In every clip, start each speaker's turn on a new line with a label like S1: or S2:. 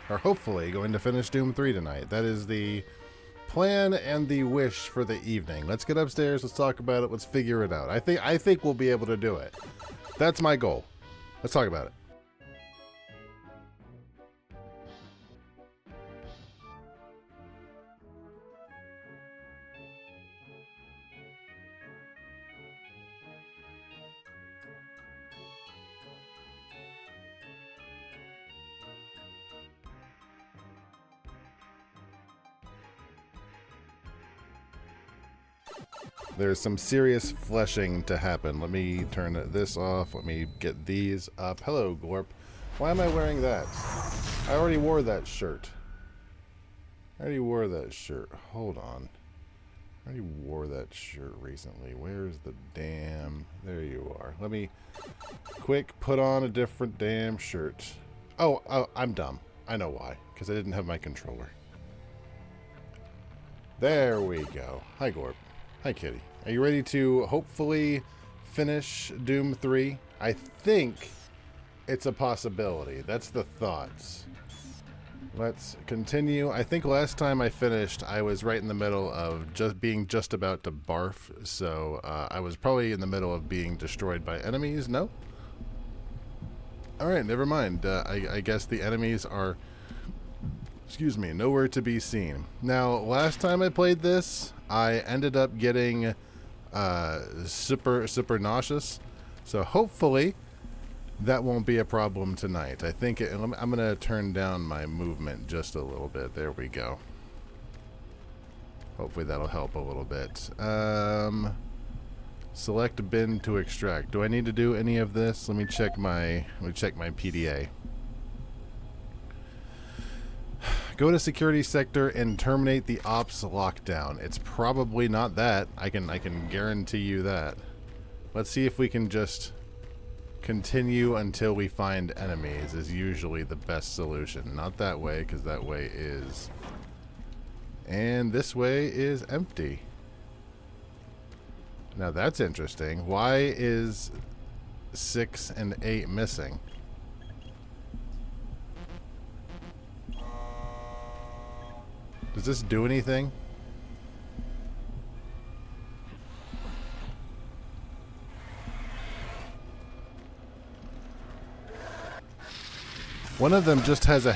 S1: or hopefully going to finish Doom 3 tonight. That is the plan and the wish for the evening. Let's get upstairs, let's talk about it, let's figure it out. I think we'll be able to do it. That's my goal. Let's talk about it. There's some serious fleshing to happen. Let me turn this off. Let me get these up. Hello, Glorp. Why am I wearing that? I already wore that shirt. Hold on. I already wore that shirt recently. Where's the damn... There you are. Let me quick put on a different damn shirt. Oh, I'm dumb. I know why. Because I didn't have my controller. There we go. Hi, Glorp. Hi, Kitty. Are you ready to hopefully finish Doom 3? I think it's a possibility. That's the thoughts. Let's continue. I think last time I finished, I was right in the middle of just about to barf. So I was probably in the middle of being destroyed by enemies. No? Alright, never mind. I guess the enemies are... Excuse me, nowhere to be seen. Now, last time I played this, I ended up getting super nauseous. So hopefully that won't be a problem tonight. I think I'm going to turn down my movement just a little bit. There we go. Hopefully that'll help a little bit. Select bin to extract. Do I need to do any of this? Let me check my PDA. Go to security sector and terminate the ops lockdown. It's probably not that. I can guarantee you that. Let's see if we can just continue until we find enemies is usually the best solution. Not that way, because that way is... And this way is empty. Now that's interesting. Why is 6 and 8 missing? Does this do anything? One of them just has a...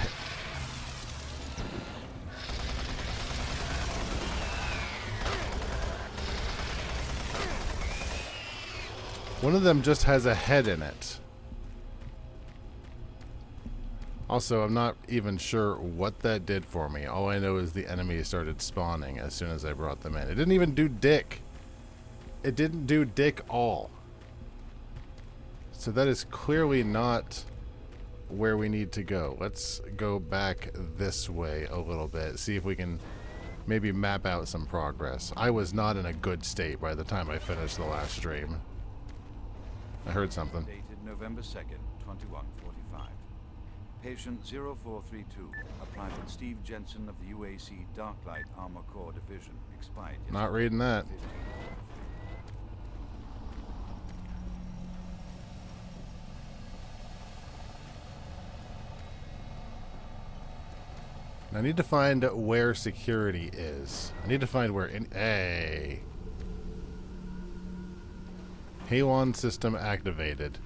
S1: One of them just has a head in it. Also, I'm not even sure what that did for me. All I know is the enemies started spawning as soon as I brought them in. It didn't even do dick. It didn't do dick all. So that is clearly not where we need to go. Let's go back this way a little bit. See if we can maybe map out some progress. I was not in a good state by the time I finished the last stream. I heard something.
S2: Dated November 2nd, 2145. Patient 0432, applied on Steve Jensen of the UAC Darklight Armor Corps Division. Expired.
S1: Not reading that.
S2: 15.
S1: I need to find where security is. I need to find where in... Hey. Halon system activated.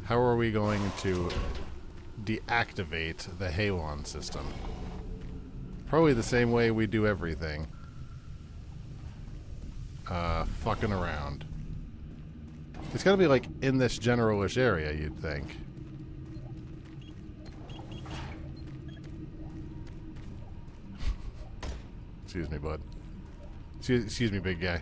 S1: How are we going to deactivate the Halon system? Probably the same way we do everything. Fucking around. It's gotta be like in this generalish area, you'd think. Excuse me, bud. Excuse me, big guy.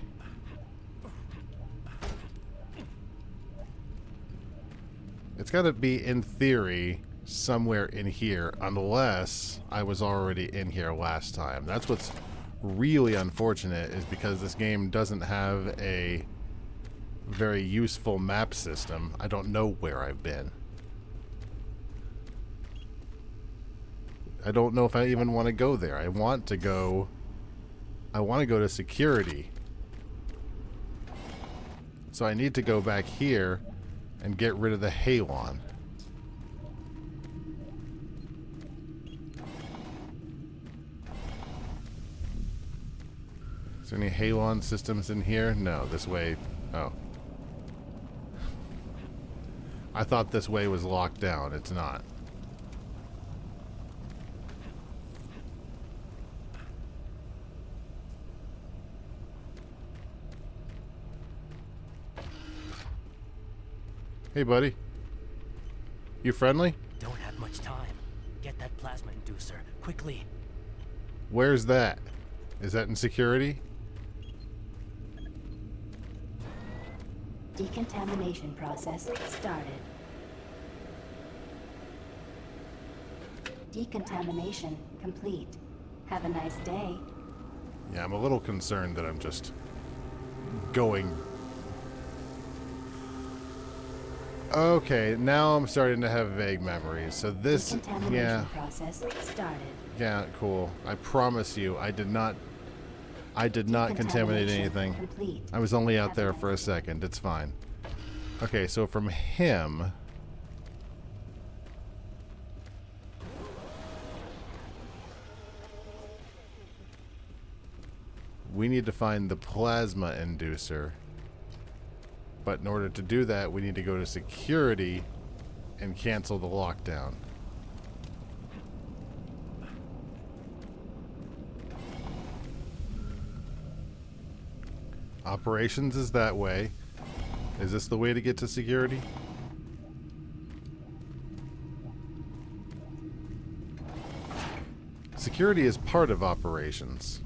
S1: It's got to be, in theory, somewhere in here, unless I was already in here last time. That's what's really unfortunate, is because this game doesn't have a very useful map system. I don't know where I've been. I don't know if I even want to go there. I want to go to security. So I need to go back here and get rid of the Halon. there any halon systems in here? No, this way. Oh. I thought this way was locked down. It's not. Hey, buddy. You friendly?
S3: Don't have much time. Get that plasma inducer, quickly.
S1: Where's that? Is that in security?
S4: Decontamination process started. Decontamination complete. Have a nice day.
S1: Yeah, I'm a little concerned that I'm just going. Okay, now I'm starting to have vague memories. So this,
S4: Decontamination process started.
S1: yeah, cool. I promise you, I did not contaminate anything.
S4: Complete.
S1: I was only out there for a second. It's fine. Okay, so from him, we need to find the plasma inducer. But in order to do that, we need to go to security and cancel the lockdown. Operations is that way. Is this the way to get to security? Security is part of operations.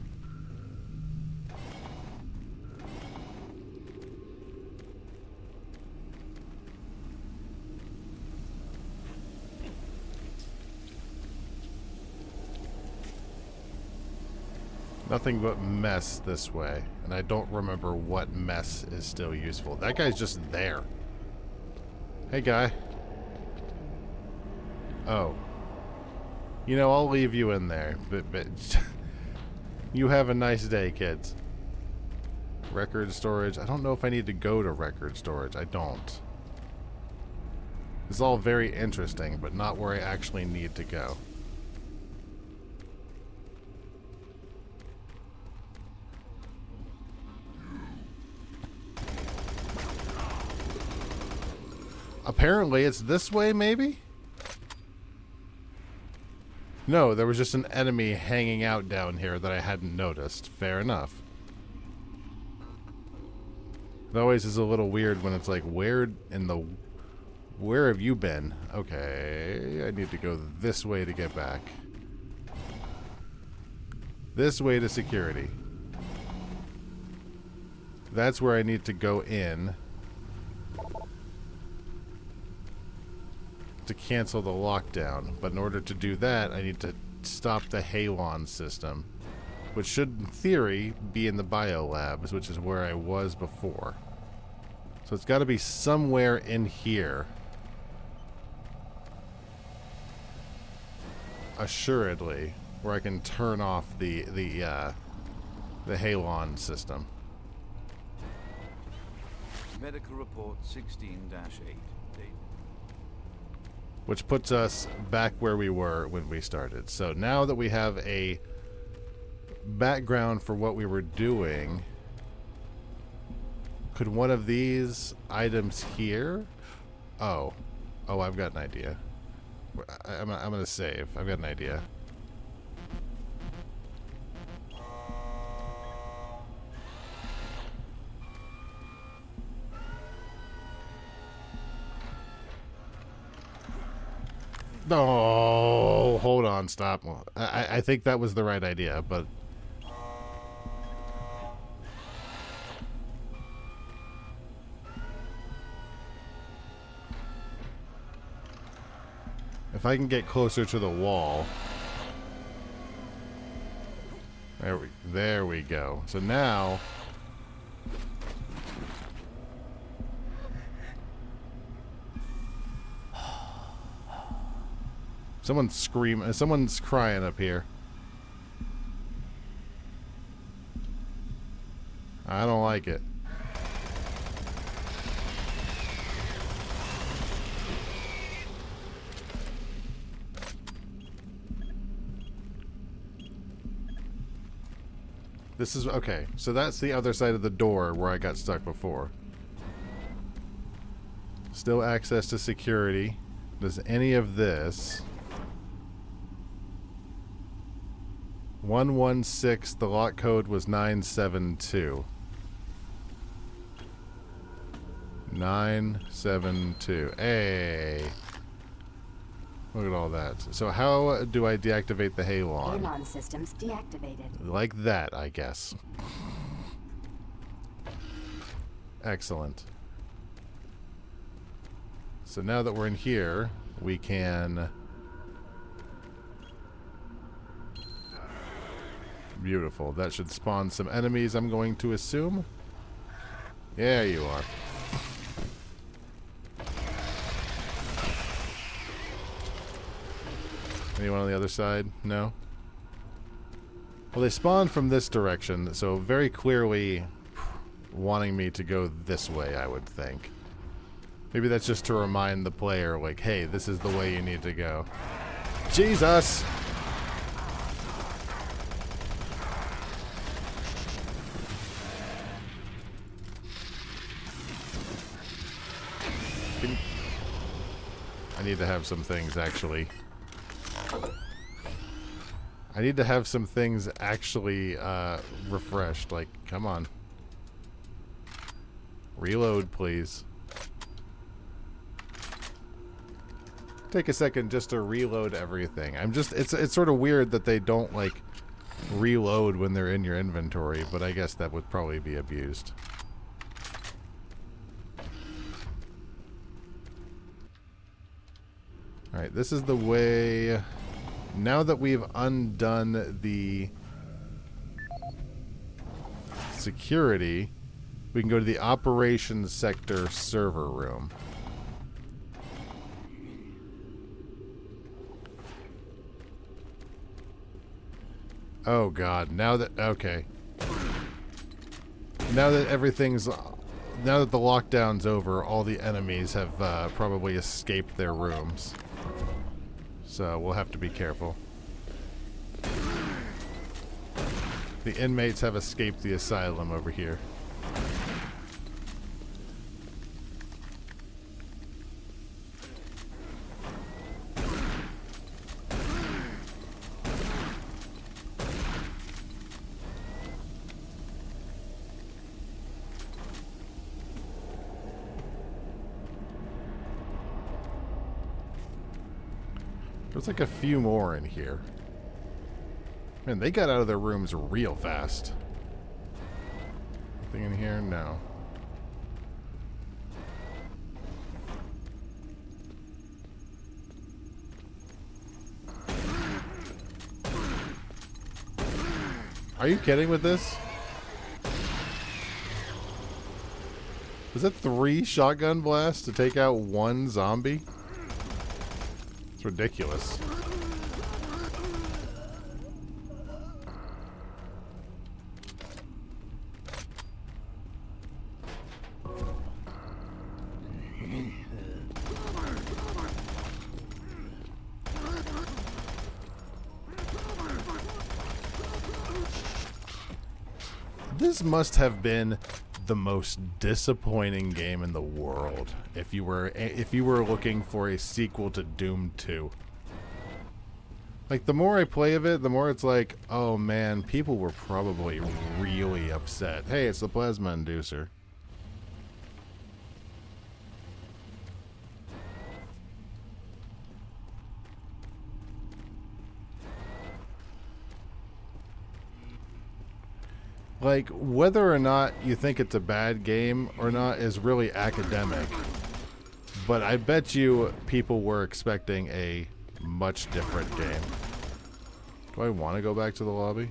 S1: Nothing but mess this way. And I don't remember what mess is still useful. That guy's just there. Hey, guy. Oh. You know, I'll leave you in there. But you have a nice day, kids. Record storage. I don't know if I need to go to record storage. I don't. It's all very interesting, but not where I actually need to go. Apparently it's this way, maybe? No, there was just an enemy hanging out down here that I hadn't noticed. Fair enough. It always is a little weird when it's like, where have you been? Okay, I need to go this way to get back. This way to security. That's where I need to go in to cancel the lockdown. But in order to do that, I need to stop the halon system, which should, in theory, be in the biolabs, which is where I was before. So it's got to be somewhere in here. Assuredly, where I can turn off the halon system.
S2: Medical report 16-8. Date.
S1: Which puts us back where we were when we started. So now that we have a background for what we were doing, could one of these items here? Oh, I've got an idea. I'm gonna save. I've got an idea. No, hold on, stop. I think that was the right idea, but if I can get closer to the wall. There we go. So now someone's screaming. Someone's crying up here. I don't like it. This is... Okay, so that's the other side of the door where I got stuck before. Still access to security. Does any of this... 116, the lock code was 972. 972. Hey! Look at all that. So how do I deactivate the halon?
S4: Halon systems deactivated.
S1: Like that, I guess. Excellent. So now that we're in here, we can... Beautiful. That should spawn some enemies, I'm going to assume. Yeah, you are. Anyone on the other side? No? Well, they spawned from this direction, so very clearly wanting me to go this way, I would think. Maybe that's just to remind the player, like, hey, this is the way you need to go. Jesus! I need to have some things actually. I need to have some things actually refreshed. Like, come on. Reload, please. Take a second just to reload everything. I'm just, it's sort of weird that they don't, like, reload when they're in your inventory, but I guess that would probably be abused. Alright, this is the way... Now that we've undone the security, we can go to the operations sector server room. Oh god, now that... Okay. Now that everything's... Now that the lockdown's over, all the enemies have probably escaped their rooms. So we'll have to be careful. The inmates have escaped the asylum over here. There's like a few more in here. Man, they got out of their rooms real fast. Anything in here? No. Are you kidding with this? Was that 3 shotgun blasts to take out 1 zombie? It's ridiculous. This must have been the most disappointing game in the world if you were looking for a sequel to Doom 2. Like, the more I play of it, the more it's like, oh man, people were probably really upset. Hey, it's the plasma inducer. Like, whether or not you think it's a bad game or not is really academic. But I bet you people were expecting a much different game. Do I want to go back to the lobby?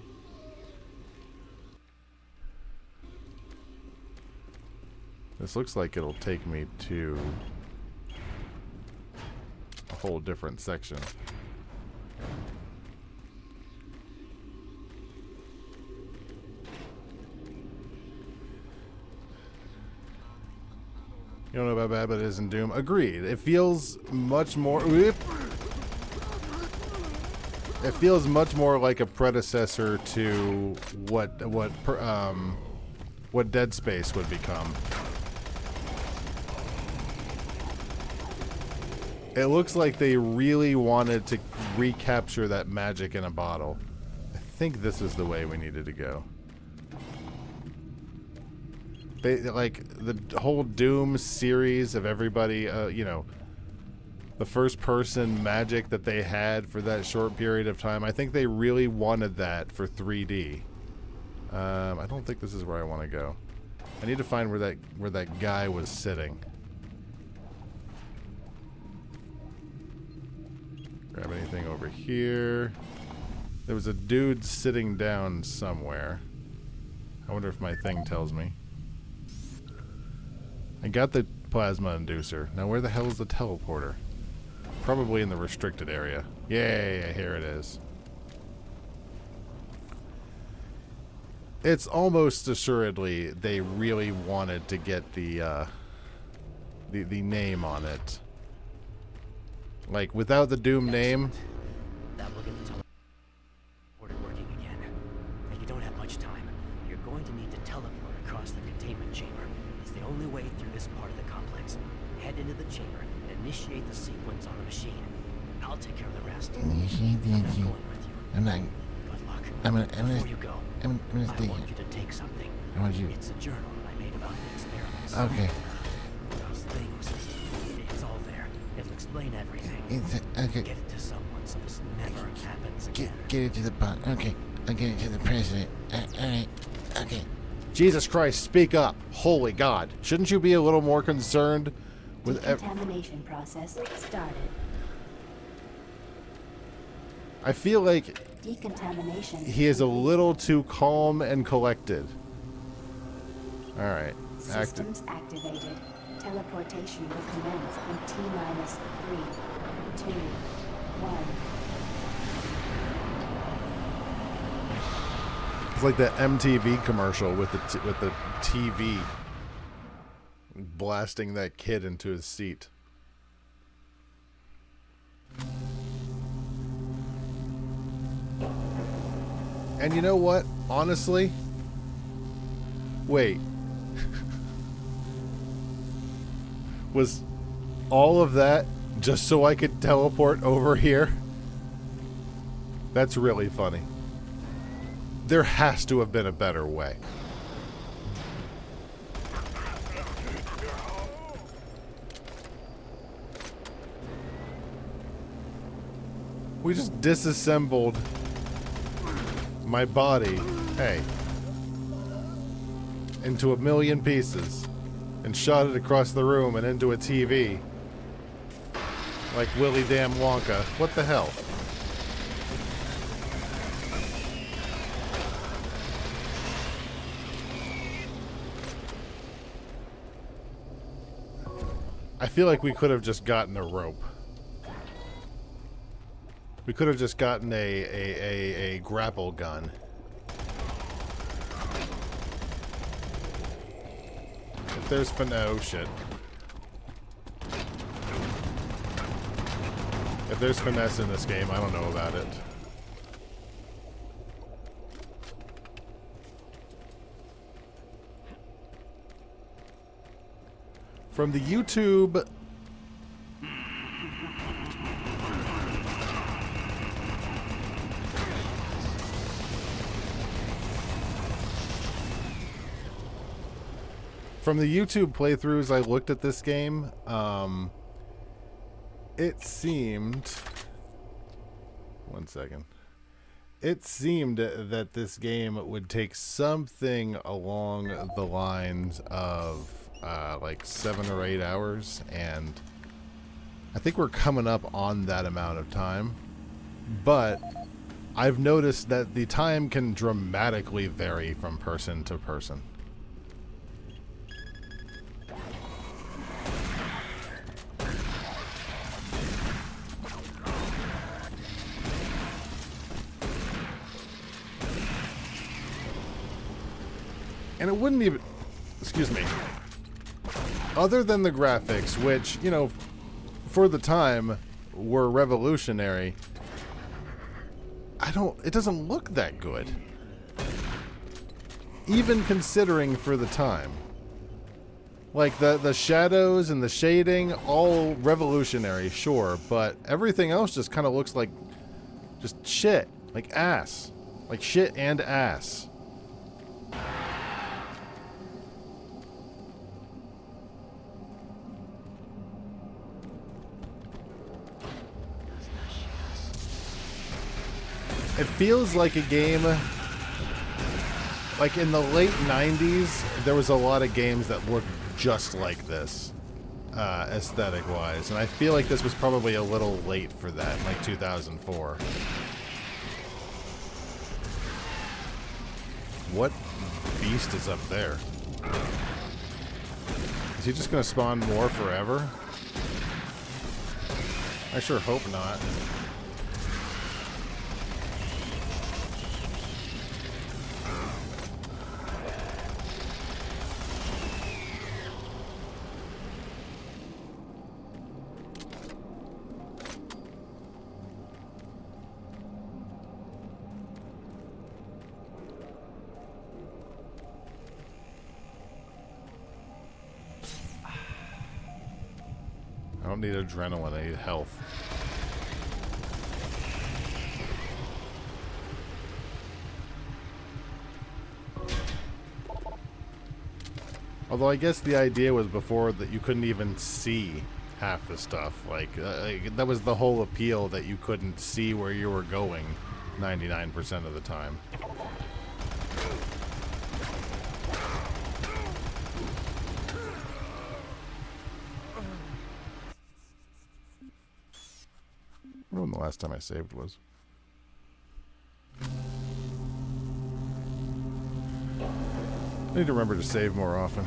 S1: This looks like it'll take me to a whole different section. You don't know about bad, but it is in Doom. Agreed. It feels much more... It It feels much more like a predecessor to what Dead Space would become. It looks like they really wanted to recapture that magic in a bottle. I think this is the way we needed to go. They like the whole Doom series of everybody, you know, the first person magic that they had for that short period of time. I think they really wanted that for 3D. I don't think this is where I want to go. I need to find where that guy was sitting. Grab anything over here. There was a dude sitting down somewhere. I wonder if my thing tells me. I got the plasma inducer. Now where the hell is the teleporter? Probably in the restricted area. Yay, here it is. It's almost assuredly they really wanted to get the name on it. Like, without the Doom name...
S3: That will get the teleporter working again. And you don't have much time. You're going to need to teleport across the containment chamber. It's the only way through this part of the complex. Head into the chamber and initiate the sequence on the machine. I'll take care of the rest.
S5: Initiate the
S3: I'm not
S5: engine.
S3: going with you.
S5: I'm not.
S3: Good luck.
S5: I'm gonna
S3: Before you go,
S5: I'm gonna
S3: I
S5: stay
S3: want
S5: here.
S3: you to take something.
S5: I want you.
S3: It's a journal I made about the experiments.
S5: Okay.
S3: Those things. It's all there. It'll explain everything.
S5: It's okay.
S3: Get it to someone so this never happens again.
S5: Get it to the bot. Okay. I'll get it to the president. Alright. Okay.
S1: Jesus Christ, speak up. Holy God. Shouldn't you be a little more concerned with...
S4: Decontamination process started.
S1: I feel like
S4: Decontamination.
S1: he is a little too calm and collected. Alright.
S4: Systems activated. Teleportation will commence in T-minus 3, 2, 1.
S1: It's like that MTV commercial with the TV blasting that kid into his seat. And you know what? Honestly, wait. Was all of that just so I could teleport over here? That's really funny. There has to have been a better way. We just disassembled my body, hey, into a million pieces and shot it across the room and into a TV. Like Willy Damn Wonka. What the hell? I feel like we could have just gotten a rope. We could have just gotten a grapple gun. If there's oh shit. If there's finesse in this game, I don't know about it. From the YouTube... From the YouTube playthroughs I looked at this game, it seemed... One second. It seemed that this game would take something along the lines of like 7 or 8 hours, and I think we're coming up on that amount of time. But I've noticed that the time can dramatically vary from person to person. And it wouldn't even, excuse me, other than the graphics, which, you know, for the time were revolutionary, it doesn't look that good. Even considering for the time. Like, the shadows and the shading, all revolutionary, sure, but everything else just kind of looks like just shit. Like ass. Like shit and ass. It feels like a game, like in the late 90s, there was a lot of games that looked just like this, aesthetic-wise. And I feel like this was probably a little late for that, like 2004. What beast is up there? Is he just gonna spawn more forever? I sure hope not. I don't need adrenaline, I need health. Although I guess the idea was before that you couldn't even see half the stuff. Like, that was the whole appeal, that you couldn't see where you were going 99% of the time. I don't know when the last time I saved was. I need to remember to save more often.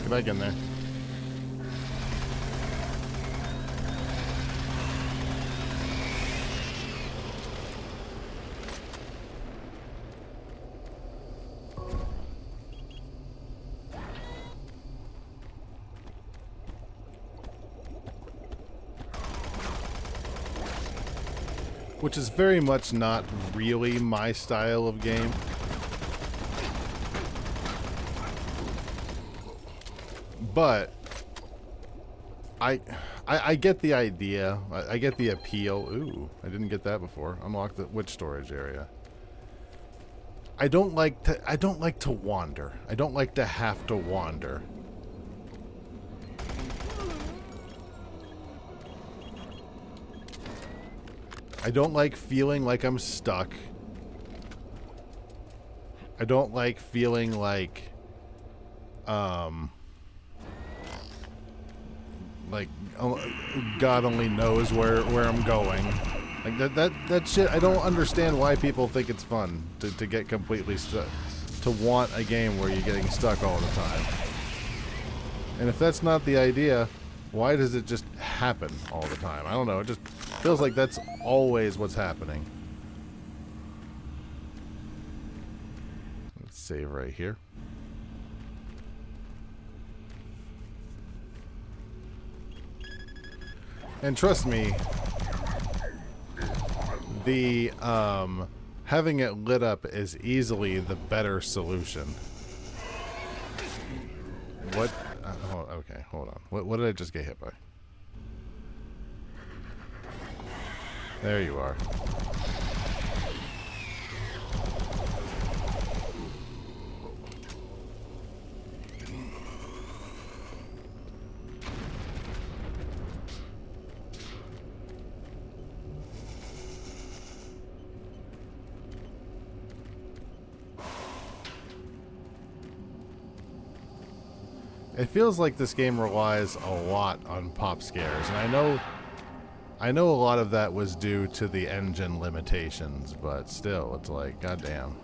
S1: Get back in there. Which is very much not really my style of game. But I get the idea. I get the appeal. Ooh, I didn't get that before. Unlock the witch storage area. I don't like to wander. I don't like to have to wander. I don't like feeling like I'm stuck. I don't like feeling like God only knows where I'm going. Like that shit, I don't understand why people think it's fun to get completely stuck, to want a game where you're getting stuck all the time. And if that's not the idea, why does it just happen all the time? I don't know, it just feels like that's always what's happening. Let's save right here. And trust me, the having it lit up is easily the better solution. What? Oh, okay, hold on. What did I just get hit by? There you are. It feels like this game relies a lot on pop scares, and I know a lot of that was due to the engine limitations, but still, it's like, goddamn.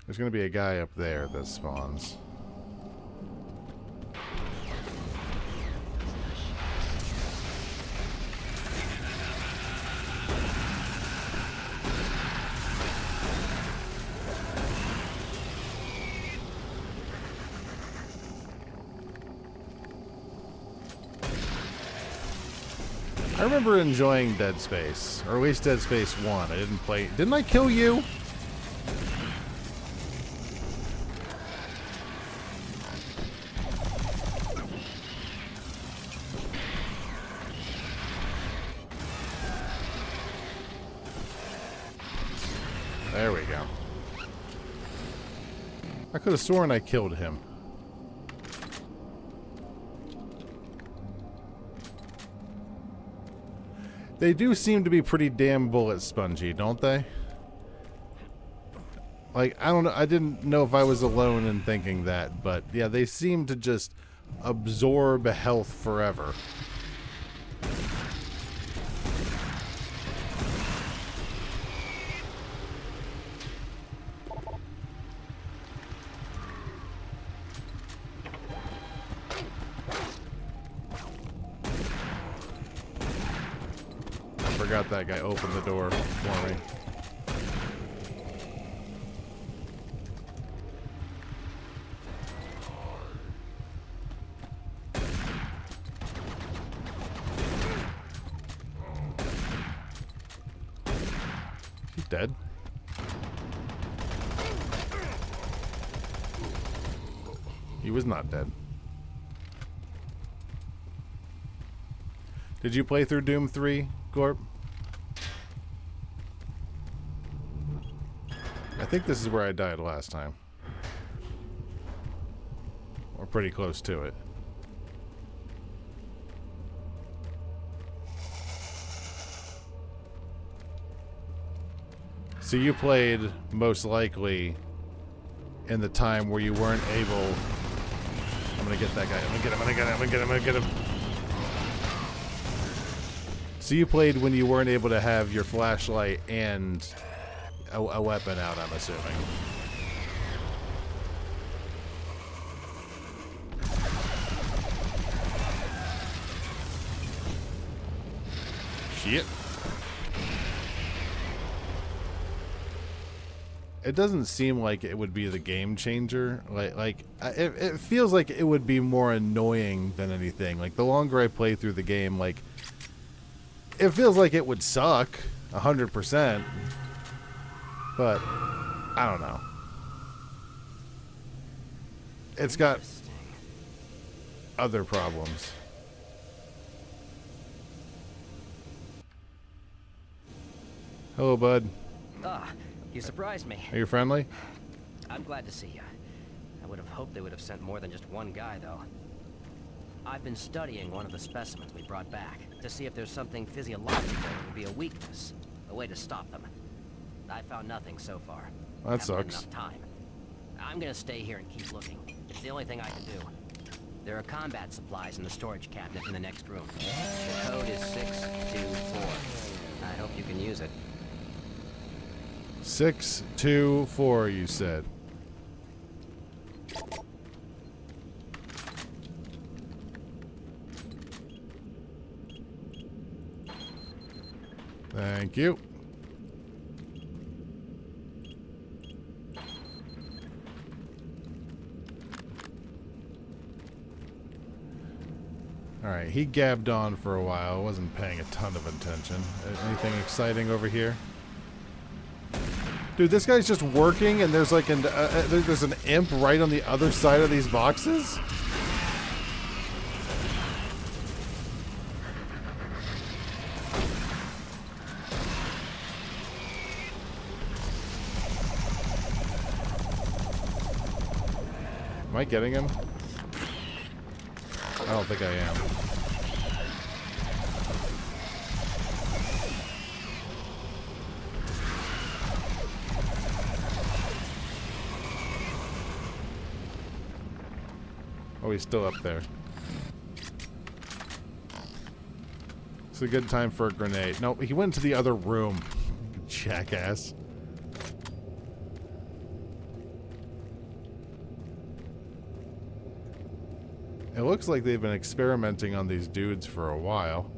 S1: There's going to be a guy up there that spawns. I remember enjoying Dead Space, or at least Dead Space 1. I didn't play... Didn't I kill you? There we go. I could have sworn I killed him. They do seem to be pretty damn bullet spongy, don't they? Like, I don't know, I didn't know if I was alone in thinking that, but yeah, they seem to just absorb health forever. Forgot that guy opened the door for me. He's dead. He was not dead. Did you play through Doom 3, Gorp? I think this is where I died last time. Or pretty close to it. So you played most likely in the time where you weren't able... I'm gonna get that guy. I'm gonna get him. I'm gonna get him. I'm gonna get him. I'm gonna get him. So you played when you weren't able to have your flashlight and a weapon out, I'm assuming. Shit. It doesn't seem like it would be the game changer. It feels like it would be more annoying than anything. Like, the longer I play through the game, like, it feels like it would suck 100%. But I don't know. It's got other problems. Hello, bud.
S3: Ah, you surprised me.
S1: Are you friendly?
S3: I'm glad to see you. I would have hoped they would have sent more than just one guy, though. I've been studying one of the specimens we brought back to see if there's something physiological that would be a weakness, a way to stop them. I found nothing so far.
S1: That
S3: Haven't
S1: sucks.
S3: enough time. I'm gonna stay here and keep looking. It's the only thing I can do. There are combat supplies in the storage cabinet in the next room. The code is 624. I hope you can use it.
S1: 624, you said. Thank you. Alright, he gabbed on for a while. Wasn't paying a ton of attention. Anything exciting over here? Dude, this guy's just working and there's like there's an imp right on the other side of these boxes? Am I getting him? I don't think I am. Oh, he's still up there. It's a good time for a grenade. No, he went to the other room. Jackass. It looks like they've been experimenting on these dudes for a while.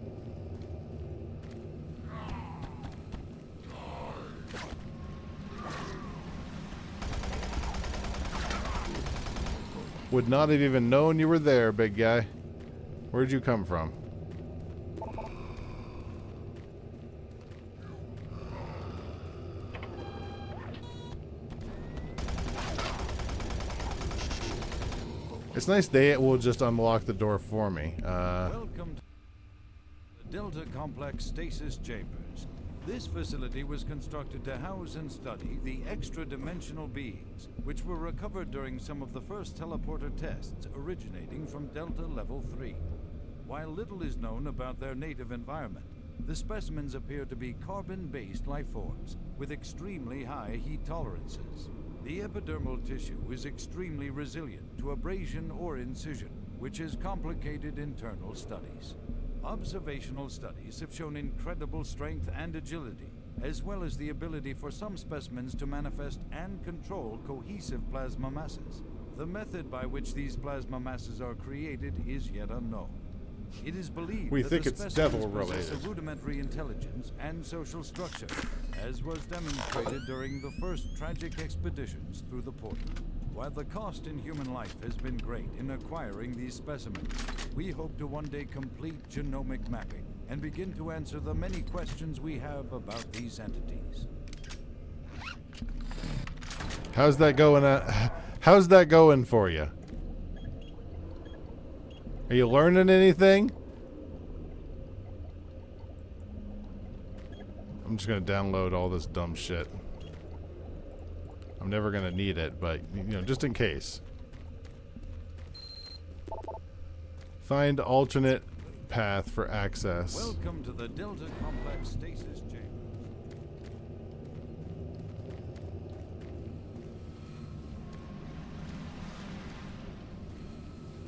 S1: Would not have even known you were there, big guy. Where'd you come from? It's nice they will just unlock the door for me.
S2: Welcome to the Delta Complex Stasis Chambers. This facility was constructed to house and study the extra-dimensional beings, which were recovered during some of the first teleporter tests originating from Delta Level 3. While little is known about their native environment, the specimens appear to be carbon-based life forms with extremely high heat tolerances. The epidermal tissue is extremely resilient to abrasion or incision, which has complicated internal studies. Observational studies have shown incredible strength and agility, as well as the ability for some specimens to manifest and control cohesive plasma masses. The method by which these plasma masses are created is yet unknown. It is believed
S1: We
S2: that
S1: think
S2: the
S1: it's
S2: specimens
S1: devil
S2: possess
S1: related.
S2: a rudimentary intelligence and social structure, as was demonstrated during the first tragic expeditions through the portal. While the cost in human life has been great in acquiring these specimens, we hope to one day complete genomic mapping and begin to answer the many questions we have about these entities.
S1: How's that going? How's that going for you? Are you learning anything? I'm just gonna download all this dumb shit. I'm never gonna need it, but you know, just in case. Find alternate path for access.
S2: Welcome to the Delta Complex Stasis Chamber.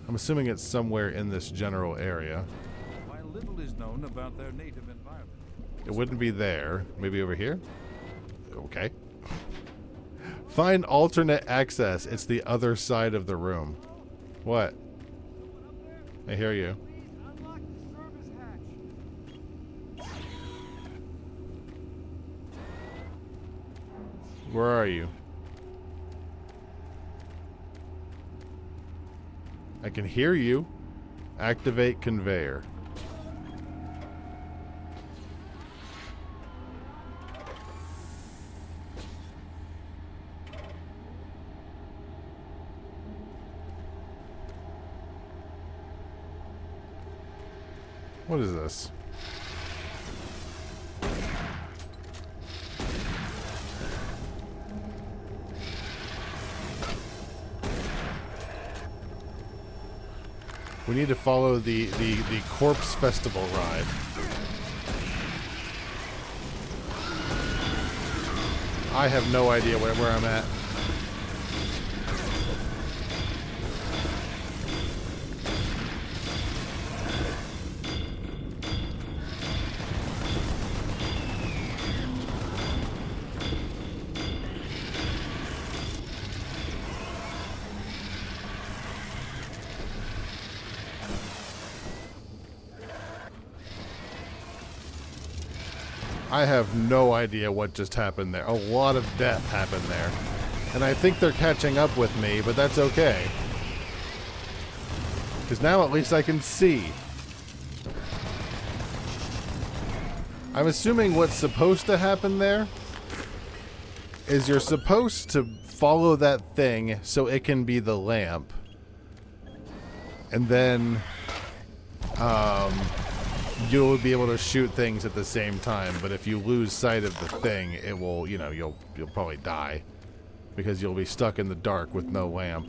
S1: I'm assuming it's somewhere in this general area.
S2: While little is known about their native environment,
S1: It wouldn't be there. Maybe over here? Okay. Find alternate access. It's the other side of the room. What? I hear you. Where are you? I can hear you. Activate conveyor. What is this? We need to follow the corpse festival ride. I have no idea where I'm at. I have no idea what just happened there. A lot of death happened there. And I think they're catching up with me, but that's okay. Because now at least I can see. I'm assuming what's supposed to happen there is you're supposed to follow that thing so it can be the lamp. And then you'll be able to shoot things at the same time, but if you lose sight of the thing, it will, you know, you'll probably die because you'll be stuck in the dark with no lamp.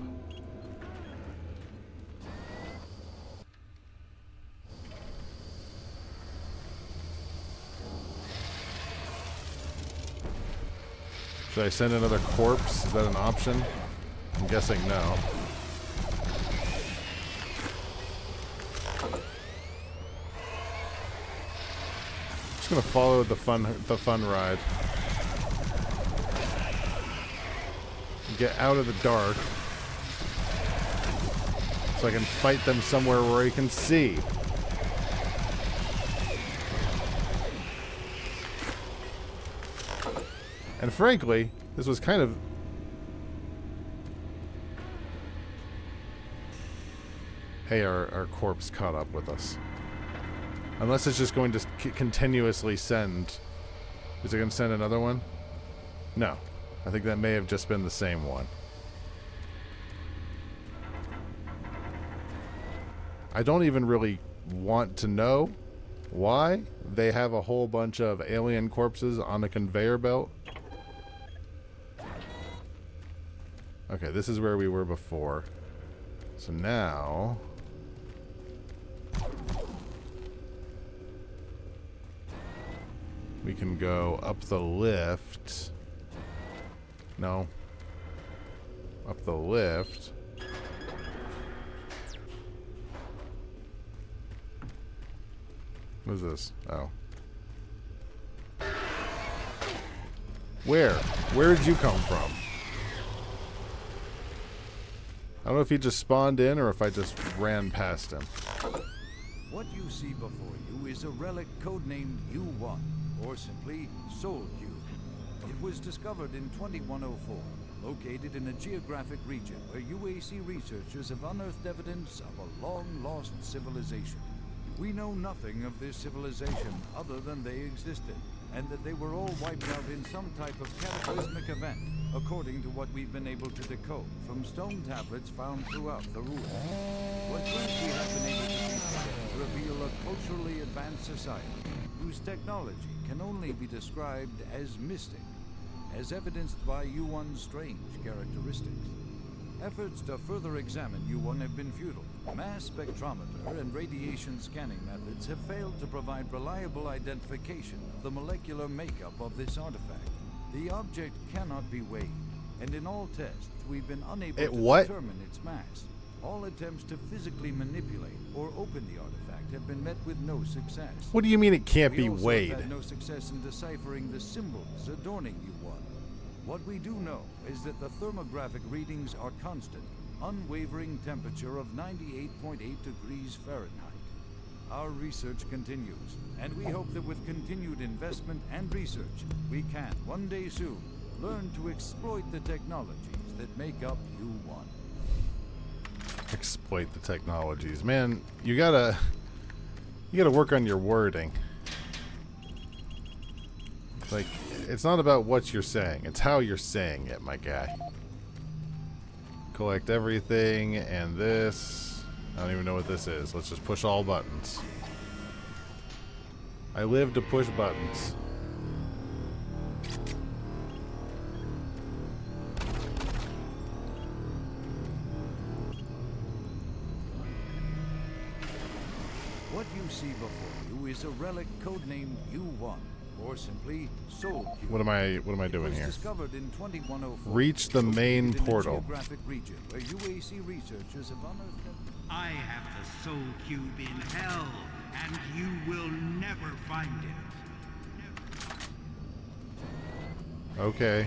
S1: Should I send another corpse? Is that an option? I'm guessing no. Gonna follow the fun ride. Get out of the dark so I can fight them somewhere where I can see. And frankly, this was kind of... Hey, our corpse caught up with us. Unless it's just going to continuously send... Is it going to send another one? No. I think that may have just been the same one. I don't even really want to know why they have a whole bunch of alien corpses on a conveyor belt. Okay, this is where we were before. So now... we can go up the lift. No. Up the lift. What is this? Oh. Where? Where did you come from? I don't know if he just spawned in or if I just ran past him.
S2: What you see before you is a relic codenamed U1, or simply Soul Cube. It was discovered in 2104, located in a geographic region where UAC researchers have unearthed evidence of a long-lost civilization. We know nothing of this civilization other than they existed, and that they were all wiped out in some type of cataclysmic event, according to what we've been able to decode from stone tablets found throughout the ruins. What clues we have been able to piece together reveal a culturally advanced society whose technology can only be described as mystic, as evidenced by U1's strange characteristics. Efforts to further examine U1 have been futile. Mass spectrometer and radiation scanning methods have failed to provide reliable identification of the molecular makeup of this artifact. The object cannot be weighed, and in all tests, we've been unable to determine its mass. All attempts to physically manipulate or open the artifact have been met with no success.
S1: What do you mean it can't be
S2: We also
S1: weighed?
S2: have had no success in deciphering the symbols adorning U1. What we do know is that the thermographic readings are constant, unwavering temperature of 98.8 degrees Fahrenheit. Our research continues, and we hope that with continued investment and research, we can, one day soon, learn to exploit the technologies that make up U1.
S1: Exploit the technologies. Man, you gotta work on your wording. Like, it's not about what you're saying, it's how you're saying it, my guy. Collect everything, and this... I don't even know what this is. Let's just push all buttons. I live to push buttons.
S2: What you see before you is a relic codenamed U1, or simply Soul Cube.
S1: What am I doing
S2: It was
S1: here?
S2: discovered in 2104.
S1: Reach the main
S2: located in a
S1: portal.
S2: geographic region where UAC researchers have unearthed.
S6: I have the Soul Cube in hell, and you will never find it.
S1: Okay.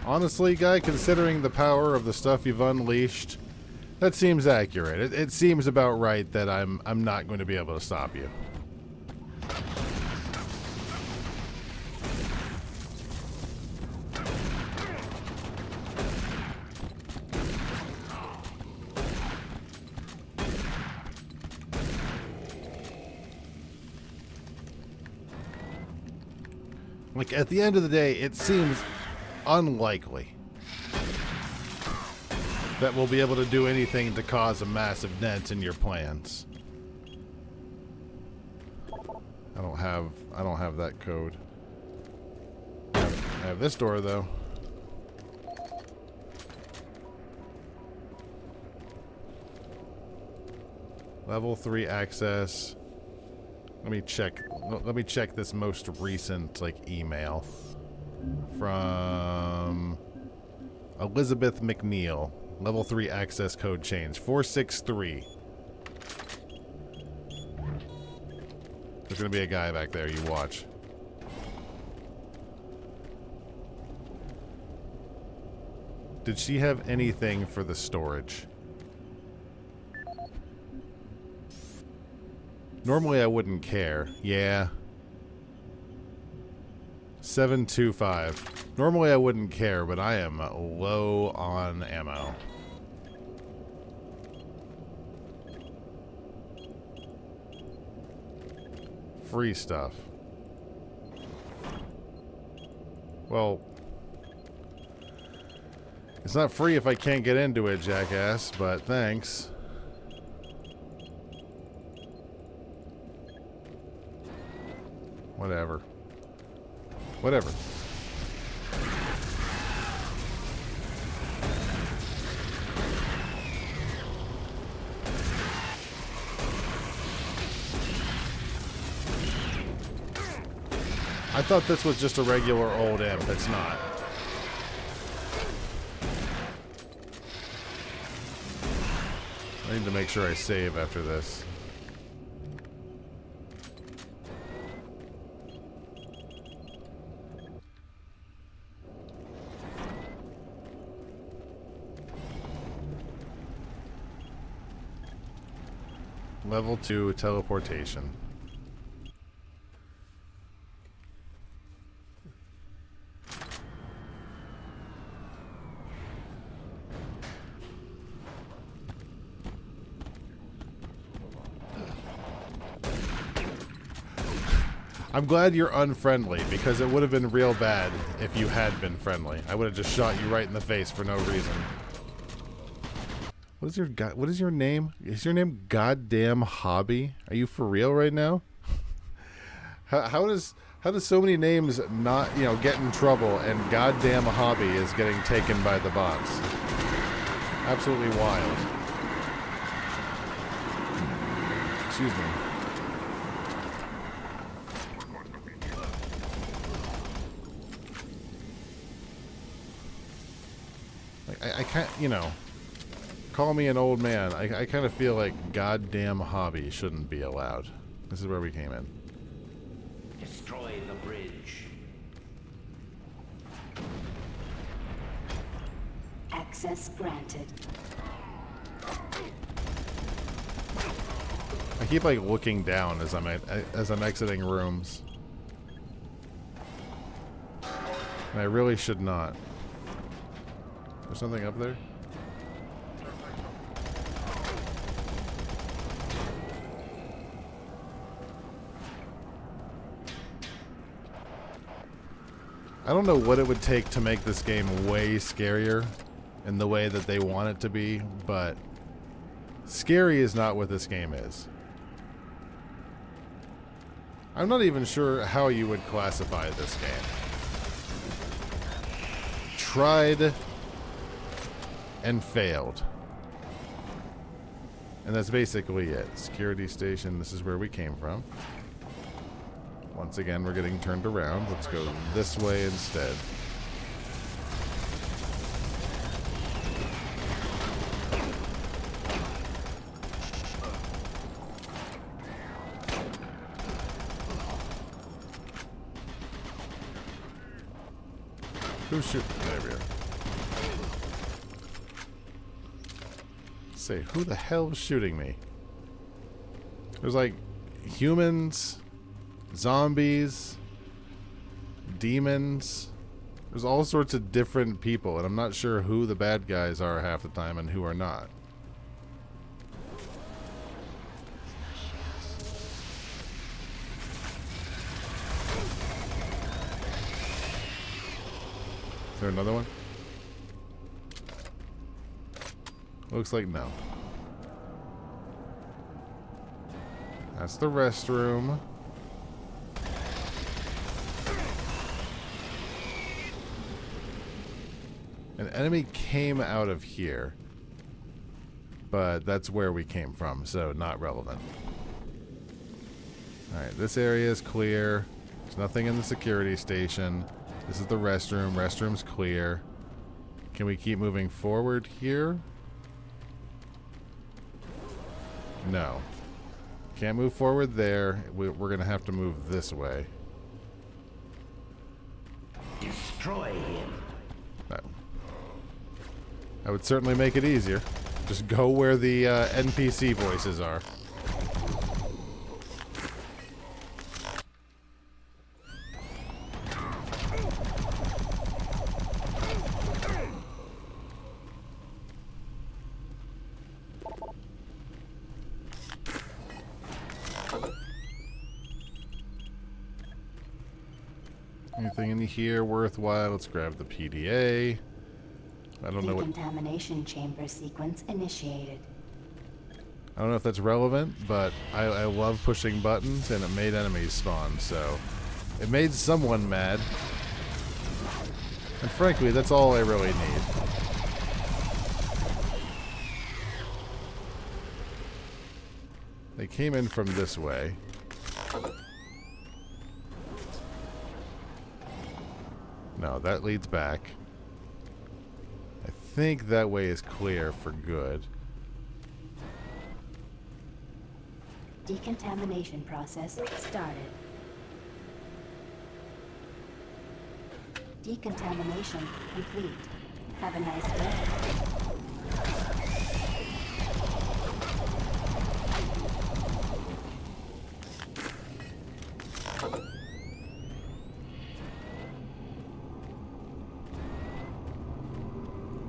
S1: Honestly, guy, considering the power of the stuff you've unleashed, that seems accurate. It seems about right that I'm not going to be able to stop you. Like, at the end of the day, it seems unlikely that we'll be able to do anything to cause a massive dent in your plans. I don't have that code. I have this door though. Level 3 access. Let me check this most recent email from Elizabeth McNeil. Level 3 access code change 463. There's gonna be a guy back there, you watch. Did she have anything for the storage? Normally I wouldn't care. Yeah. 725. Normally I wouldn't care, but I am low on ammo. Free stuff. Well, it's not free if I can't get into it, jackass, but thanks. Whatever. Whatever. I thought this was just a regular old imp. It's not. I need to make sure I save after this. Level 2 teleportation. I'm glad you're unfriendly, because it would have been real bad if you had been friendly. I would have just shot you right in the face for no reason. What is your name? Is your name Goddamn Hobby? Are you for real right now? How does so many names not, get in trouble, and Goddamn Hobby is getting taken by the bots? Absolutely wild. Excuse me. I can't, call me an old man. I kind of feel like Goddamn Hobby shouldn't be allowed. This is where we came in.
S3: Destroy the bridge.
S4: Access granted.
S1: I keep looking down as I'm exiting rooms. And I really should not. There's something up there? I don't know what it would take to make this game way scarier in the way that they want it to be, but scary is not what this game is. I'm not even sure how you would classify this game. Tried and failed. And that's basically it. Security station, this is where we came from. Once again, we're getting turned around. Let's go this way instead. Who's shooting? There we are. Say, who the hell is shooting me? There's humans, zombies, demons. There's all sorts of different people, and I'm not sure who the bad guys are half the time and who are not. Is there another one? Looks like no. That's the restroom. An enemy came out of here, but that's where we came from, so not relevant. Alright, this area is clear. There's nothing in the security station. This is the restroom. Restroom's clear. Can we keep moving forward here? No. Can't move forward there. We're going to have to move this way.
S3: Destroy him.
S1: No. That would certainly make it easier. Just go where the NPC voices are. Anything in here worthwhile? Let's grab the PDA. I don't know what...
S4: Decontamination chamber sequence initiated.
S1: I don't know if that's relevant, but I love pushing buttons, and it made enemies spawn, so... It made someone mad. And frankly, that's all I really need. They came in from this way. No, that leads back. I think that way is clear for good.
S4: Decontamination process started. Decontamination complete. Have a nice day.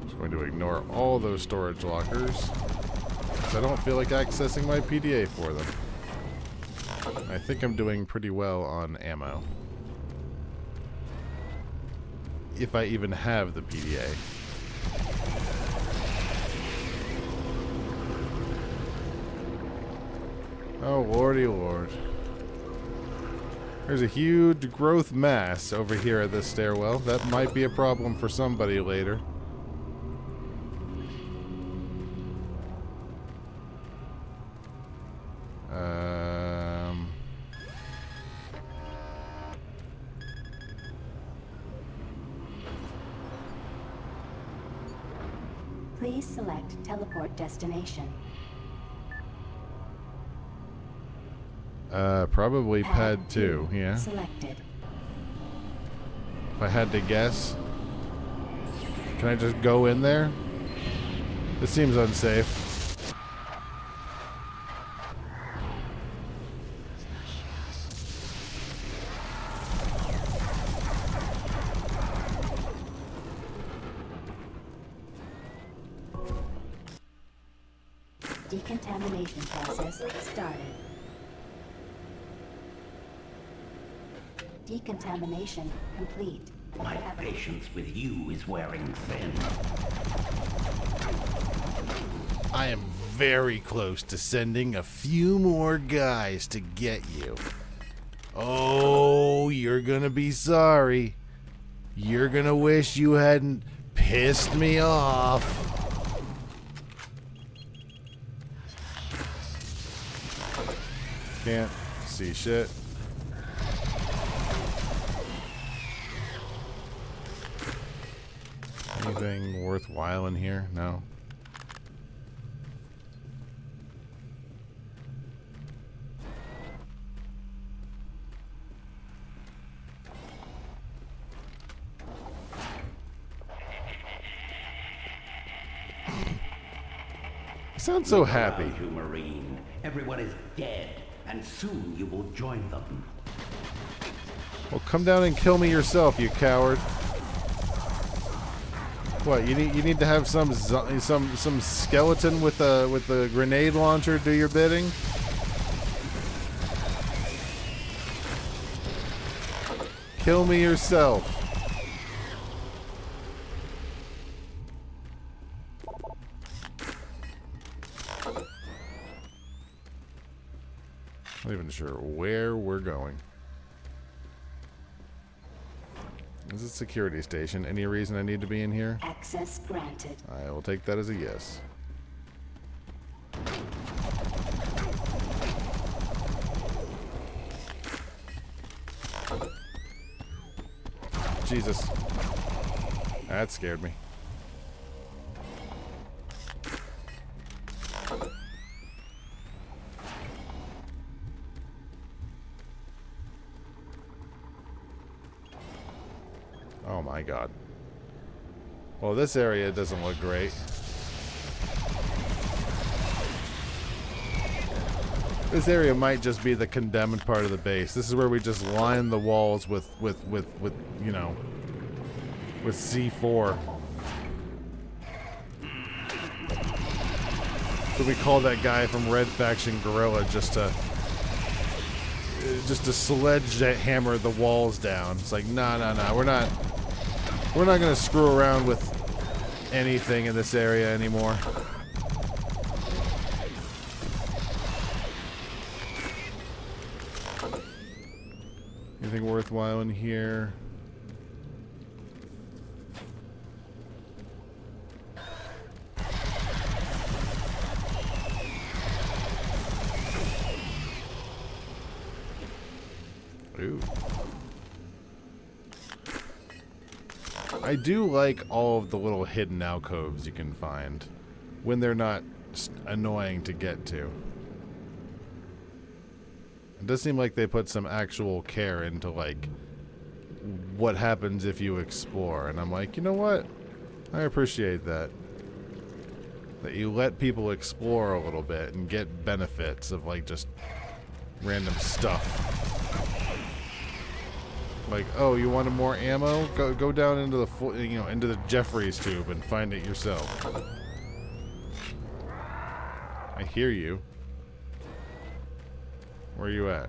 S1: Just going to ignore all those storage lockers, because I don't feel like accessing my PDA for them. I think I'm doing pretty well on ammo. If I even have the PDA. Oh, lordy lord. There's a huge growth mass over here at this stairwell. That might be a problem for somebody later.
S4: Please select teleport destination.
S1: Probably pad 2, yeah.
S4: Selected.
S1: If I had to guess. Can I just go in there? This seems unsafe.
S4: Decontamination process started. Decontamination complete.
S6: My patience with you is wearing thin.
S1: I am very close to sending a few more guys to get you. Oh, you're gonna be sorry. You're gonna wish you hadn't pissed me off. Can't see shit. Anything worthwhile in here? No. You sound so happy.
S6: Around you, Marine. Everyone is dead, and soon you will join them.
S1: Well, come down and kill me yourself, you coward. What, you need to have some skeleton with a grenade launcher do your bidding? Kill me yourself. Not even sure where we're going. This is a security station. Any reason I need to be in here?
S4: Access granted.
S1: I will take that as a yes. Jesus. That scared me. Oh my god. Well, this area doesn't look great. This area might just be the condemned part of the base. This is where we just line the walls with you know, with C4. So we call that guy from Red Faction Gorilla just to sledgehammer the walls down. It's like, no, we're not gonna screw around with anything in this area anymore. Anything worthwhile in here? Ooh. I do like all of the little hidden alcoves you can find when they're not annoying to get to. It does seem like they put some actual care into, like, what happens if you explore. And I'm like, you know what? I appreciate that. That you let people explore a little bit and get benefits of, like, just random stuff. Like, oh, you wanted more ammo? Go down into the into the Jeffries tube and find it yourself. I hear you. Where are you at?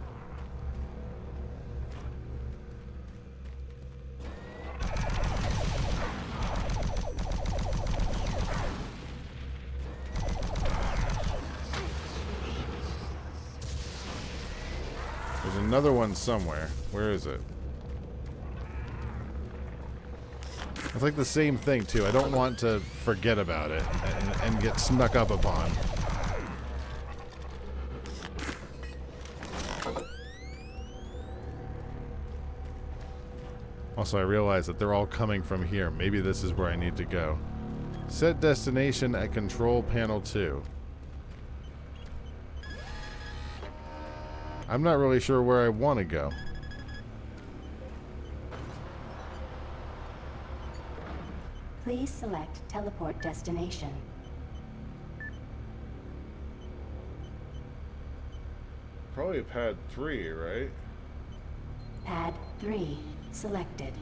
S1: There's another one somewhere. Where is it? It's like the same thing, too. I don't want to forget about it and get snuck up upon. Also, I realize that they're all coming from here. Maybe this is where I need to go. Set destination at control panel 2. I'm not really sure where I want to go.
S4: Please select teleport destination.
S1: Probably pad 3, right?
S4: Pad 3 selected.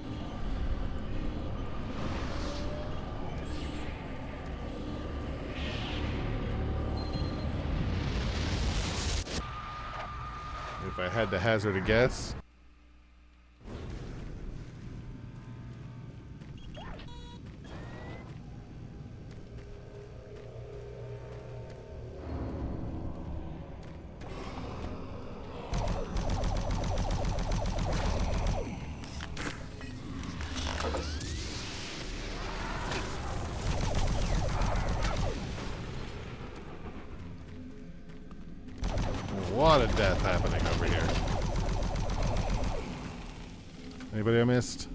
S1: If I had to hazard a guess. A lot of death happening over here. Anybody I missed?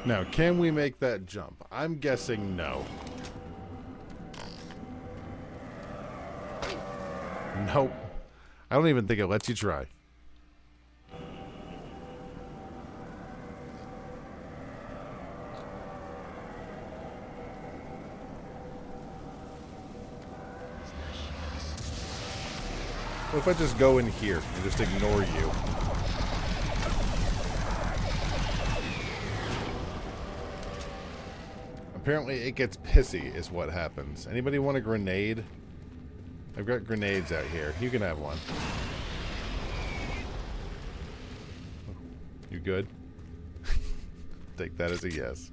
S1: Now, can we make that jump? I'm guessing no. Nope. I don't even think it lets you try. What if I just go in here and just ignore you? Apparently it gets pissy is what happens. Anybody want a grenade? I've got grenades out here. You can have one. You good? Take that as a yes.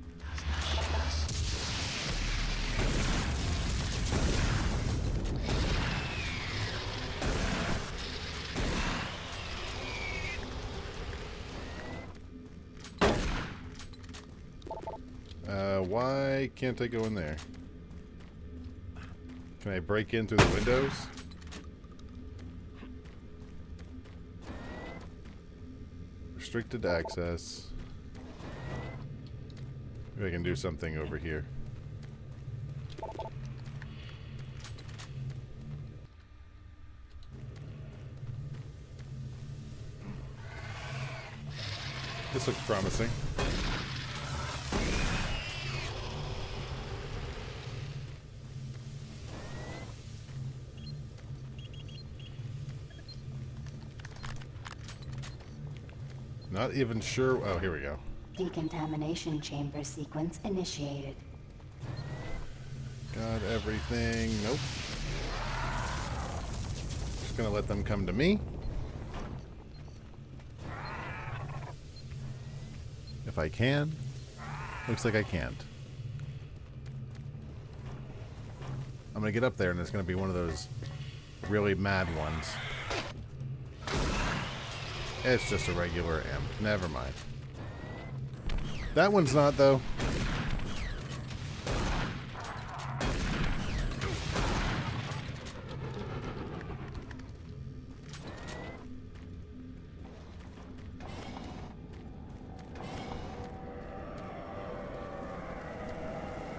S1: Why can't I go in there? Can I break in through the windows? Restricted access. Maybe I can do something over here. This looks promising. Not even sure. Oh, here we go.
S4: Decontamination chamber sequence initiated.
S1: Got everything. Nope. Just gonna let them come to me. If I can. Looks like I can't. I'm gonna get up there and it's gonna be one of those really mad ones. It's just a regular imp. Never mind. That one's not, though.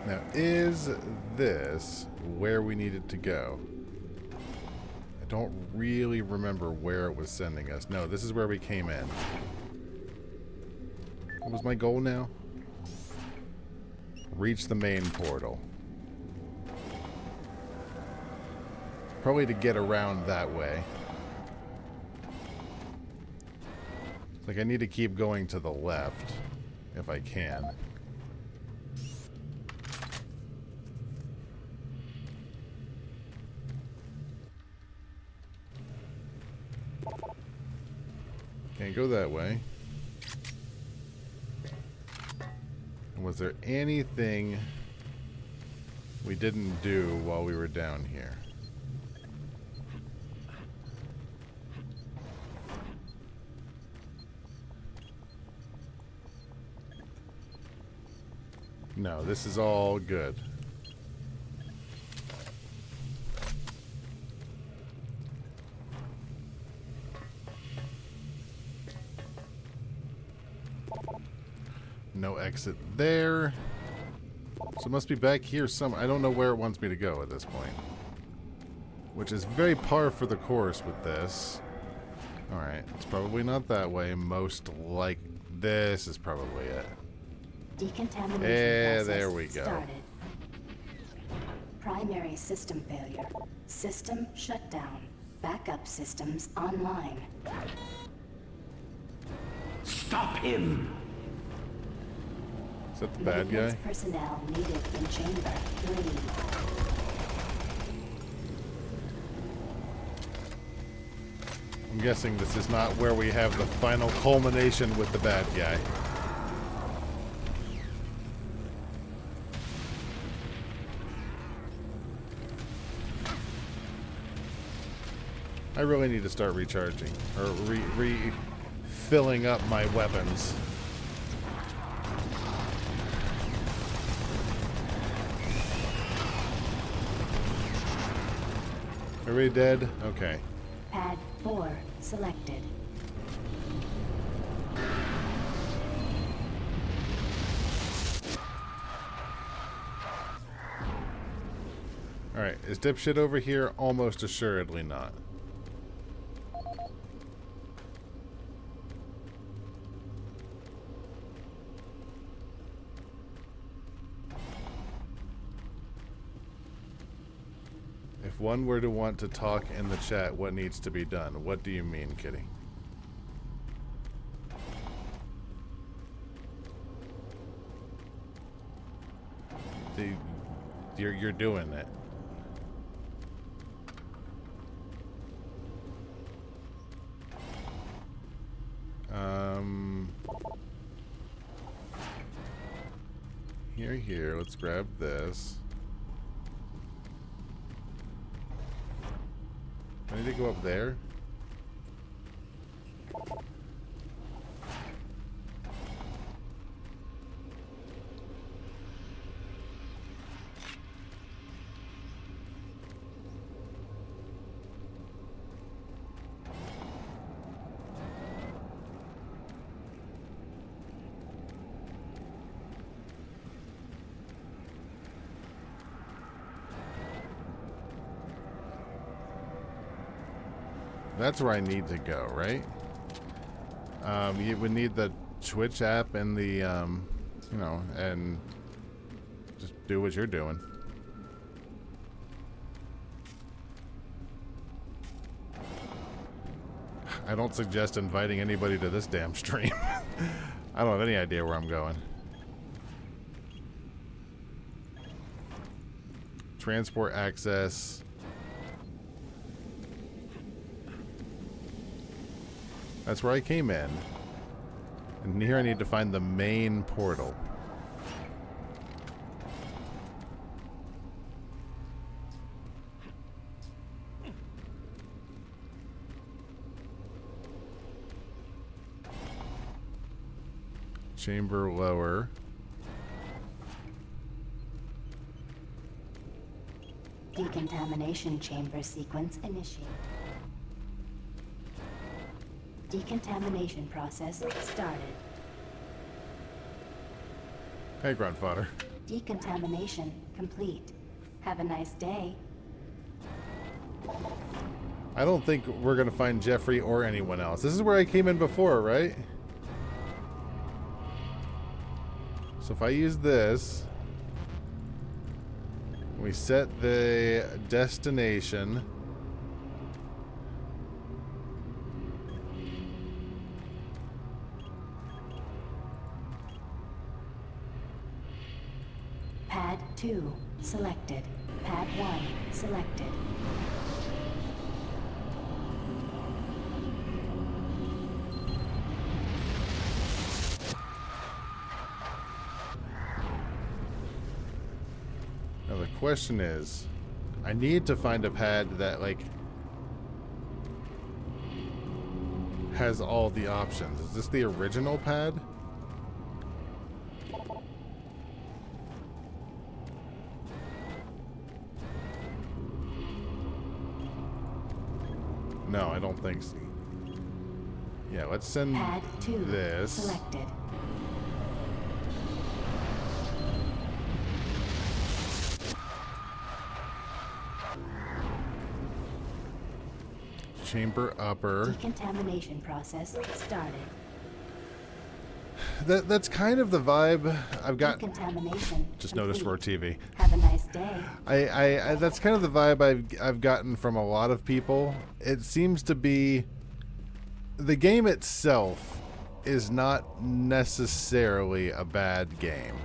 S1: Now, is this where we needed to go? I don't really remember where it was sending us. No, this is where we came in. What was my goal now? Reach the main portal. Probably to get around that way. Like I need to keep going to the left if I can. Can't go that way. And was there anything we didn't do while we were down here? No, this is all good. No exit there. So it must be back here somewhere. I don't know where it wants me to go at this point. Which is very par for the course with this. Alright, it's probably not that way. Most like this is probably it.
S4: Decontamination process
S1: there we go.
S4: started. Primary system failure. System shutdown. Backup systems online.
S6: Stop him!
S1: Is that the bad
S4: Maintenance
S1: guy?
S4: personnel needed in chamber 3.
S1: I'm guessing this is not where we have the final culmination with the bad guy. I really need to start recharging, or refilling up my weapons. Everybody dead? Okay.
S4: Pad 4 selected.
S1: Alright, is dipshit over here? Almost assuredly not. If one were to want to talk in the chat, what needs to be done? What do you mean, Kitty? You're doing it. Here, let's grab this. I need to go up there. That's where I need to go, right? You would need the Twitch app and the, you know, and just do what you're doing. I don't suggest inviting anybody to this damn stream. I don't have any idea where I'm going. Transport access. That's where I came in. And here I need to find the main portal. Chamber lower.
S4: Decontamination chamber sequence initiated. Decontamination process started.
S1: Hey, grunt fodder.
S4: Decontamination complete. Have a nice day.
S1: I don't think we're gonna find Jeffrey or anyone else. This is where I came in before, right? So if I use this, we set the destination.
S4: Pad 2 selected. Pad 1 selected.
S1: Now the question is, I need to find a pad that, like, has all the options. Is this the original pad? No, I don't think so. Yeah, let's send
S4: Pad 2
S1: this.
S4: selected.
S1: Chamber upper.
S4: Decontamination process started.
S1: That's kind of the vibe I've got.
S4: Decontamination
S1: Just noticed Roar TV.
S4: Have a nice day.
S1: I that's kind of the vibe I've gotten from a lot of people. It seems to be the game itself is not necessarily a bad game,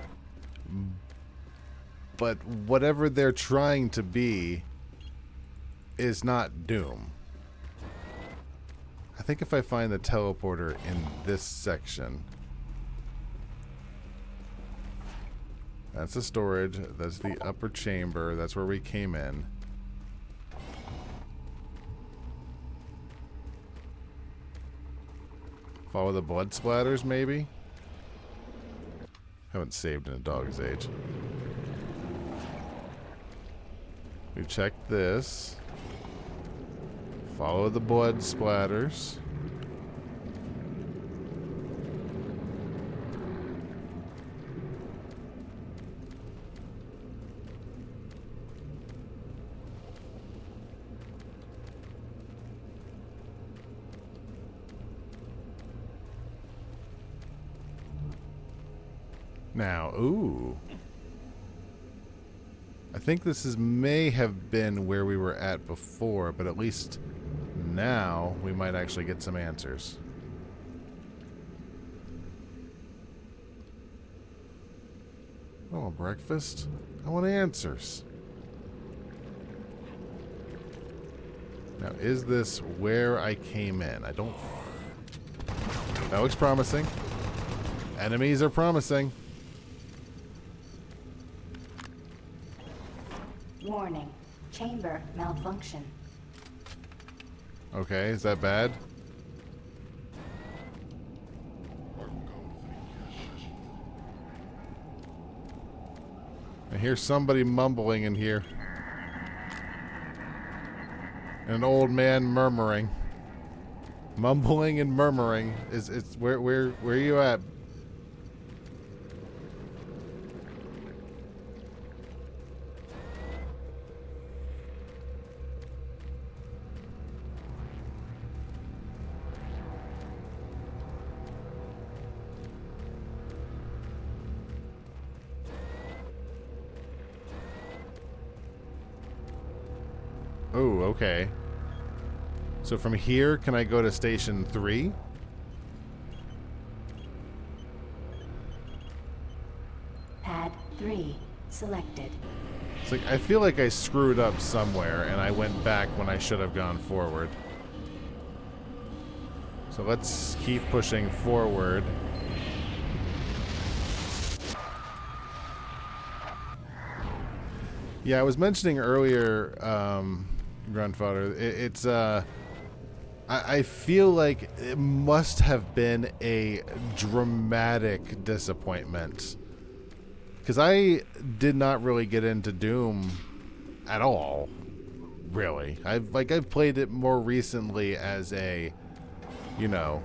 S1: but whatever they're trying to be is not Doom. I think if I find the teleporter in this section. That's the storage. That's the upper chamber. That's where we came in. Follow the blood splatters, maybe? Haven't saved in a dog's age. We've checked this. Follow the blood splatters. Now, ooh. I think this may have been where we were at before, but at least now we might actually get some answers. Oh, breakfast? I want answers. Now, is this where I came in? I don't... That looks promising. Enemies are promising.
S4: Warning. Chamber malfunction.
S1: Okay, is that bad? I hear somebody mumbling in here. An old man murmuring. Mumbling and murmuring. It's where are you at? Oh, okay. So from here, can I go to Station 3?
S4: Pad 3 selected.
S1: It's like, I feel like I screwed up somewhere, and I went back when I should have gone forward. So let's keep pushing forward. Yeah, I was mentioning earlier, Grandfather, I feel like it must have been a dramatic disappointment. Because I did not really get into Doom at all, really. I've played it more recently as a, you know,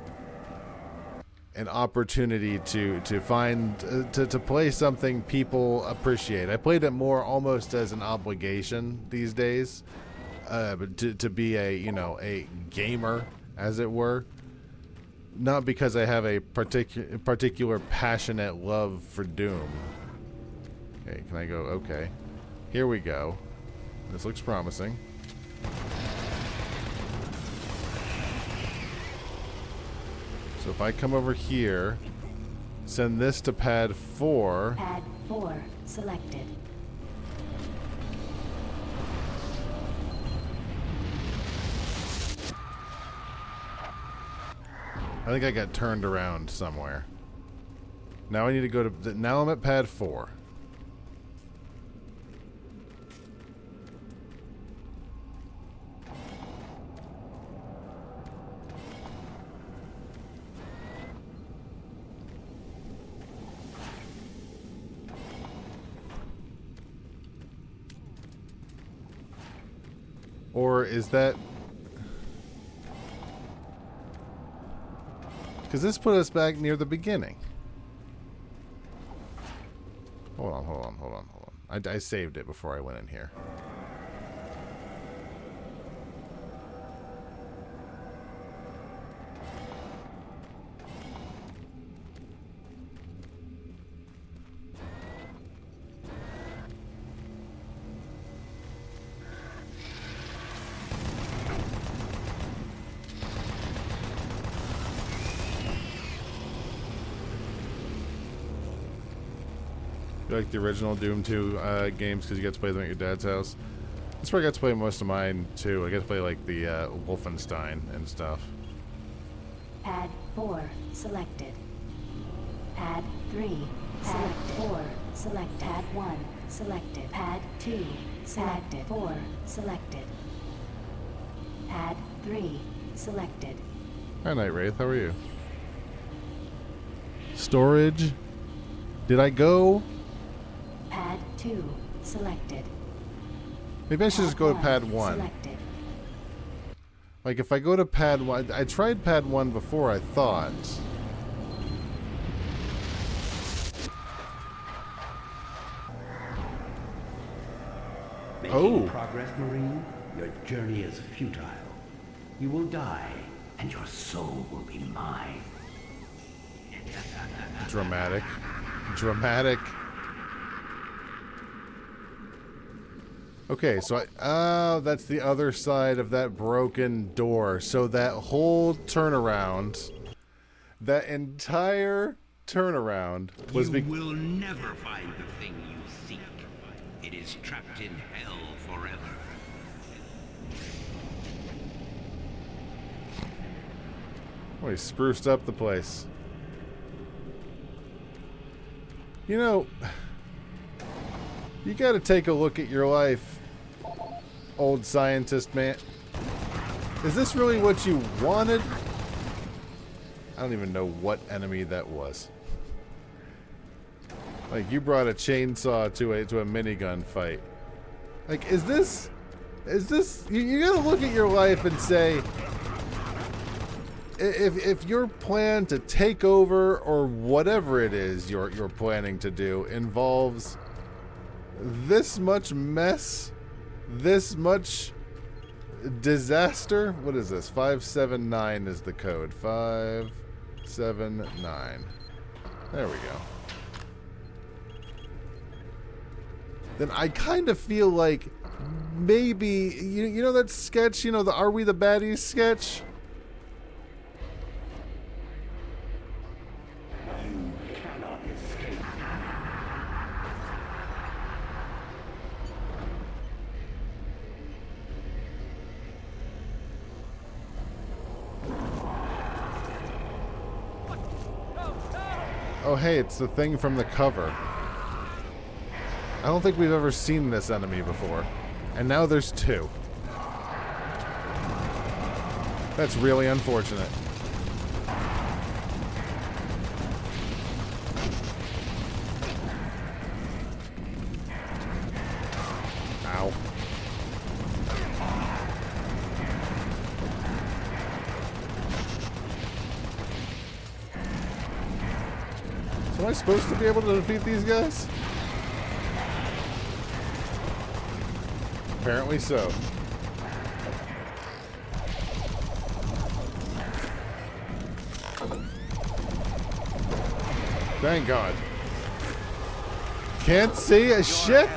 S1: an opportunity to find to play something people appreciate. I played it more almost as an obligation these days, but to be a, you know, a gamer, as it were. Not because I have a particular passionate love for Doom. Okay, can I go? Okay, here we go. This looks promising. So if I come over here, send this to pad 4.
S4: Pad 4 selected.
S1: I think I got turned around somewhere. Now I need to go to... Now I'm at pad 4. Or is that... Because this put us back near the beginning. Hold on. I saved it before I went in here. You like the original Doom 2 games because you get to play them at your dad's house? That's where I got to play most of mine too. I got to play like the Wolfenstein and stuff.
S4: Pad 4 selected. Pad 3 selected. 4 select. Pad 1 selected. Pad 2 selected. 4 selected. Pad 3 selected.
S1: Hi, Night Wraith. How are you? Storage. Did I go?
S4: Pad 2 selected.
S1: Maybe I should just go to pad 1.
S4: Selected.
S1: Like if I go to pad 1, I tried pad 1 before, I thought.
S6: Making progress, Marine? Your journey is futile. You will die, and your soul will be mine.
S1: Dramatic. Dramatic. Okay, so oh, that's the other side of that broken door. So that whole turnaround, that entire turnaround was...
S6: You will never find the thing you seek. It is trapped in hell forever.
S1: Oh, he spruced up the place. You know, you gotta take a look at your life, old scientist man. Is this really what you wanted? I don't even know what enemy that was. Like, you brought a chainsaw to a minigun fight. Like, is this... You gotta look at your life and say... If your plan to take over or whatever it is you're planning to do involves this much mess, this much disaster. What is this? 579 is the code. 579. There we go. Then I kind of feel like maybe you know that sketch, you know, the Are We the Baddies sketch? Oh, hey, it's the thing from the cover. I don't think we've ever seen this enemy before. And now there's two. That's really unfortunate. Ow. So am I supposed to be able to defeat these guys? Apparently so. Thank God. Can't see a shit?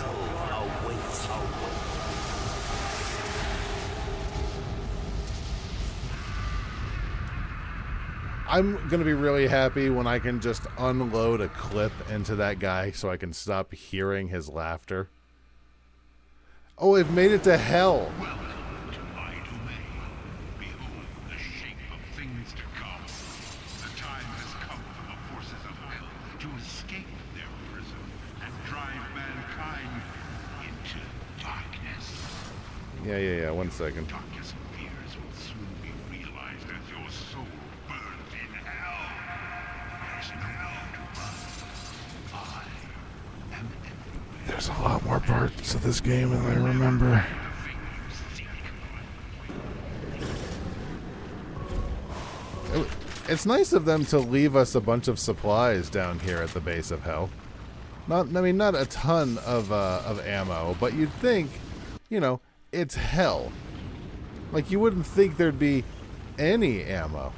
S1: I'm gonna be really happy when I can just unload a clip into that guy so I can stop hearing his laughter. Oh, I've made it to hell.
S7: Welcome to my domain. Behold the shape of things to come. The time has come for the forces of hell to escape their prison and drive mankind into darkness.
S1: Yeah, 1 second.
S7: Darkest fears will soon be realized as your soul burns in hell. There's nowhere to run. I am everywhere.
S1: There's a lot more parts of this game than I remember. It's nice of them to leave us a bunch of supplies down here at the base of hell. Not a ton of ammo, but you'd think, you know, it's hell. Like, you wouldn't think there'd be any ammo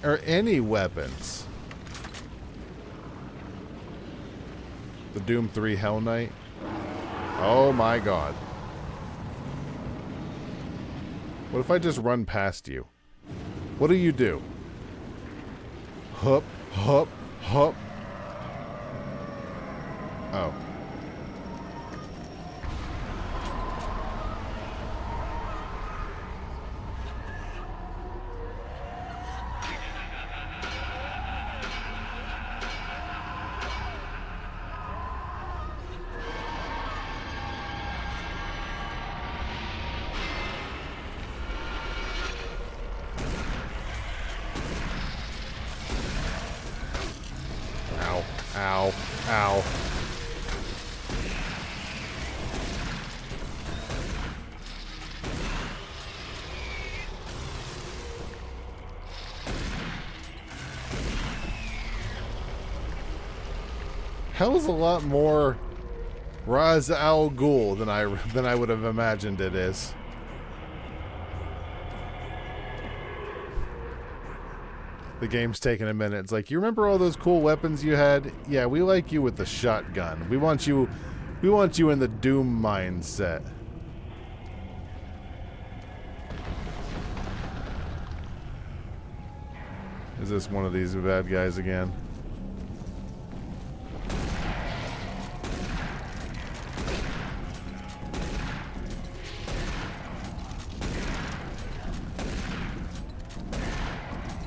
S1: or any weapons. The Doom 3 Hell Knight. Oh my God. What if I just run past you? What do you do? Hup, hup, hup. Oh. Ow, ow. Hell's a lot more Ra's al Ghul than I would have imagined it is. The game's taking a minute. It's like, you remember all those cool weapons you had? Yeah, we like you with the shotgun. We want you in the Doom mindset. Is this one of these bad guys again?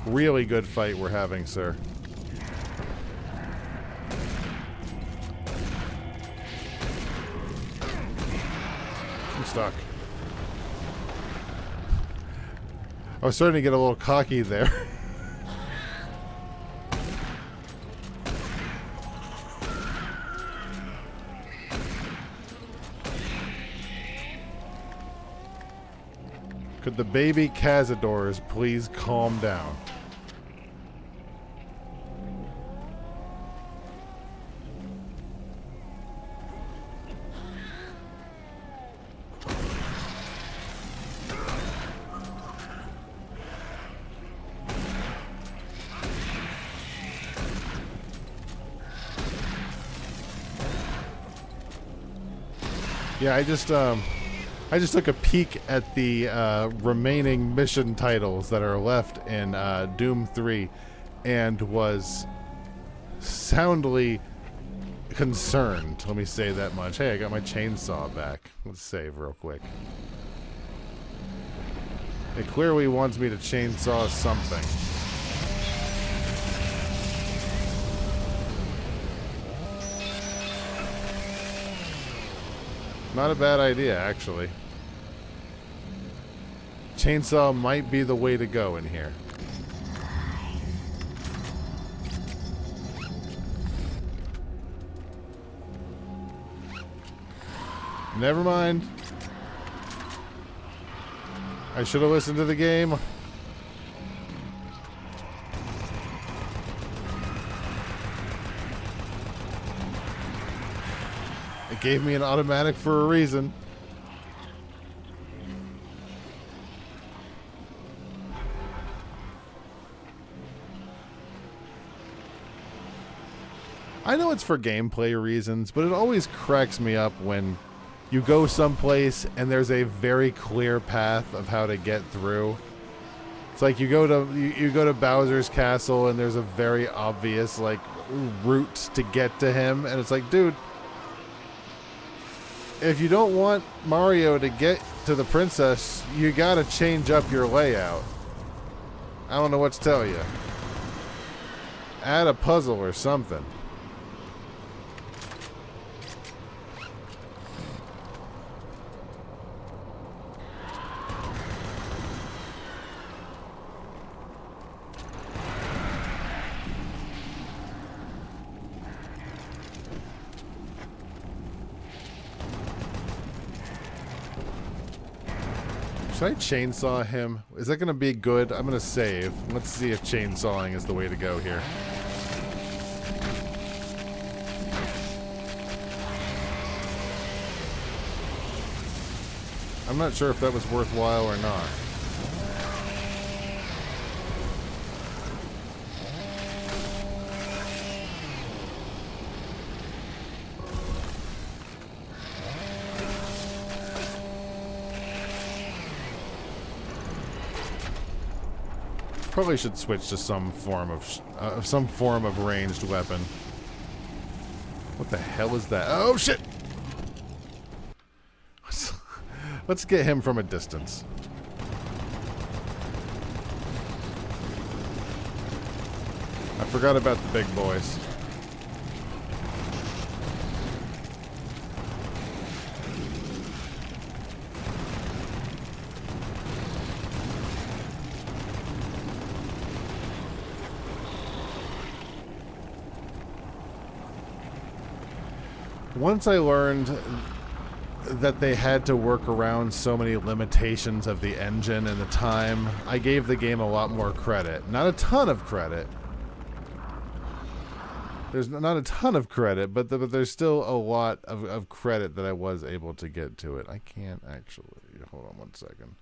S1: Really good fight we're having, sir. I'm stuck. I was starting to get a little cocky there. Could the baby Cazadors please calm down? Yeah, I just I just took a peek at the remaining mission titles that are left in Doom 3 and was soundly concerned. Let me say that much. Hey, I got my chainsaw back. Let's save real quick. It clearly wants me to chainsaw something. Not a bad idea, actually. Chainsaw might be the way to go in here. Never mind. I should have listened to the game. It gave me an automatic for a reason. I know it's for gameplay reasons, but it always cracks me up when you go someplace and there's a very clear path of how to get through. It's like you go to Bowser's castle and there's a very obvious like route to get to him, and it's like, dude, if you don't want Mario to get to the princess, you gotta change up your layout. I don't know what to tell you. Add a puzzle or something. Should I chainsaw him? Is that going to be good? I'm going to save. Let's see if chainsawing is the way to go here. I'm not sure if that was worthwhile or not. Probably should switch to some form of ranged weapon. What the hell is that? Oh shit! Let's get him from a distance. I forgot about the big boys. Once I learned that they had to work around so many limitations of the engine and the time, I gave the game a lot more credit. Not a ton of credit. There's not a ton of credit, but there's still a lot of credit that I was able to get to it. I can't actually... Hold on one second.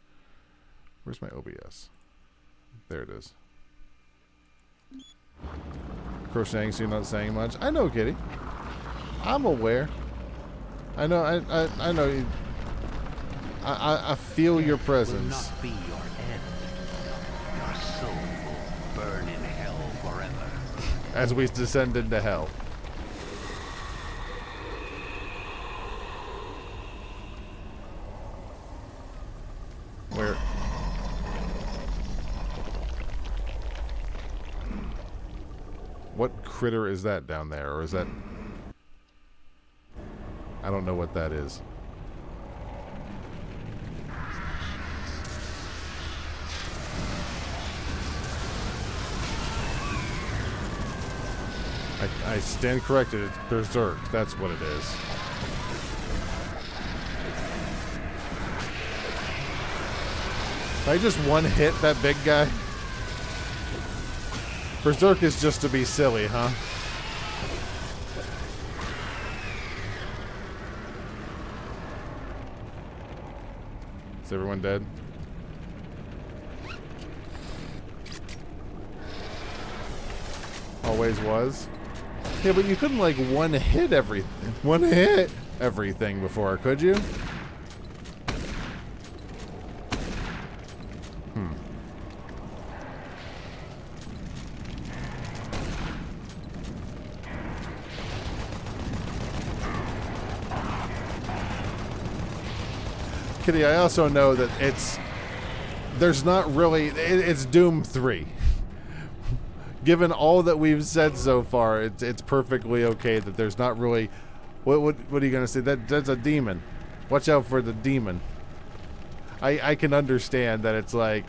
S1: Where's my OBS? There it is. Crocheting, so you're not saying much. I know, Kitty. I'm aware. I know. I know. You, I feel your presence.
S6: Will not be your end. Your soul will burn in hell forever.
S1: As we descend into hell. Where? What critter is that down there, or is that? I don't know what that is. I stand corrected. It's Berserk. That's what it is. Did I just one hit that big guy? Berserk is just to be silly, huh? Is everyone dead? Always was. Yeah, but you couldn't like one hit everything before, could you? Kitty, I also know that there's not really, it's Doom 3. Given all that we've said so far, it's perfectly okay that there's not really, what are you gonna say? That's a demon. Watch out for the demon. I can understand that it's like,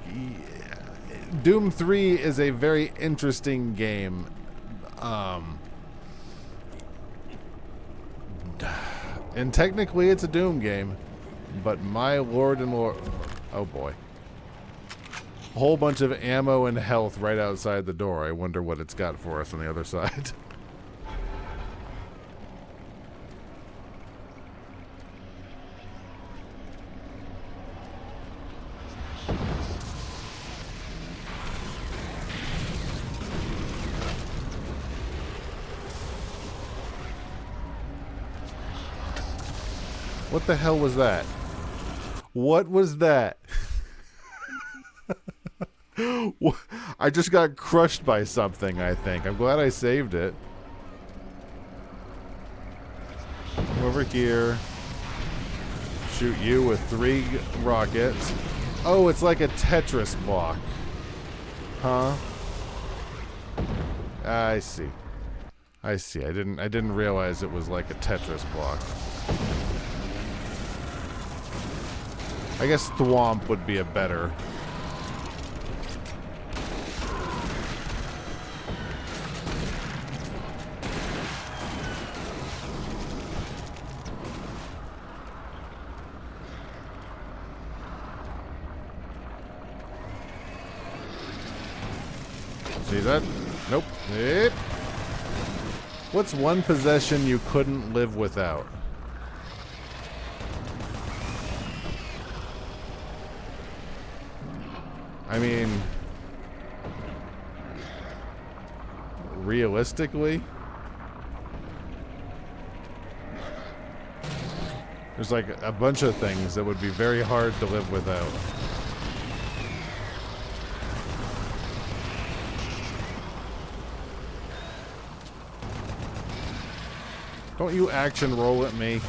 S1: Doom 3 is a very interesting game. And technically it's a Doom game, but my lord and lord, oh boy. A whole bunch of ammo and health right outside the door. I wonder what it's got for us on the other side. What the hell was that? What was that? I just got crushed by something, I think. I'm glad I saved it. Come over here. Shoot you with 3 rockets. Oh, it's like a Tetris block. Huh? I see. I see. I didn't realize it was like a Tetris block. I guess Thwomp would be a better. See that? Nope. Yep. What's one possession you couldn't live without? I mean, realistically, there's like a bunch of things that would be very hard to live without. Don't you action roll at me.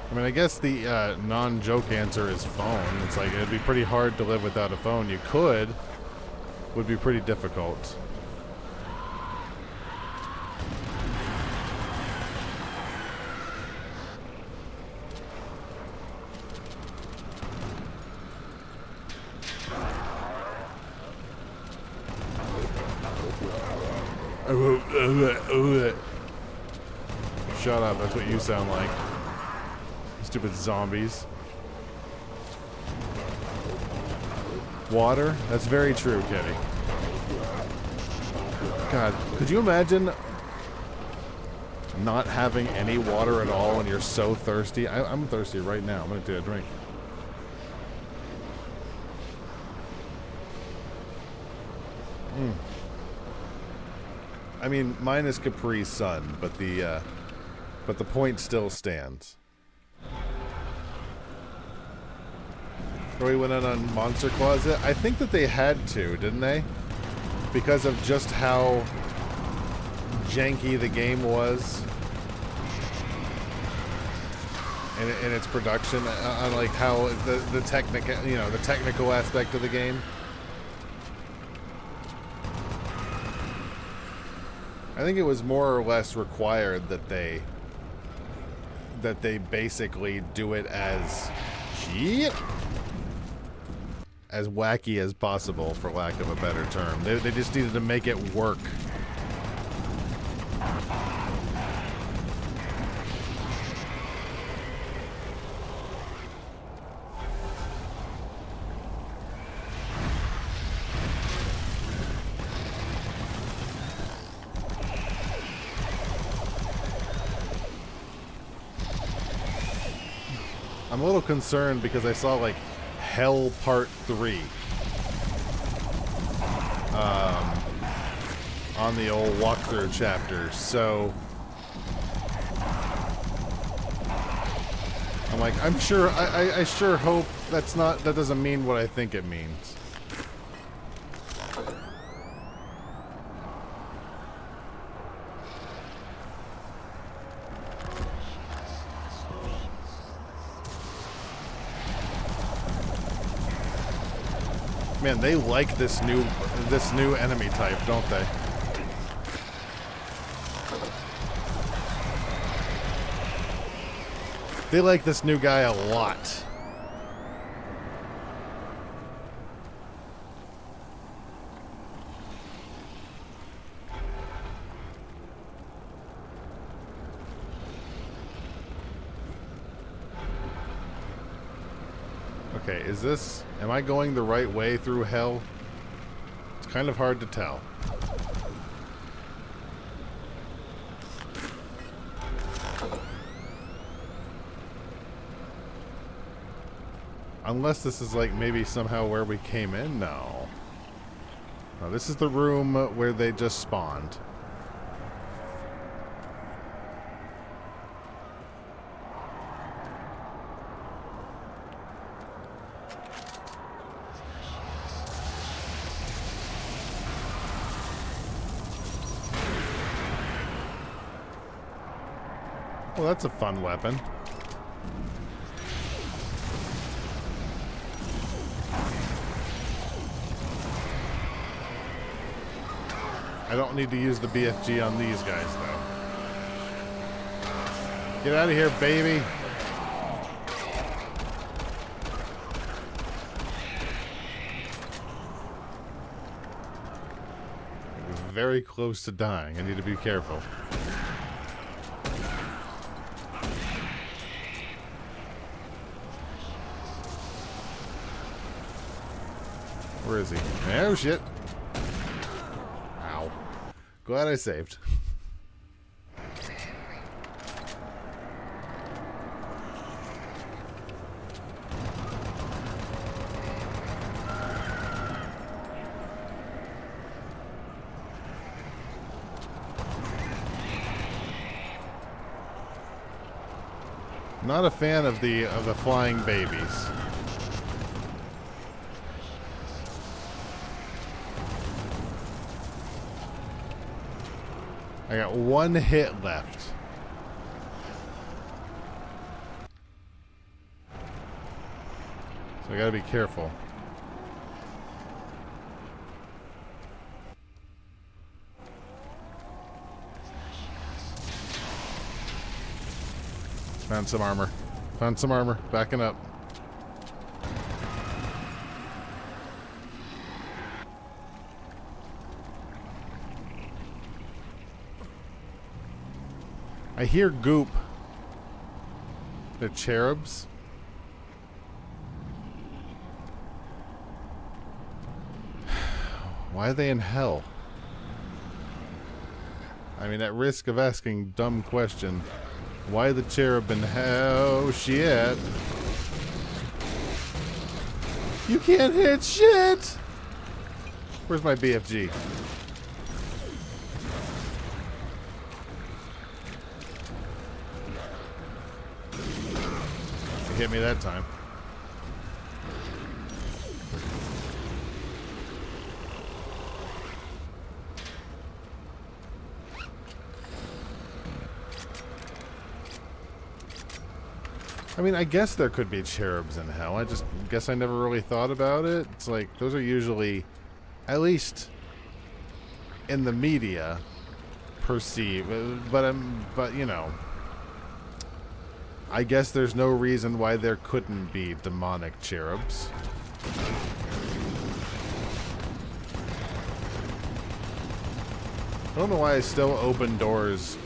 S1: I mean, I guess the non-joke answer is phone. It's like, it'd be pretty hard to live without a phone. You could. Would be pretty difficult. Shut up, that's what you sound like. Stupid zombies. Water? That's very true, Kitty. God, could you imagine not having any water at all and you're so thirsty? I'm thirsty right now. I'm gonna do a drink. I mean, mine is Capri Sun, but the point still stands. We went in on Monster Closet. I think that they had to, didn't they? Because of just how janky the game was in its production, on like how the technical aspect of the game. I think it was more or less required that they basically do it as shit. As wacky as possible, for lack of a better term. They just needed to make it work. I'm a little concerned because I saw like Hell Part 3. on the old walkthrough chapter, so I'm like, I'm sure, I sure hope that doesn't mean what I think it means. Man, they like this new enemy type, don't they? They like this new guy a lot. Okay, am I going the right way through hell? It's kind of hard to tell. Unless this is like maybe somehow where we came in? No. No, this is the room where they just spawned. Well, that's a fun weapon. I don't need to use the BFG on these guys, though. Get out of here, baby! I was very close to dying. I need to be careful. Where is he? Oh, shit. Ow. Glad I saved. Not a fan of the flying babies. I got one hit left. So I gotta be careful. Found some armor. Found some armor. Backing up. I hear goop. They're cherubs. Why are they in hell? I mean, at risk of asking a dumb question, why the cherub in hell? Shit. You can't hit shit! Where's my BFG? Hit me that time. I mean, I guess there could be cherubs in hell. I just guess I never really thought about it. It's like, those are usually, at least in the media, perceived. But you know, I guess there's no reason why there couldn't be demonic cherubs. I don't know why I still open doors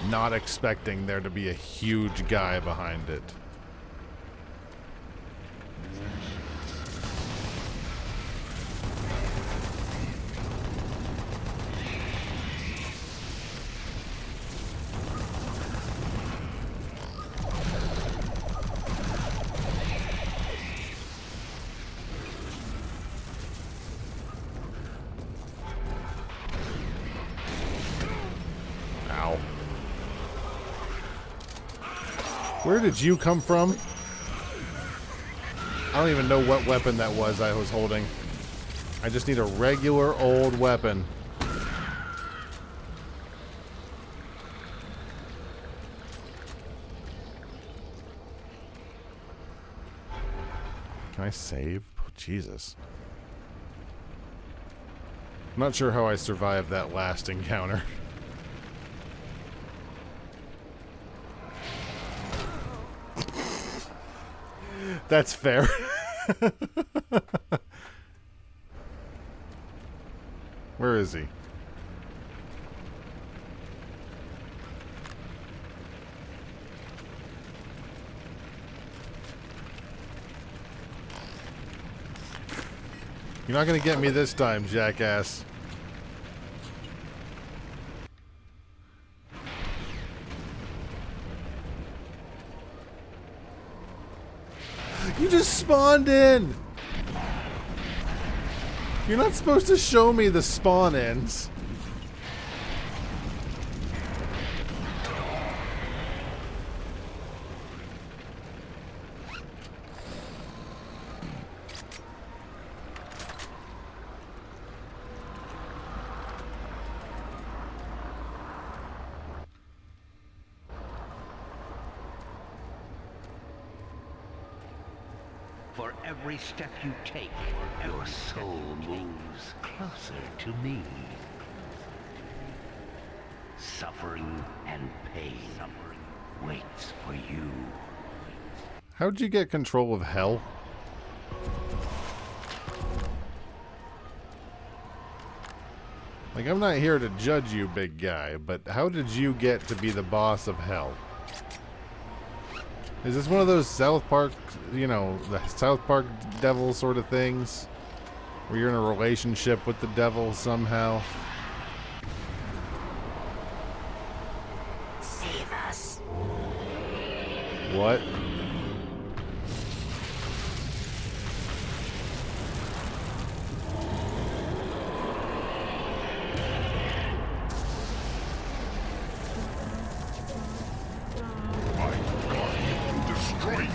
S1: not expecting there to be a huge guy behind it. Where did you come from? I don't even know what weapon that was I was holding. I just need a regular old weapon. Can I save? Oh, Jesus. I'm not sure how I survived that last encounter. That's fair. Where is he? You're not gonna get me this time, jackass. You just spawned in! You're not supposed to show me the spawn-ins.
S6: For every step you take, your soul moves closer to me. Suffering and pain waits for you.
S1: How'd you get control of hell? Like, I'm not here to judge you, big guy, but how did you get to be the boss of hell? Is this one of those South Park, you know, the South Park devil sort of things? Where you're in a relationship with the devil somehow?
S4: Save us.
S1: What?
S7: Destroy you.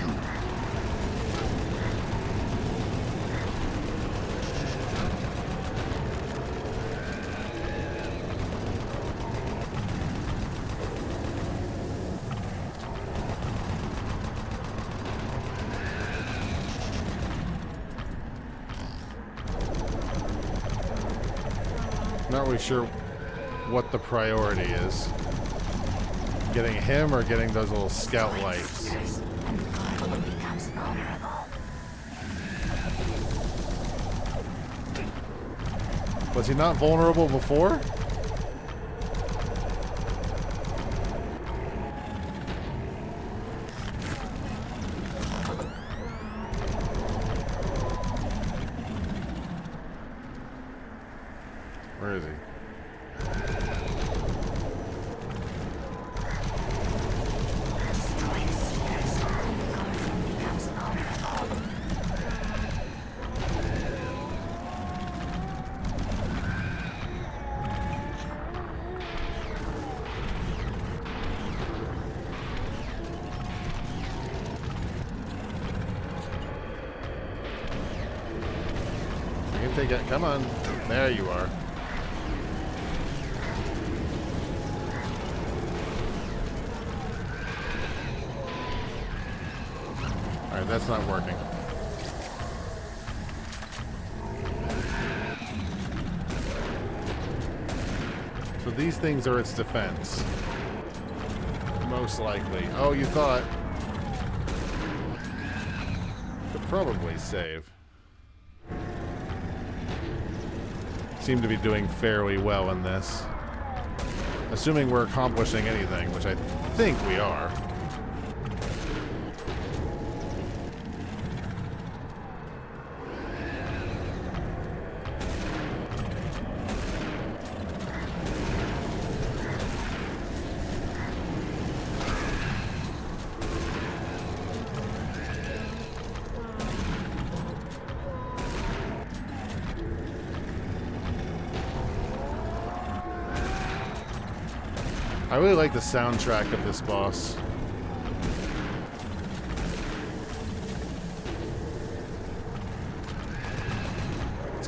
S1: Not really sure what the priority is. Getting him or getting those little scout lights?
S4: Becomes vulnerable.
S1: Was he not vulnerable before? Where is he?
S4: Destroy the seekers. Becomes vulnerable.
S1: You can take it. Come on. There you are. Alright, that's not working. So these things are its defense. Most likely. Oh, you thought. Could probably save. Seem to be doing fairly well in this. Assuming we're accomplishing anything, which I think we are. I really like the soundtrack of this boss.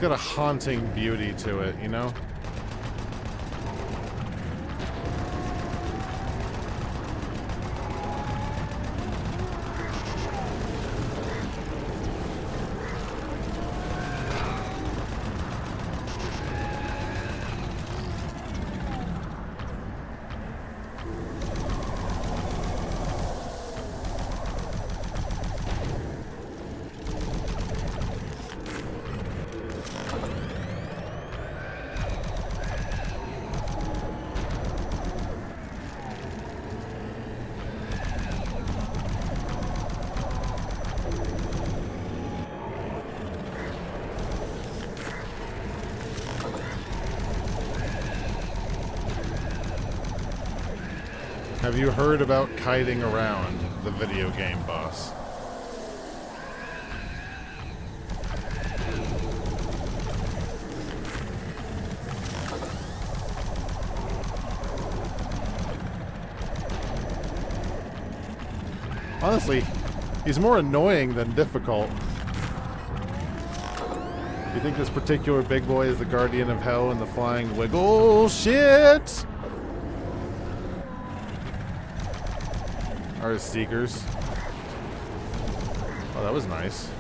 S1: got a haunting beauty to it, you know? Have you heard about kiting around the video game boss? Honestly, he's more annoying than difficult. You think this particular big boy is the guardian of hell and the flying wiggle shit? Are his seekers? Oh, that was nice.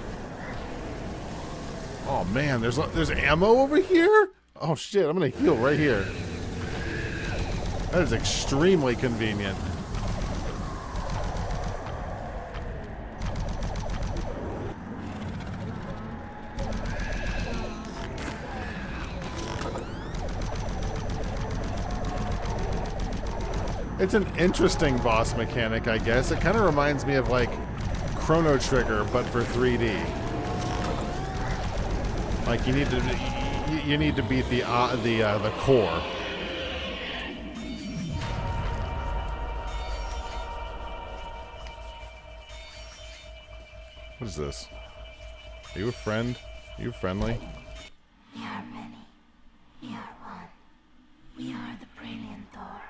S1: Oh man, there's ammo over here? Oh shit, I'm gonna heal right here. That is extremely convenient. It's an interesting boss mechanic, I guess. It kind of reminds me of like Chrono Trigger, but for 3D. Like you need to beat the core. What is this? Are you a friend? Are you friendly?
S4: We are many. We are one. We are the Brilliant Thor.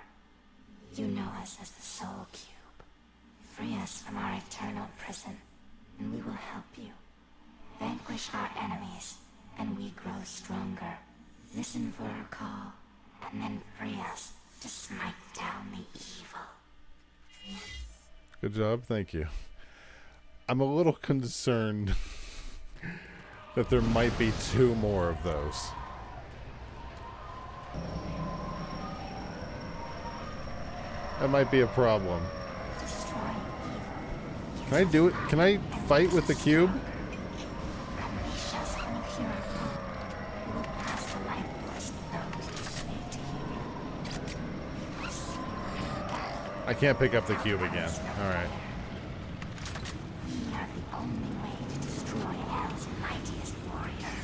S4: You know us as the Soul Cube. Free us from our eternal prison, and we will help you. Vanquish our enemies, and we grow stronger. Listen for our call, and then free us to smite down the evil.
S1: Good job, thank you. I'm a little concerned that there might be 2 more of those. That might be a problem. Can I do it? Can I fight with the cube? I can't pick up the cube again. Alright.
S4: We are the only way to destroy Hell's mightiest warrior.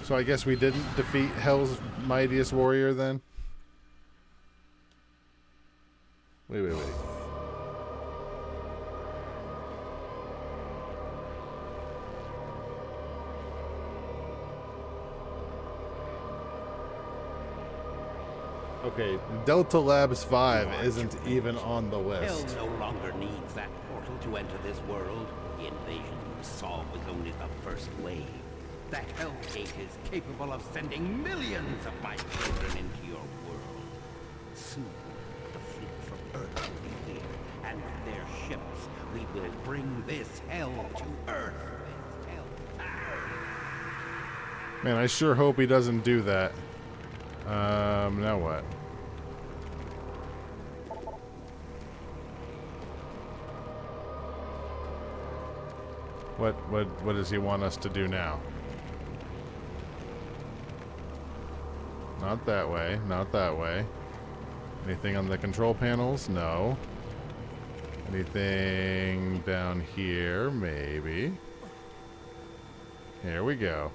S1: So I guess we didn't defeat Hell's mightiest warrior then? Wait. Okay, Delta Labs 5 isn't even on the list.
S6: Hell no longer needs that portal to enter this world. The invasion you saw was only the first wave. That Hell Gate is capable of sending millions of my children into your world. Soon, the fleet from Earth will be here, and with their ships, we will bring this Hell to Earth.
S1: Man, I sure hope he doesn't do that. Now what? What does he want us to do now? Not that way, not that way. Anything on the control panels? No. Anything down here? Maybe. Here we go.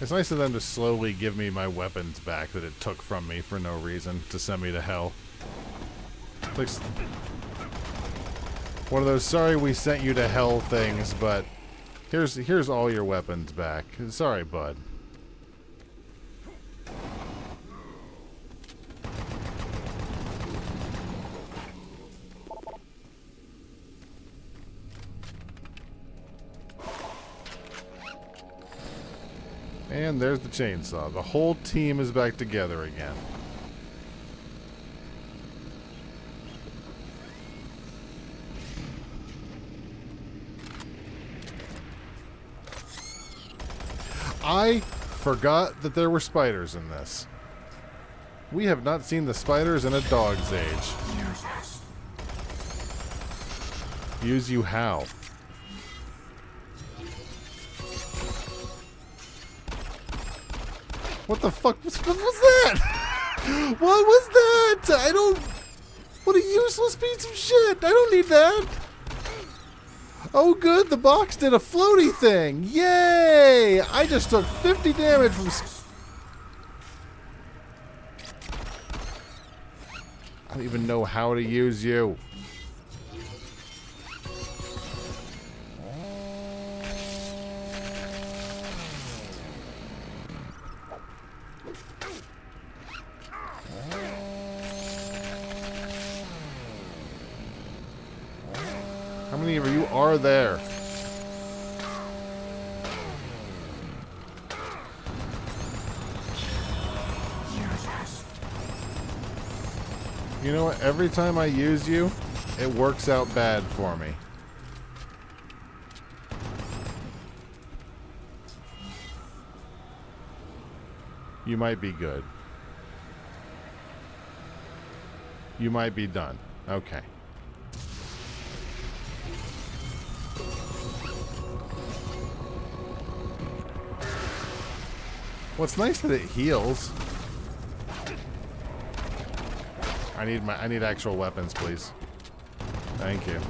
S1: It's nice of them to slowly give me my weapons back that it took from me for no reason to send me to hell. It's like one of those sorry we sent you to hell things, but here's all your weapons back. Sorry, bud. And there's the chainsaw. The whole team is back together again. I forgot that there were spiders in this. We have not seen the spiders in a dog's age. Use you how? What the fuck was that? What was that? I don't... What a useless piece of shit. I don't need that. Oh good, the box did a floaty thing. Yay! I just took 50 damage from... I don't even know how to use you. How many of you are there? You know what? Every time I use you, it works out bad for me. You might be good. You might be done. Okay. Well, it's nice that it heals. I need actual weapons, please. Thank you.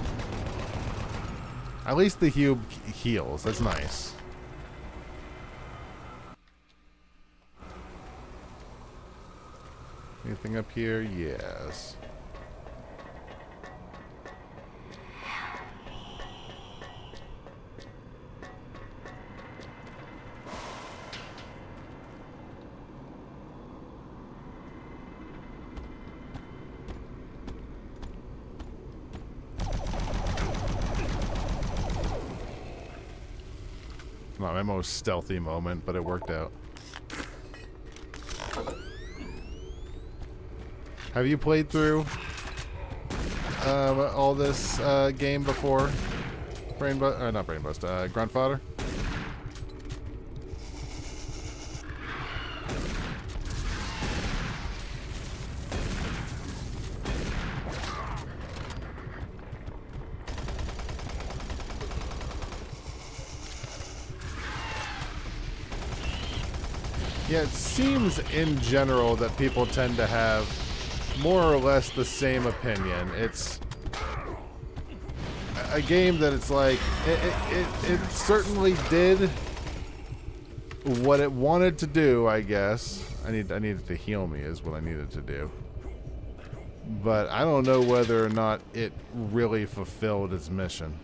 S1: At least the cube heals. That's nice. Anything up here? Yes. Not my most stealthy moment, but it worked out. Have you played through all this game before? Not Brain Bust, Grunt Fodder? Yeah, it seems in general that people tend to have more or less the same opinion. It's a game that it's like, it certainly did what it wanted to do, I guess. I needed to heal me is what I needed to do. But I don't know whether or not it really fulfilled its mission.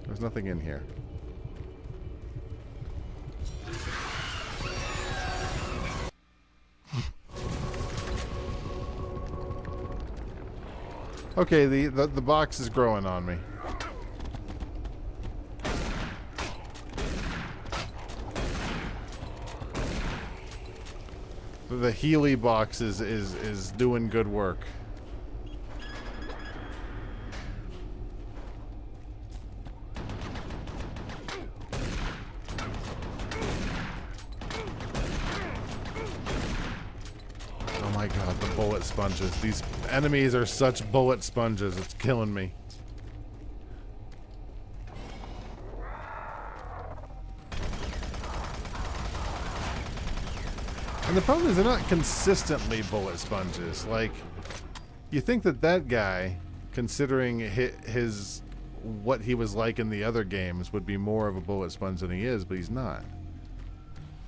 S1: There's nothing in here. Okay, the box is growing on me. The Healy box is doing good work. Oh my god, the bullet sponges. These enemies are such bullet sponges. It's killing me. And the problem is they're not consistently bullet sponges. Like, you think that guy, considering his what he was like in the other games, would be more of a bullet sponge than he is, but he's not.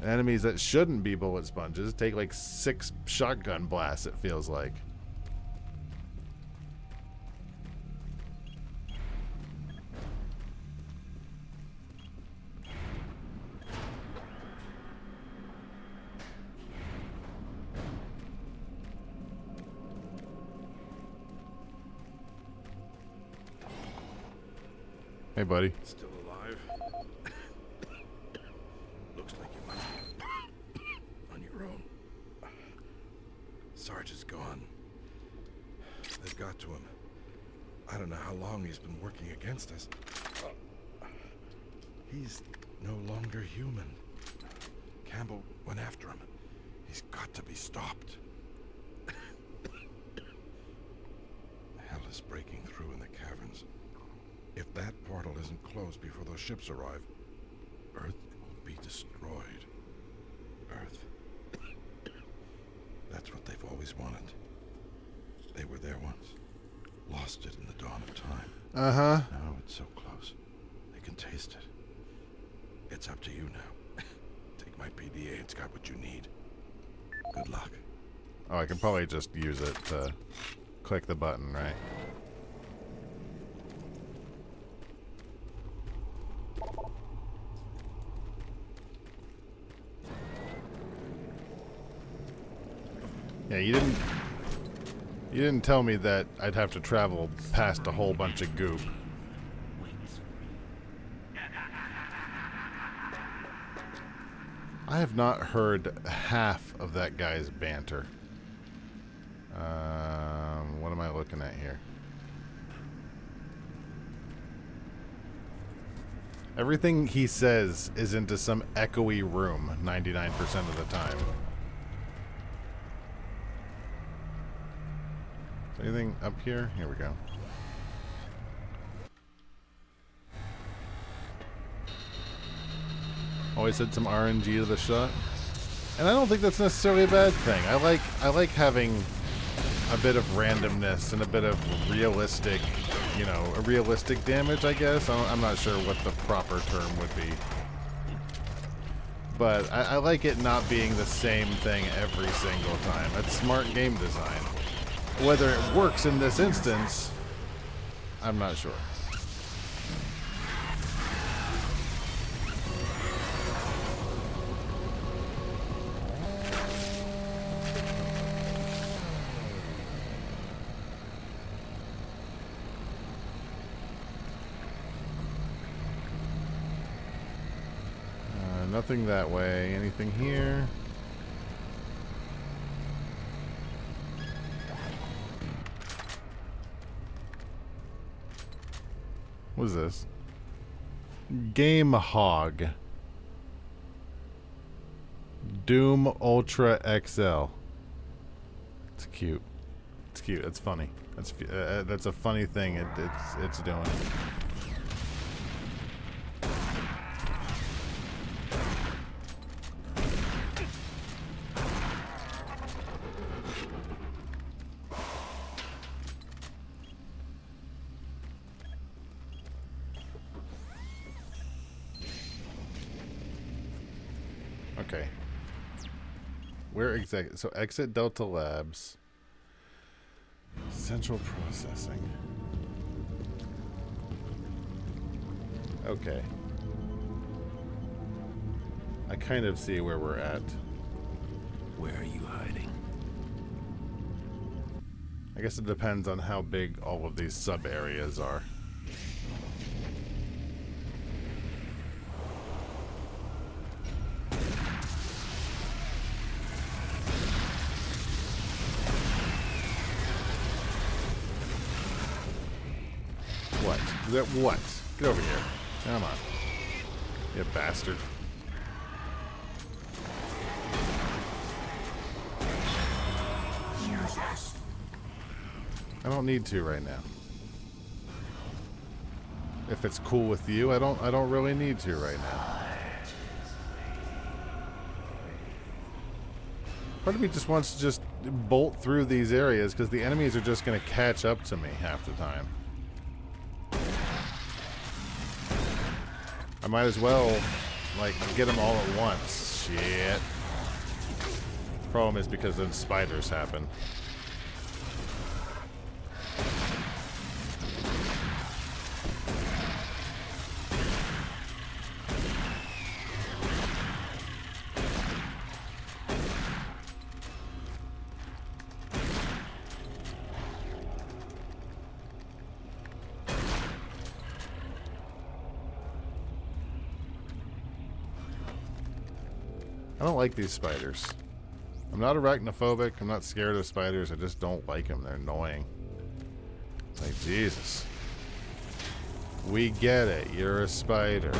S1: Enemies that shouldn't be bullet sponges take like 6 shotgun blasts, it feels like. Hey, buddy.
S8: Still alive? Sarge is gone. They've got to him. I don't know how long he's been working against us. He's no longer human. Campbell went after him. He's got to be stopped. Hell is breaking through in the caverns. If that portal isn't closed before those ships arrive, Earth will be destroyed. Earth. That's what they've always wanted. They were there once. Lost it in the dawn of time.
S1: Uh-huh.
S8: Now it's so close. They can taste it. It's up to you now. Take my PDA. It's got what you need. Good luck.
S1: Oh, I can probably just use it to click the button, right? Yeah, you didn't tell me that I'd have to travel past a whole bunch of goop. I have not heard half of that guy's banter. What am I looking at here? Everything he says is into some echoey room 99% of the time. Is anything up here? Here we go. Always had some RNG to the shot. And I don't think that's necessarily a bad thing. I like having a bit of randomness and a bit of realistic, you know, a realistic damage, I guess. I'm not sure what the proper term would be. But I like it not being the same thing every single time. It's smart game design. Whether it works in this instance, I'm not sure. Nothing that way. Anything here? What is this? Game Hog. Doom Ultra XL. It's cute. It's cute. It's funny. That's a funny thing it's doing. Okay. Where exactly? So exit Delta Labs. Central processing. Okay. I kind of see where we're at.
S8: Where are you hiding?
S1: I guess it depends on how big all of these sub areas are. What? Get over here. Come on. You bastard. I don't need to right now. If it's cool with you, I don't really need to right now. Part of me just wants to just bolt through these areas because the enemies are just going to catch up to me half the time. I might as well, like, get them all at once. Shit. Problem is because then spiders happen. I don't like these spiders. I'm not arachnophobic. I'm not scared of spiders. I just don't like them. They're annoying. It's like, Jesus. We get it. You're a spider.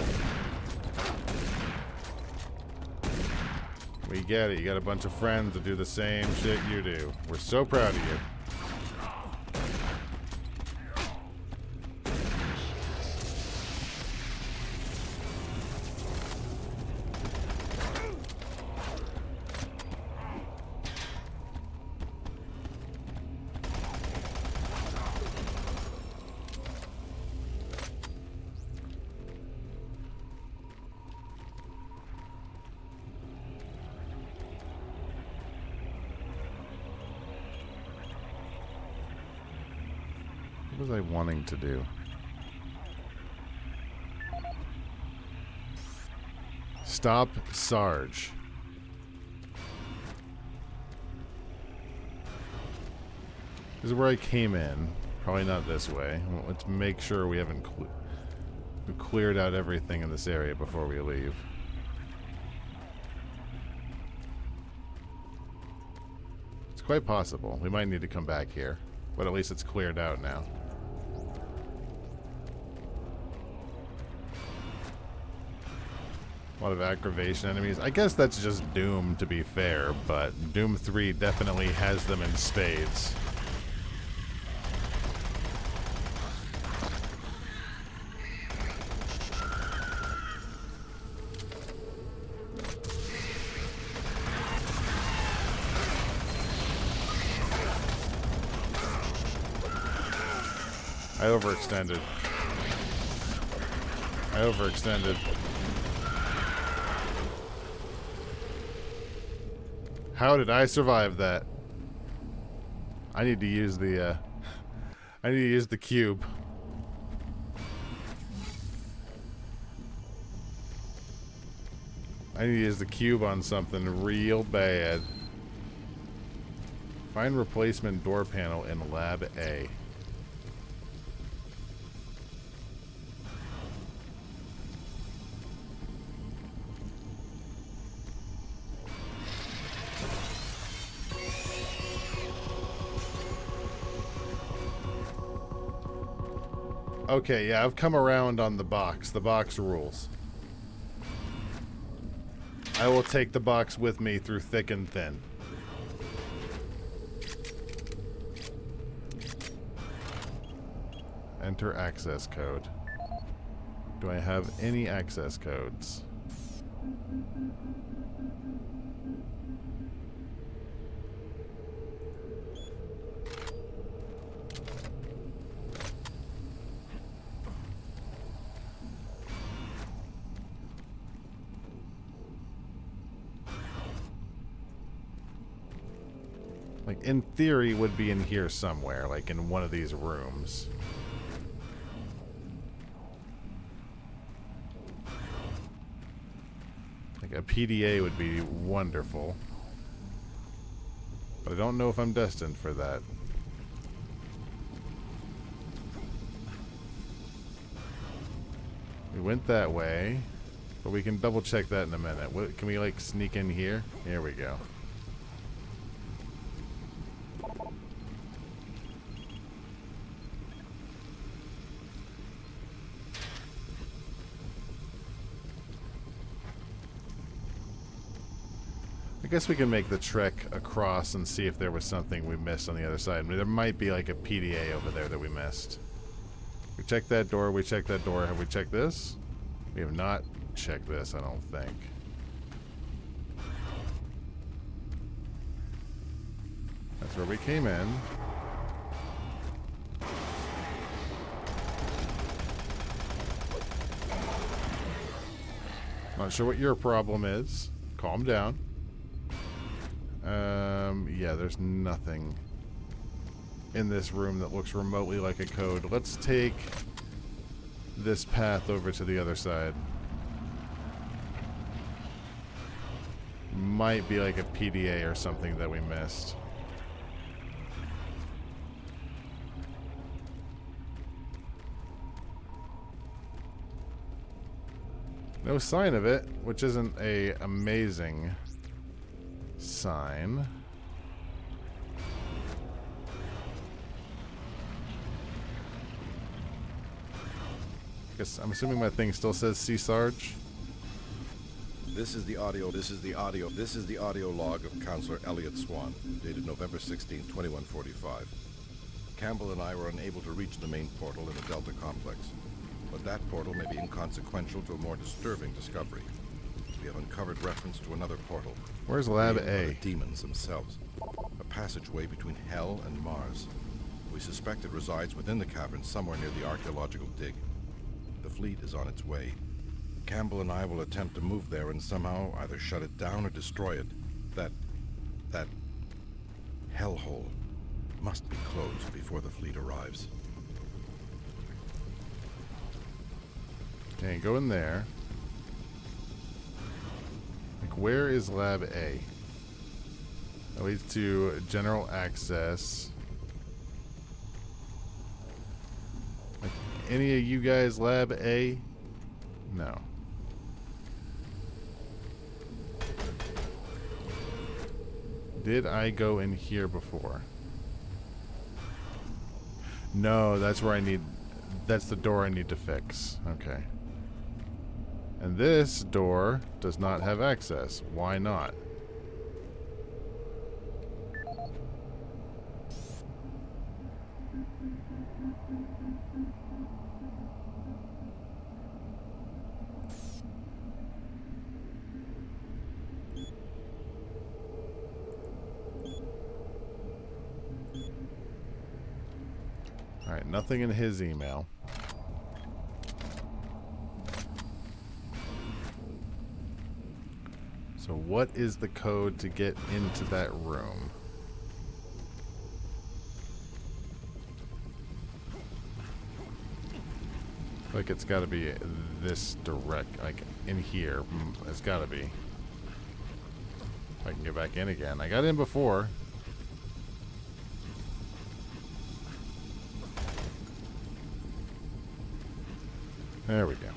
S1: We get it. You got a bunch of friends that do the same shit you do. We're so proud of you. What was I wanting to do? Stop Sarge. This is where I came in. Probably not this way. Let's make sure we haven't cleared out everything in this area before we leave. It's quite possible. We might need to come back here. But at least it's cleared out now. A lot of aggravation enemies. I guess that's just Doom, to be fair, but Doom 3 definitely has them in spades. I overextended. How did I survive that? I need to use the, I need to use the cube. I need to use the cube on something real bad. Find replacement door panel in Lab A. Okay, yeah, I've come around on the box. The box rules. I will take the box with me through thick and thin. Enter access code. Do I have any access codes? Like, in theory, would be in here somewhere, like in one of these rooms. Like, a PDA would be wonderful. But I don't know if I'm destined for that. We went that way, but we can double check that in a minute. What, can we, like, sneak in here? Here we go. I guess we can make the trek across and see if there was something we missed on the other side. I mean, there might be like a PDA over there that we missed. We checked that door, we checked that door. Have we checked this? We have not checked this, I don't think. That's where we came in. Not sure what your problem is. Calm down. Yeah, there's nothing in this room that looks remotely like a code. Let's take this path over to the other side. Might be like a PDA or something that we missed. No sign of it, which isn't a amazing sign. Guess I'm assuming my thing still says C Sarge.
S8: This is the audio log of Counselor Elliot Swan, dated November 16, 2145. Campbell and I were unable to reach the main portal in the Delta complex, but that portal may be inconsequential to a more disturbing discovery. We have uncovered reference to another portal.
S1: Where's Lab
S8: created by
S1: A?
S8: the demons themselves. A passageway between Hell and Mars. We suspect it resides within the cavern somewhere near the archaeological dig. The fleet is on its way. Campbell and I will attempt to move there and somehow either shut it down or destroy it. That hellhole must be closed before the fleet arrives.
S1: Okay, go in there. Like, where is Lab A? That leads to general access. Like, any of you guys Lab A? No. Did I go in here before? No, that's where I need... That's the door I need to fix. Okay. And this door does not have access. Why not? Alright, nothing in his email. So what is the code to get into that room? Like, it's got to be this direct, like in here. It's got to be. If I can get back in again. I got in before. There we go.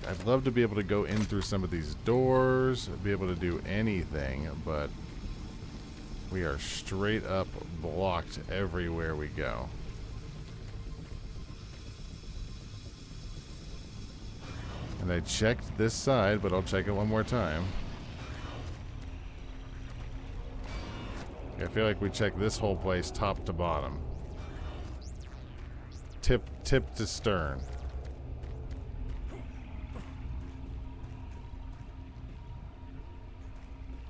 S1: I'd love to be able to go in through some of these doors, be able to do anything, but we are straight up blocked everywhere we go. And I checked this side, but I'll check it one more time. I feel like we checked this whole place top to bottom. Tip to stern.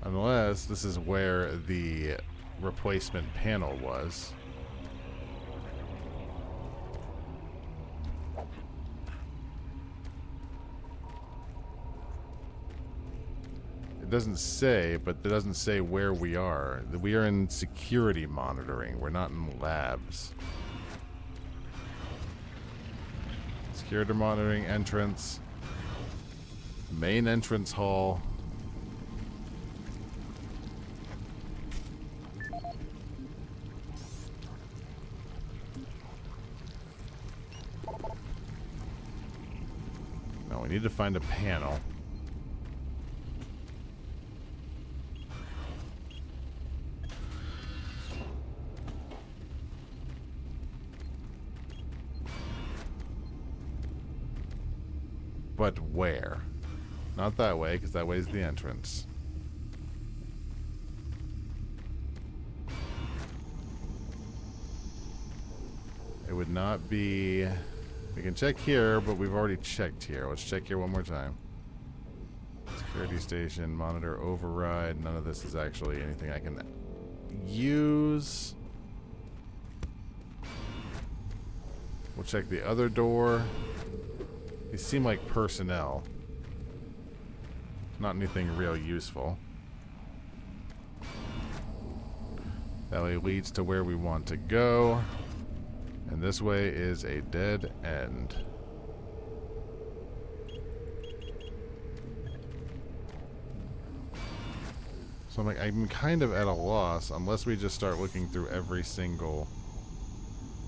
S1: Unless this is where the replacement panel was. It doesn't say, but it doesn't say where we are. We are in security monitoring. We're not in labs. Security monitoring entrance. Main entrance hall. Now we need to find a panel. But where? Not that way, because that way is the entrance. It would not be... We can check here, but we've already checked here. Let's check here one more time. Security station, monitor override. None of this is actually anything I can use. We'll check the other door. These seem like personnel. Not anything real useful. That way leads to where we want to go. And this way is a dead end. So I'm kind of at a loss unless we just start looking through every single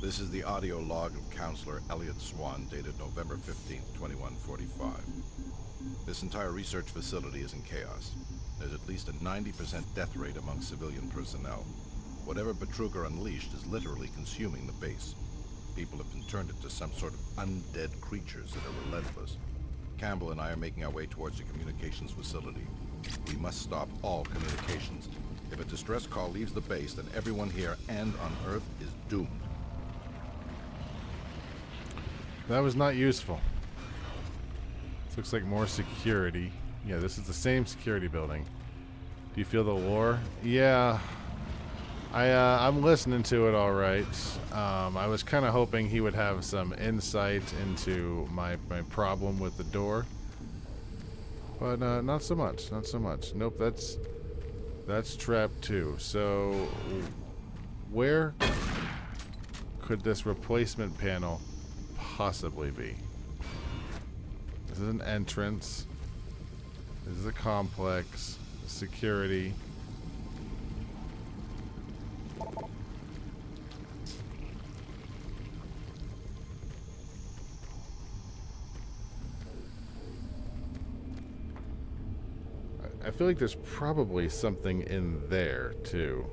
S8: This is the audio log of Counselor Elliot Swan, dated November 15, 2145. This entire research facility is in chaos. There's at least a 90% death rate among civilian personnel. Whatever Betruger unleashed is literally consuming the base. People have been turned into some sort of undead creatures that are relentless. Campbell and I are making our way towards the communications facility. We must stop all communications. If a distress call leaves the base, then everyone here and on Earth is doomed.
S1: That was not useful. This looks like more security. Yeah, this is the same security building. Do you feel the lore? Yeah. I'm listening to it all right. I was kind of hoping he would have some insight into my problem with the door. But not so much. Not so much. Nope, that's trap 2. So where could this replacement panel possibly be? This is an entrance. This is a complex. Security. I feel like there's probably something in there too.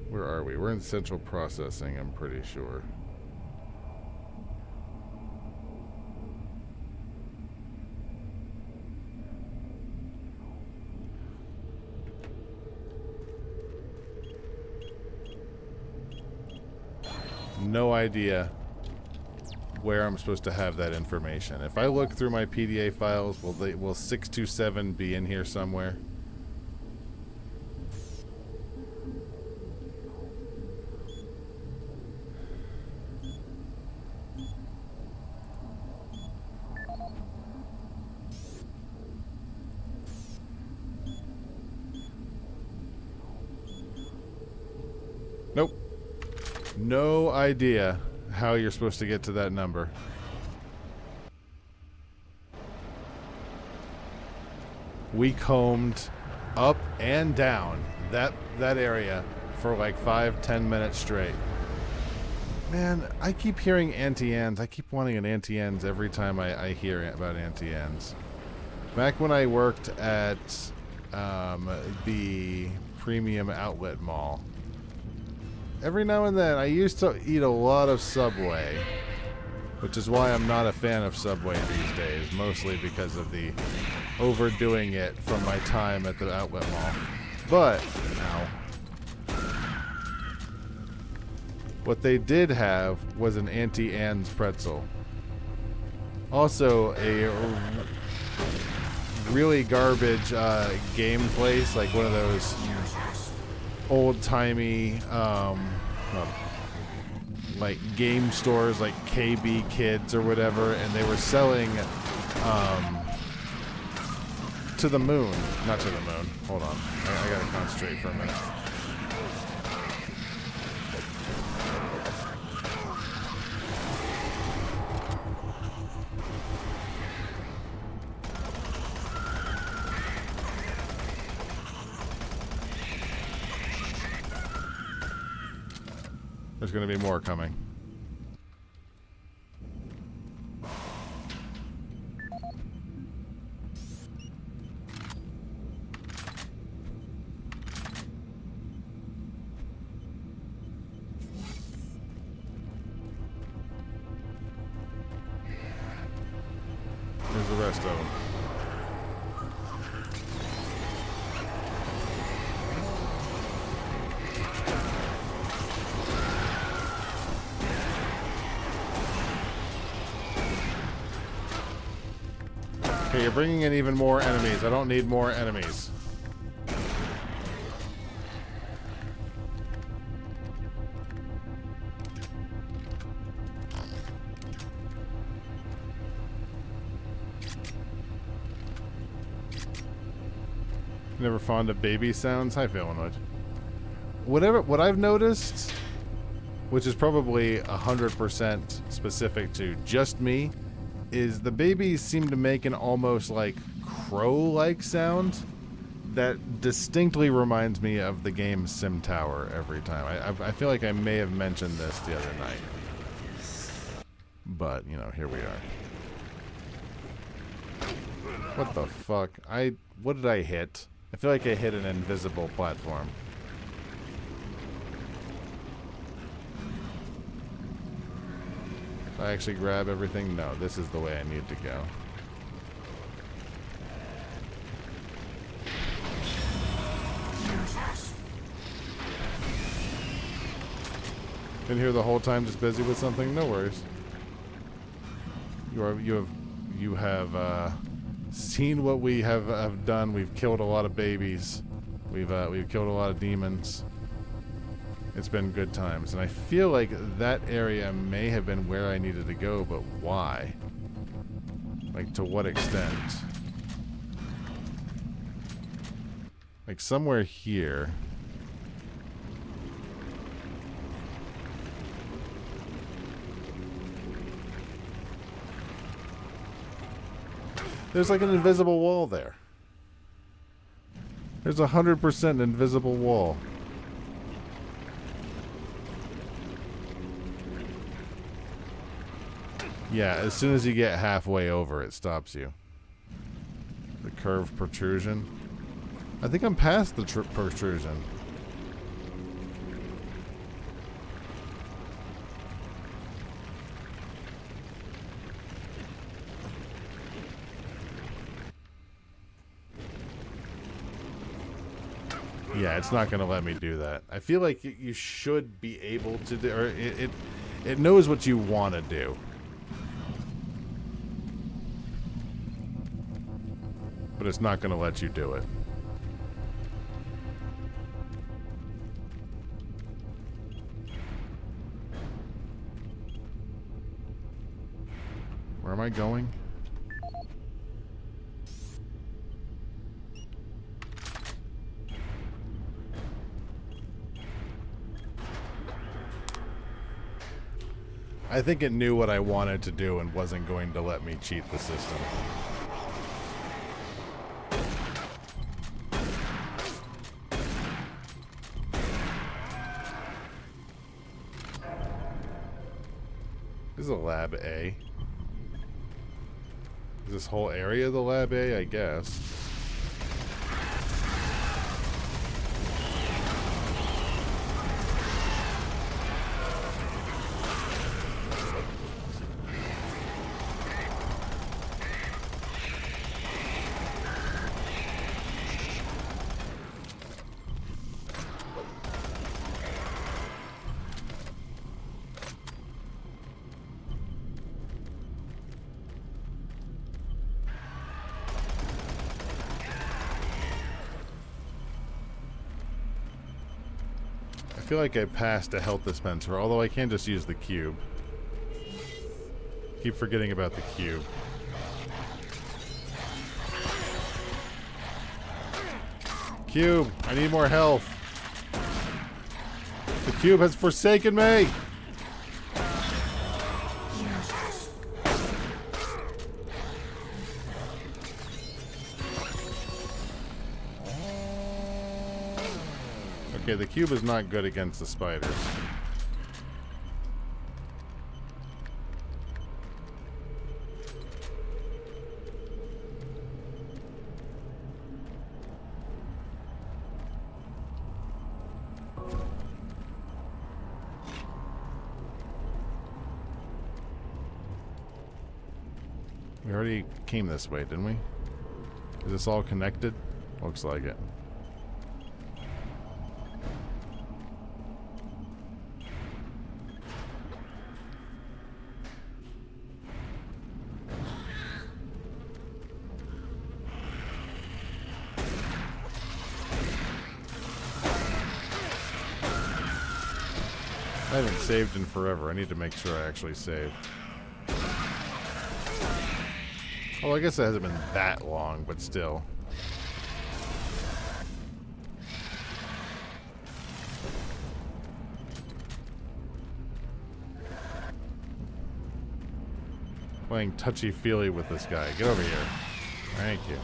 S1: Where are we? We're in central processing, I'm pretty sure. No idea where I'm supposed to have that information. If I look through my PDA files, will 627 be in here somewhere? Nope. No idea how you're supposed to get to that number. We combed up and down that area for like 5-10 minutes straight. Man, I keep hearing anti-ans. I keep wanting an anti-ans every time I hear about anti-ans. Back when I worked at the Premium Outlet Mall, every now and then I used to eat a lot of Subway, which is why I'm not a fan of Subway these days, mostly because of the overdoing it from my time at the outlet mall. But, what they did have was an Auntie Anne's pretzel. Also, a really garbage game place, like one of those old-timey like game stores like KB Kids or whatever, and they were selling to the moon. Not to the moon. Hold on. I gotta concentrate for a minute. There's going to be more coming. There's the rest of them. Okay, you're bringing in even more enemies. I don't need more enemies. Never fond of baby sounds. Hi, Phalanoid. What I've noticed, which is probably 100% specific to just me, is the babies seem to make an almost like crow-like sound that distinctly reminds me of the game Sim Tower every time. I feel like I may have mentioned this the other night. But, you know, here we are. What the fuck? What did I hit? I feel like I hit an invisible platform. If I actually grab everything? No, this is the way I need to go. Been here the whole time, just busy with something? No worries. You have seen what we have done. We've killed a lot of babies. We've killed a lot of demons. It's been good times, and I feel like that area may have been where I needed to go, but why? Like, to what extent? Like, somewhere here. There's like an invisible wall there. There's 100% an invisible wall. Yeah, as soon as you get halfway over, it stops you. The curved protrusion. I think I'm past the protrusion. Yeah, it's not going to let me do that. I feel like you should be able to do, or it knows what you want to do. But it's not going to let you do it. Where am I going? I think it knew what I wanted to do and wasn't going to let me cheat the system. This is a lab A. Is this whole area the lab A? I guess. I feel like I passed a health dispenser, although I can just use the cube. Keep forgetting about the cube. Cube, I need more health. The cube has forsaken me! Okay, the cube is not good against the spiders. We already came this way, didn't we? Is this all connected? Looks like it. I haven't saved in forever. I need to make sure I actually save. Oh, I guess it hasn't been that long, but still. Playing touchy-feely with this guy. Get over here. Thank you.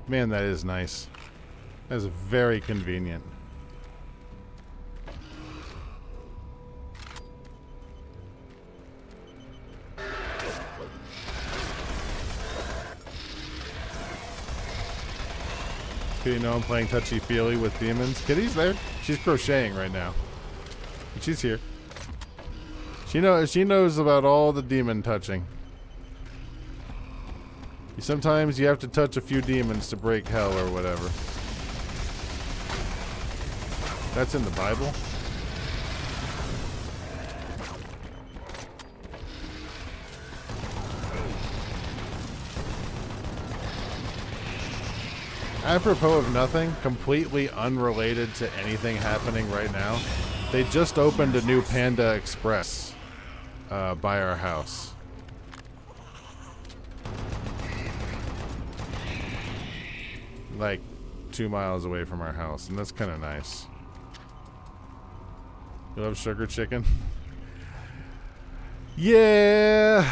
S1: Man, that is nice. That is very convenient. Kitty know I'm playing touchy-feely with demons. Kitty's there. She's crocheting right now. But she's here. She knows about all the demon touching. Sometimes you have to touch a few demons to break hell or whatever. That's in the Bible. Apropos of nothing, completely unrelated to anything happening right now, they just opened a new Panda Express by our house. Like 2 miles away from our house, and that's kind of nice. You love sugar chicken? Yeah.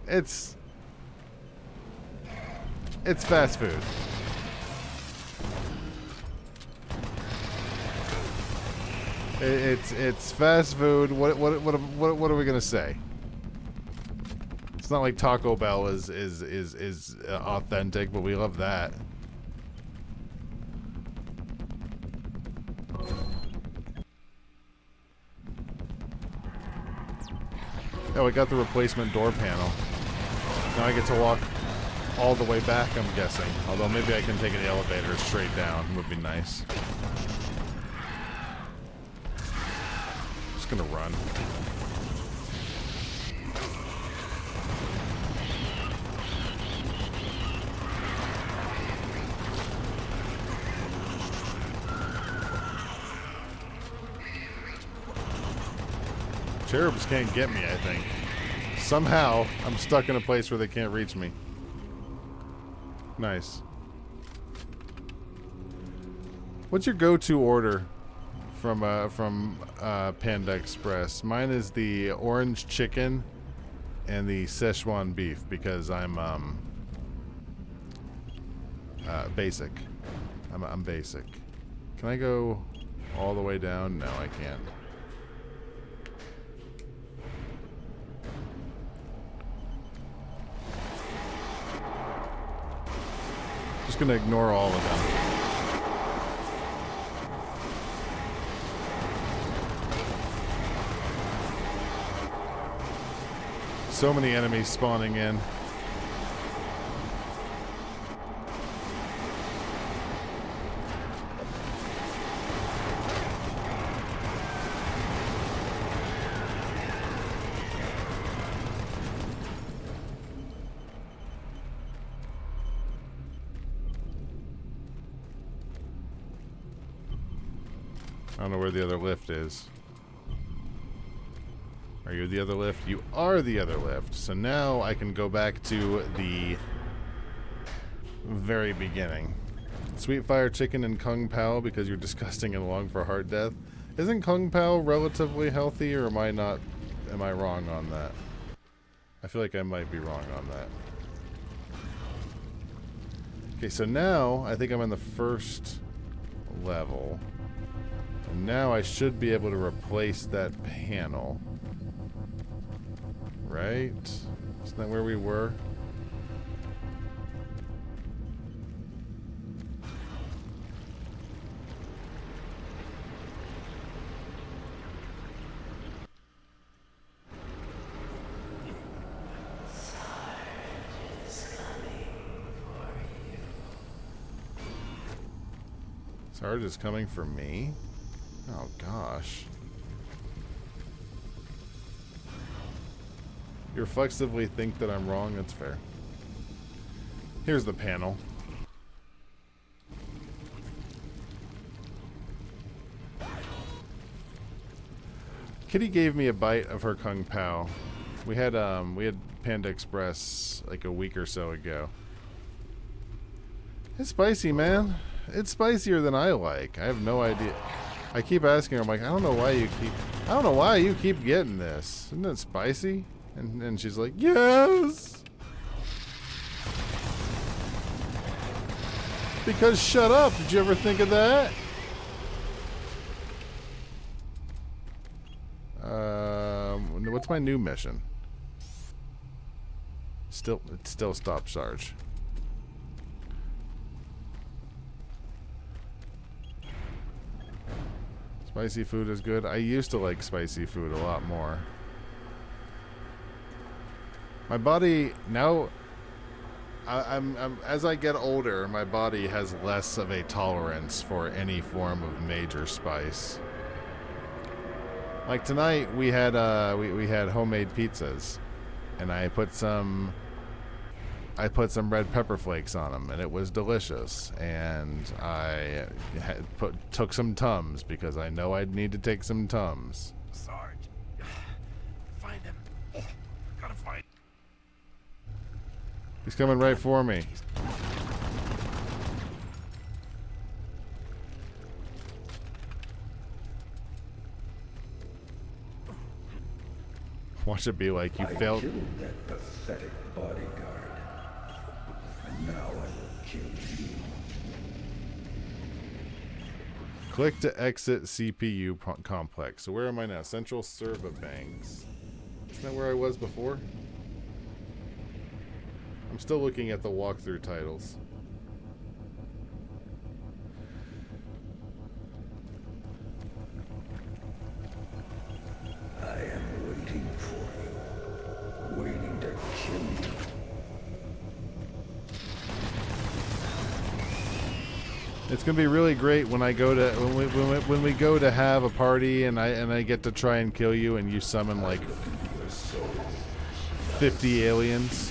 S1: It's fast food. It's fast food. What are we gonna say? It's not like Taco Bell is authentic, but we love that. Oh, we got the replacement door panel. Now I get to walk all the way back, I'm guessing. Although maybe I can take an elevator straight down. Would be nice. Just gonna run. Cherubs can't get me, I think. Somehow, I'm stuck in a place where they can't reach me. Nice. What's your go-to order from Panda Express? Mine is the orange chicken and the Szechuan beef because I'm basic. I'm basic. Can I go all the way down? No, I can't. Just gonna ignore all of them. So many enemies spawning in. I don't know where the other lift is. Are you the other lift? You are the other lift. So now I can go back to the very beginning. Sweet fire chicken and Kung Pao because you're disgusting and long for heart death. Isn't Kung Pao relatively healthy, or am I wrong on that? I feel like I might be wrong on that. Okay, so now I think I'm in the first level. And now I should be able to replace that panel. Right? Isn't that where we were? Sarge is coming for me? Oh gosh. You reflexively think that I'm wrong? That's fair. Here's the panel. Kitty gave me a bite of her Kung Pao. We had Panda Express like a week or so ago. It's spicy, man. It's spicier than I like. I have no idea. I keep asking her, I'm like, I don't know why you keep getting this. Isn't it spicy? And she's like, yes. Because shut up. Did you ever think of that? What's my new mission? It's still stop Sarge. Spicy food is good. I used to like spicy food a lot more. My body now, I'm as I get older, my body has less of a tolerance for any form of major spice. Like tonight, we had we had homemade pizzas, and I put some red pepper flakes on them, and it was delicious. And I took some Tums because I know I'd need to take some Tums.
S8: Sarge, find him. Gotta find.
S1: He's coming right for me. Watch it be like you failed.
S7: Killed that pathetic bodyguard. And now I will kill you.
S1: Click to exit CPU complex. So where am I now? Central Server Banks. Isn't that where I was before? I'm still looking at the walkthrough titles.
S7: I am waiting for you. Waiting to kill you.
S1: It's gonna be really great when I go to when we go to have a party and I get to try and kill you and you summon like 50 aliens.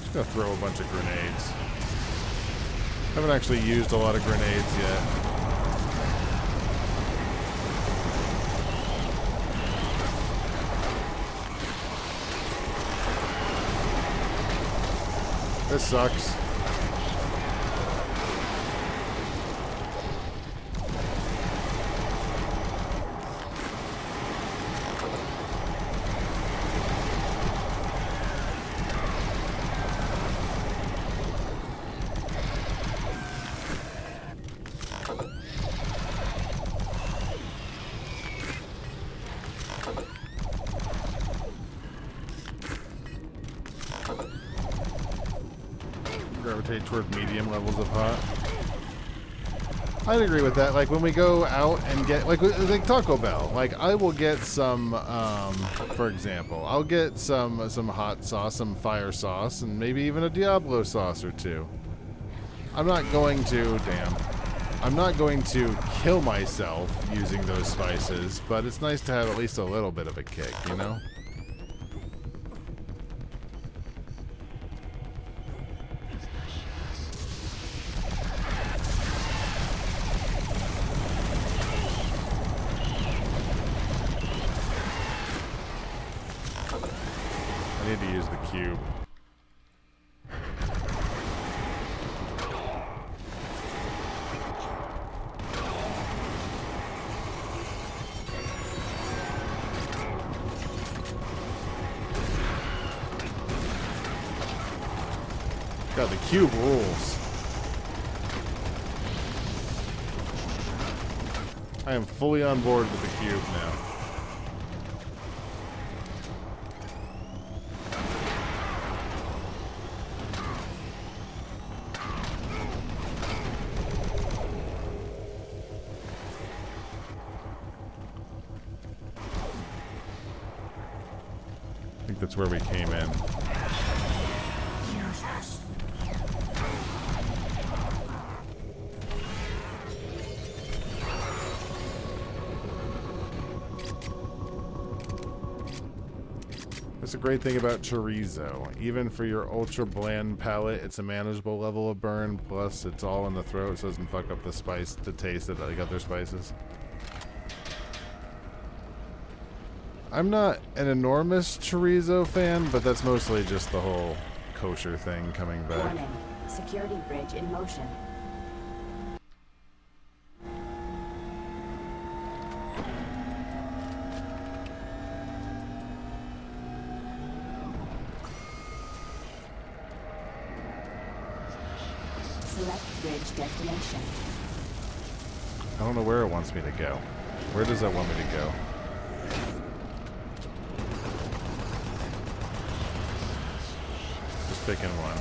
S1: Just gonna throw a bunch of grenades. Haven't actually used a lot of grenades yet. This sucks. Gravitate toward medium levels of hot. I'd agree with that. Like when we go out and get like Taco Bell, like I will get some for example, I'll get some hot sauce, some fire sauce, and maybe even a Diablo sauce or two. I'm not going to kill myself using those spices, but it's nice to have at least a little bit of a kick, you know? I need to use the cube. God, the cube rules. I am fully on board with the cube now. I think that's where we came in. That's a great thing about chorizo. Even for your ultra bland palate, it's a manageable level of burn. Plus, it's all in the throat, so it doesn't fuck up the taste of like other spices. I'm not an enormous chorizo fan, but that's mostly just the whole kosher thing coming back.
S9: Warning. Security bridge in motion. destination.
S1: I don't know where it wants me to go. Where does that want me to go? Just picking one.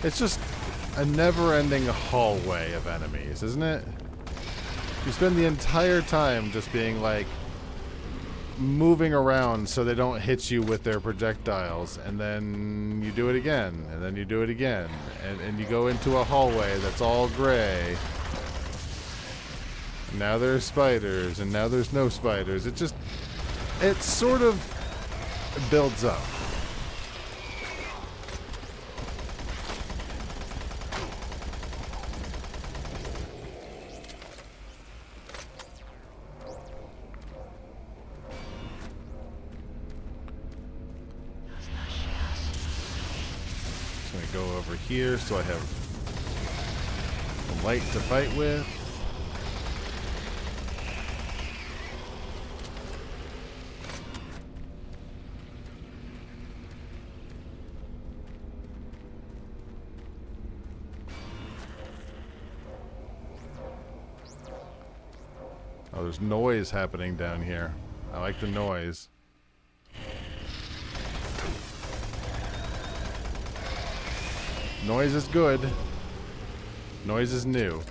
S1: It's just a never-ending hallway of enemies, isn't it? You spend the entire time just being like moving around so they don't hit you with their projectiles, and then you do it again, and then you do it again, and you go into a hallway that's all gray. And now there's spiders, and now there's no spiders. It sort of builds up. Go over here so I have a light to fight with. Oh, there's noise happening down here. I like the noise. Noise is good. Noise is new.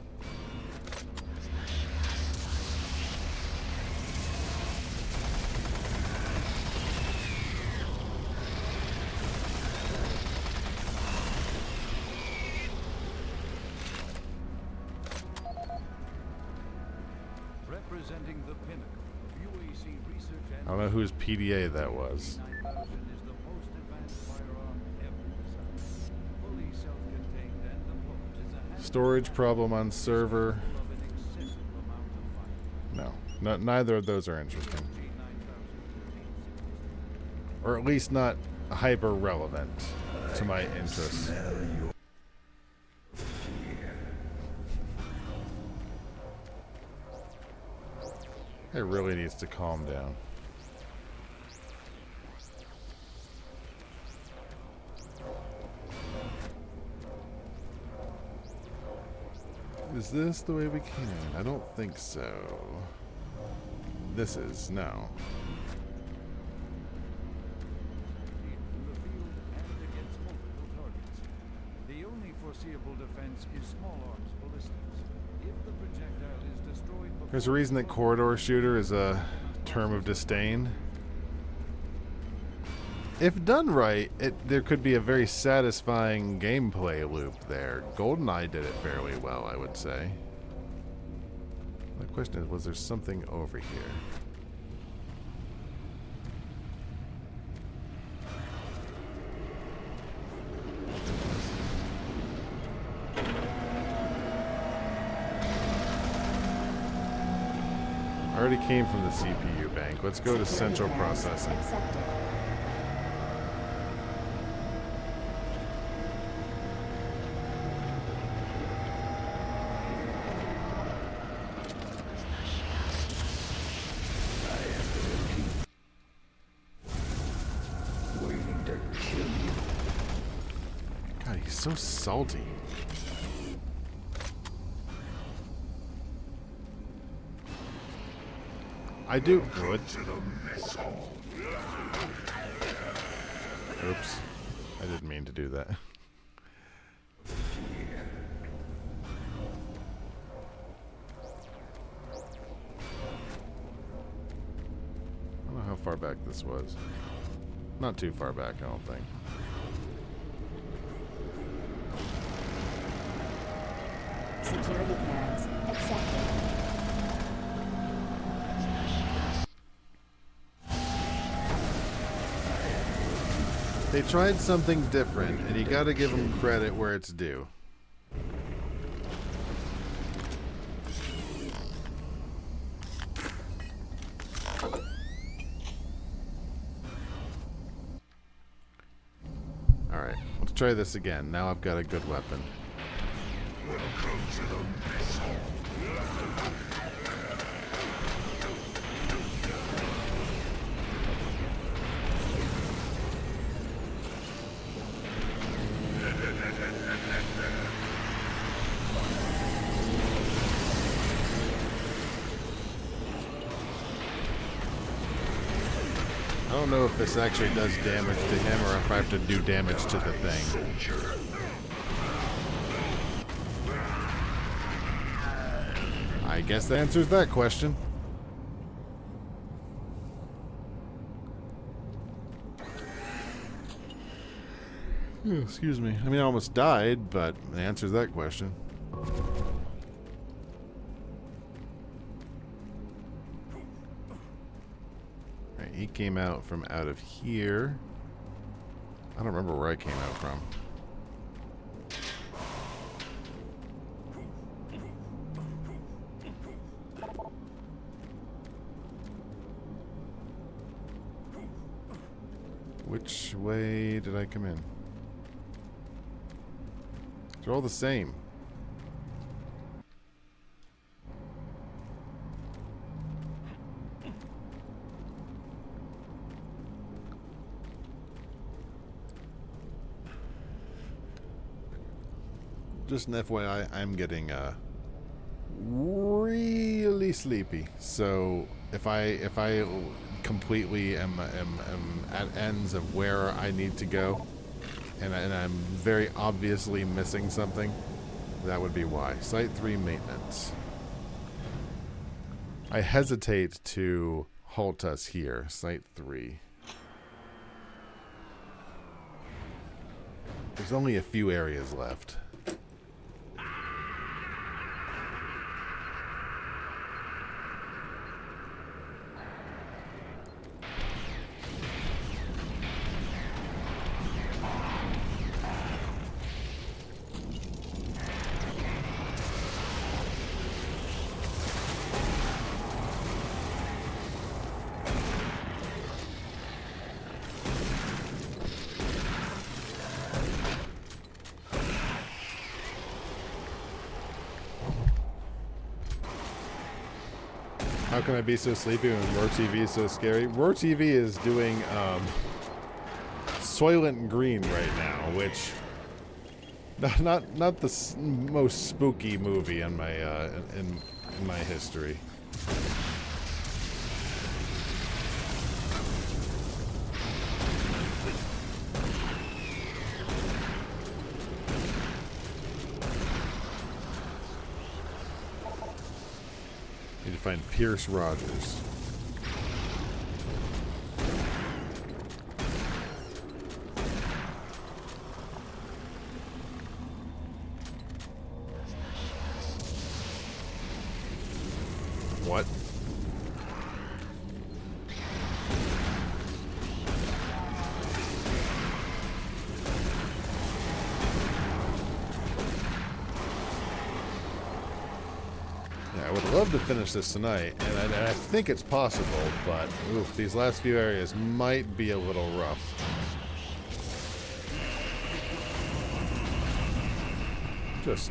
S2: Representing the pinnacle of UAC research and
S1: I don't know whose PDA that was.
S2: 9000 is the most advanced firearm ever designed. Fully self-contained and the bullet is a
S1: Storage problem on server.
S2: of an excessive amount of fire.
S1: No, neither of those are interesting. Or at least not hyper relevant to my interests. It really needs to calm down. Is this the way we came in? I don't think so. This is, no.
S2: In the field and against multiple targets. The only foreseeable defense is small arms ballistics. If the projectile is destroyed before
S1: There's a reason that corridor shooter is a term of disdain. If done right, there could be a very satisfying gameplay loop there. GoldenEye did it fairly well, I would say. The question is, was there something over here? I already came from the CPU bank. Let's go to central processing.
S9: Accepted.
S1: God, he's so salty. I do. What? Oops. I didn't mean to do that. I don't know how far back this was. Not too far back, I don't think.
S9: Security clearance accepted.
S1: They tried something different, and you gotta give them credit where it's due. try this again. Now I've got a good weapon. I don't know if this actually does damage to him or if I have to do damage to the thing. I guess that answers that question. Excuse me. I mean, I almost died, but it answers that question. Right, he came out from out of here. I don't remember where I came out from. Which way did I come in? They're all the same. Just an FYI, I'm getting really sleepy. So if I completely am at ends of where I need to go, and I'm very obviously missing something, that would be why. Site 3 maintenance. I hesitate to halt us here. Site 3. There's only a few areas left. How can I be so sleepy when Roar TV is so scary? Roar TV is doing Soylent Green right now, which not the most spooky movie in my in my history. Need to find Pierce Rogers. What? I would love to finish this tonight, and I think it's possible, but oof, these last few areas might be a little rough. Just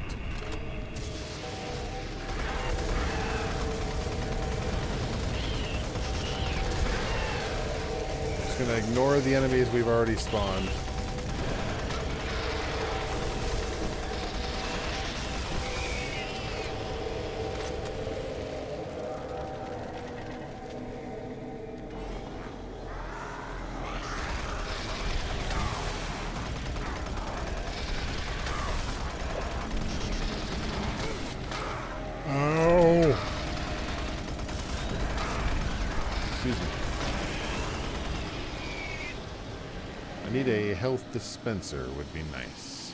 S1: gonna ignore the enemies we've already spawned. I need a health dispenser would be nice.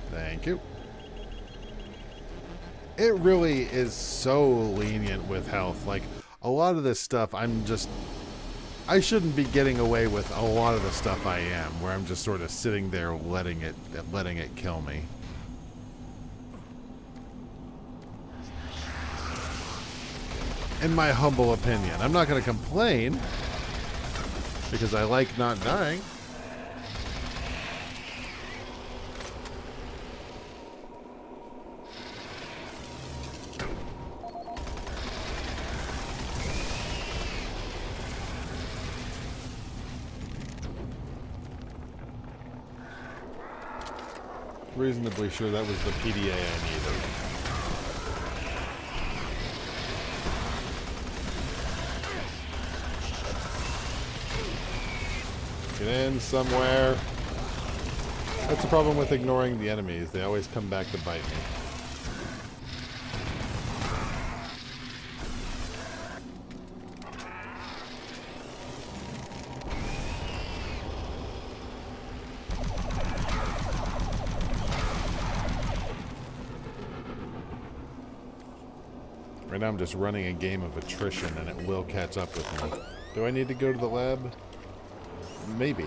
S1: Thank you. It really is so lenient with health. Like, a lot of this stuff, I shouldn't be getting away with a lot of the stuff I am, where I'm just sort of sitting there letting it kill me. In my humble opinion. I'm not going to complain, because I like not dying. reasonably sure that was the PDA I needed. Get in somewhere. That's the problem with ignoring the enemies. They always come back to bite me. Right now I'm just running a game of attrition and it will catch up with me. Do I need to go to the lab? Maybe.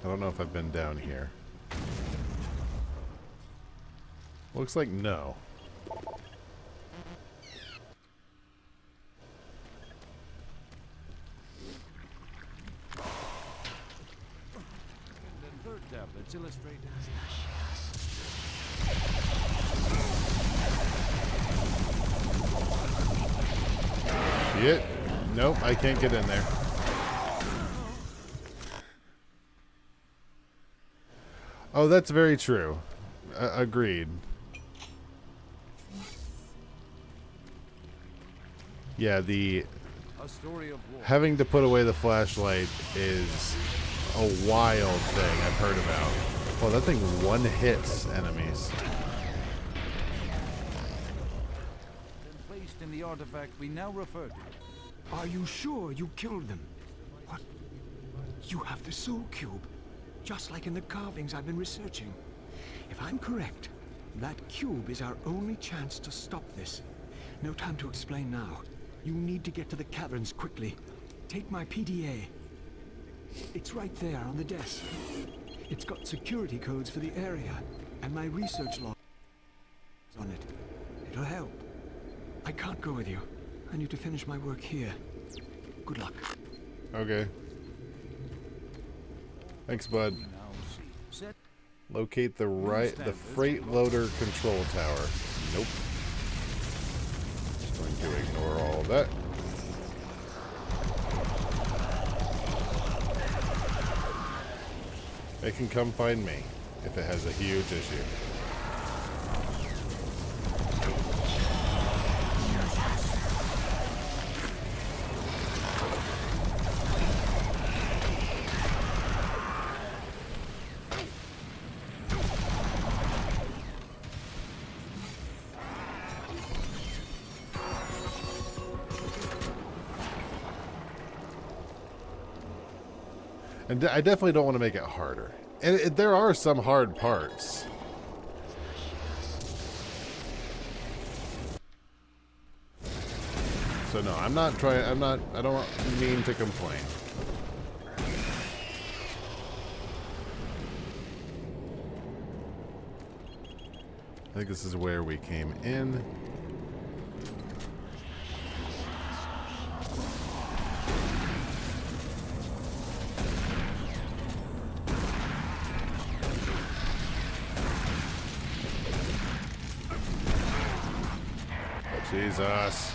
S1: I don't know if I've been down here. Looks like no.
S2: And third tablets illustrate.
S1: Shit. Nope, I can't get in there. Oh, that's very true. Agreed. Yeah, the
S2: A story of war.
S1: having to put away the flashlight is a wild thing I've heard about. Oh, that thing one hits enemies.
S2: Been placed in the artifact we now refer to.
S10: Are you sure you killed them? What? You have the soul cube, just like in the carvings I've been researching. If I'm correct, that cube is our only chance to stop this. No time to explain now. You need to get to the caverns quickly. Take my PDA. It's right there on the desk. It's got security codes for the area, and my research log on it. It'll help. I can't go with you. I need to finish my work here. Good luck.
S1: Okay. Thanks, bud.
S2: Now see. Set.
S1: Locate the freight loader control tower. Nope. Just going to ignore all of that. It can come find me if it has a huge issue. And I definitely don't want to make it harder. And there are some hard parts. So no, I'm not trying, I don't mean to complain. I think this is where we came in. Jesus.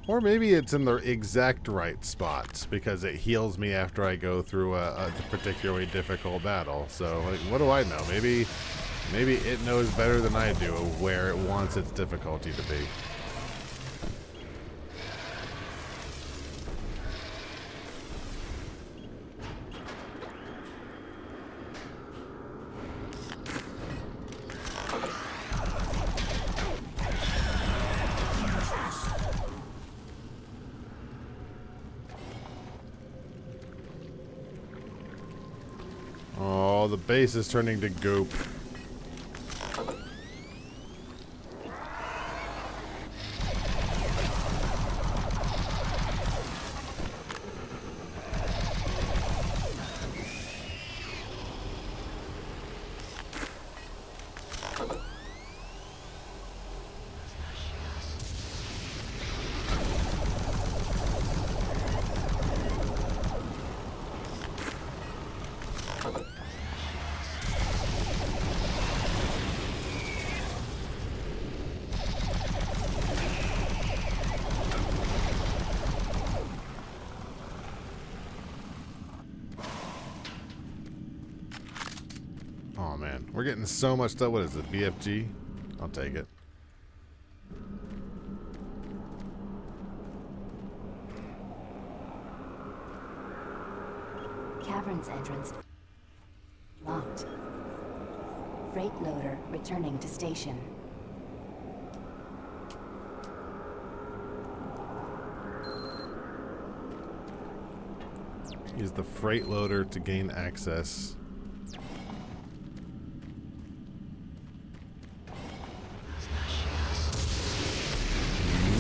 S1: Or maybe it's in the exact right spots because it heals me after I go through a particularly difficult battle. So, like, what do I know? Maybe it knows better than I do where it wants its difficulty to be. base is turning to goop. Oh man, we're getting so much stuff. What is it, BFG? I'll take it.
S9: Cavern's entrance locked. Freight loader returning to station.
S1: Use the freight loader to gain access.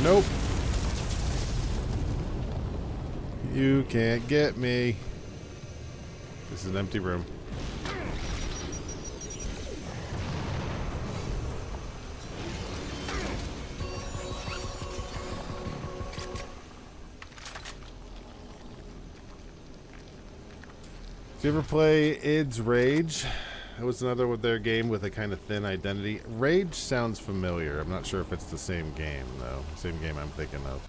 S1: Nope. You can't get me. This is an empty room. Did you ever play Id's Rage? It was another with their game with a kind of thin identity. Rage sounds familiar. I'm not sure if it's the same game, though. Same game I'm thinking of.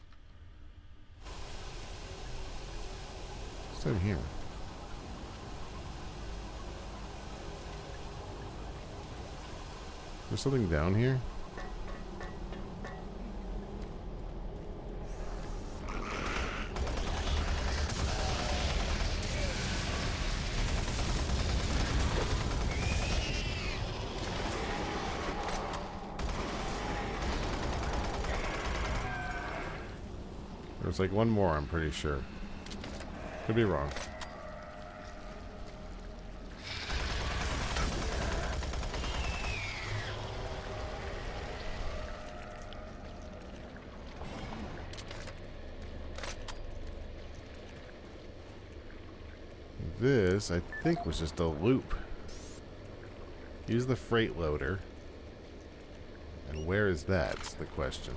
S1: What's in here? There's something down here? There's like one more, I'm pretty sure. Could be wrong. This, I think, was just a loop. Use the freight loader. And where is that? Is the question.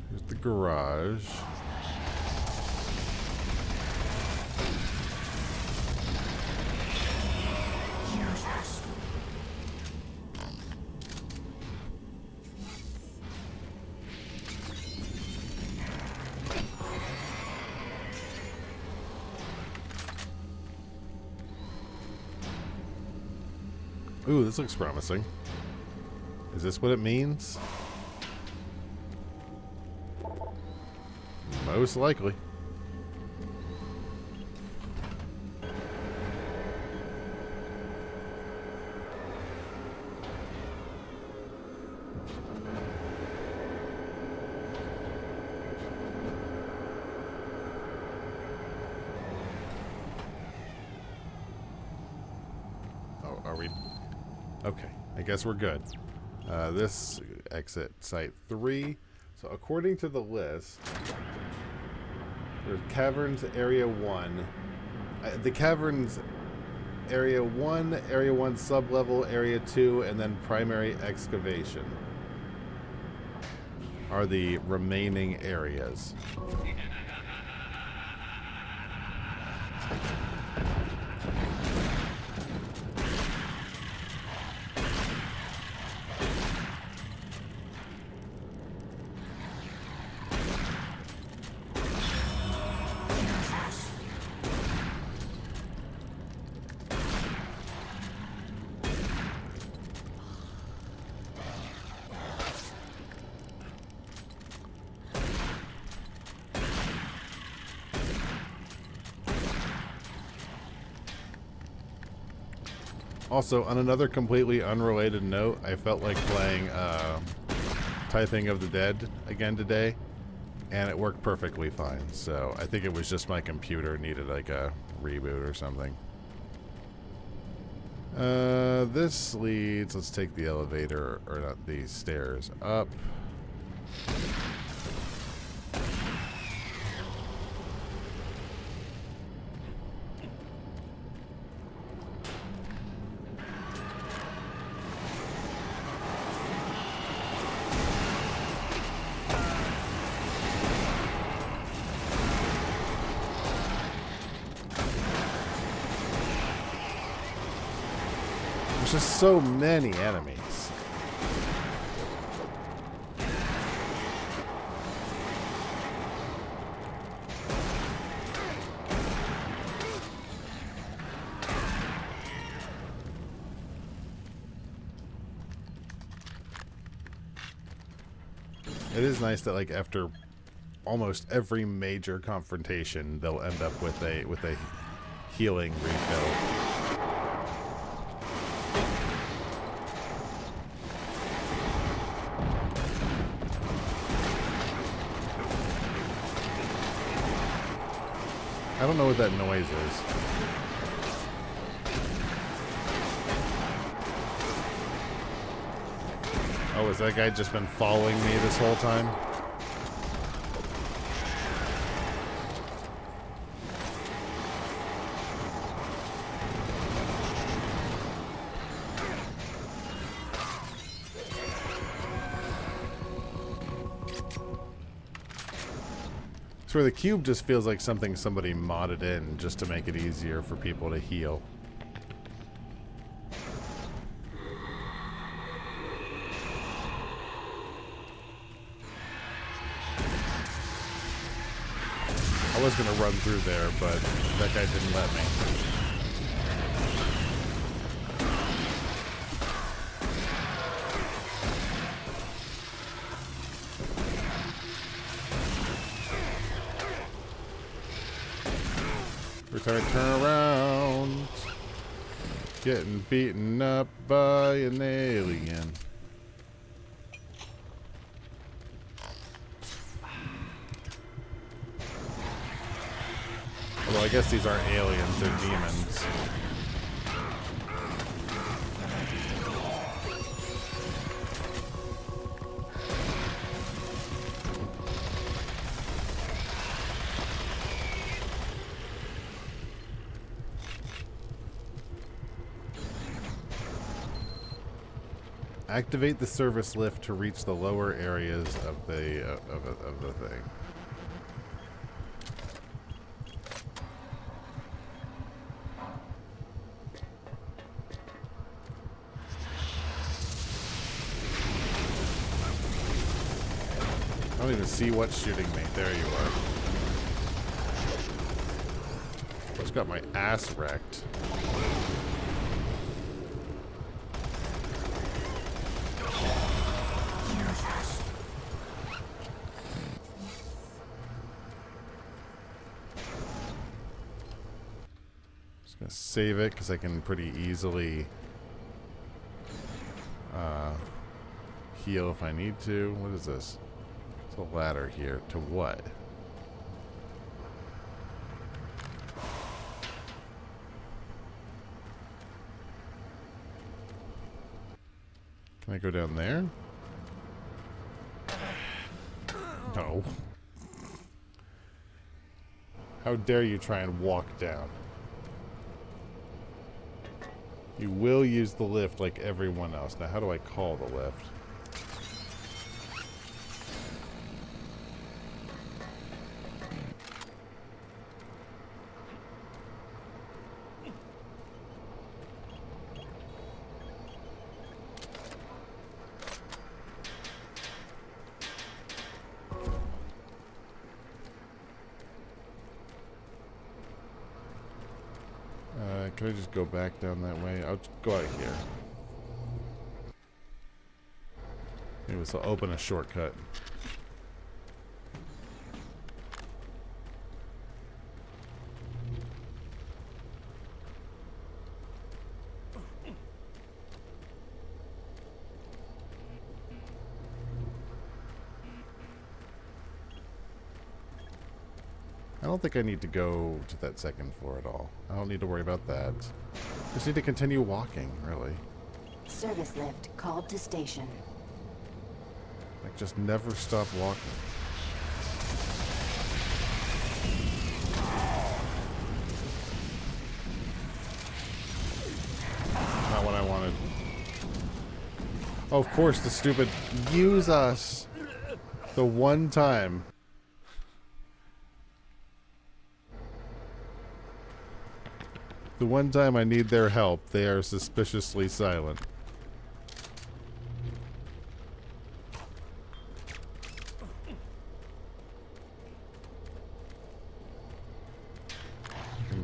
S1: Here's the garage. Ooh, this looks promising. Is this what it means? Most likely. Oh, are we? Okay, I guess we're good. This exit site 3. So according to the list, there's Caverns Area 1. The Caverns Area 1, Area 1 sublevel, Area 2, and then Primary Excavation are the remaining areas. Also, on another completely unrelated note, I felt like playing Tithing of the Dead again today. and it worked perfectly fine. So I think it was just my computer needed like a reboot or something. This leads, let's take the elevator, or not, the stairs up. There's just so many enemies. It is nice that like after almost every major confrontation, they'll end up with a healing refill. I don't know what that noise is. Oh, has that guy just been following me this whole time? Where the cube just feels like something somebody modded in just to make it easier for people to heal. I was gonna run through there, but that guy didn't let me. Turn around. Getting beaten up by an alien. Well, I guess these aren't aliens, they're demons. Activate the service lift to reach the lower areas of the of the thing. I don't even see what's shooting me. There you are. Just got my ass wrecked. Save it because I can pretty easily heal if I need to. What is this? It's a ladder here. To what? Can I go down there? No. How dare you try and walk down? You will use the lift like everyone else. Now, how do I call the lift? Can I just go back down that way? I'll just go out here. Maybe this will open a shortcut. don't think I need to go to that second floor at all. I don't need to worry about that. Just need to continue walking, really.
S9: Service lift called to station.
S1: Like, just never stop walking. Not what I wanted. Oh, of course, the stupid use us the one time. The one time I need their help, they are suspiciously silent.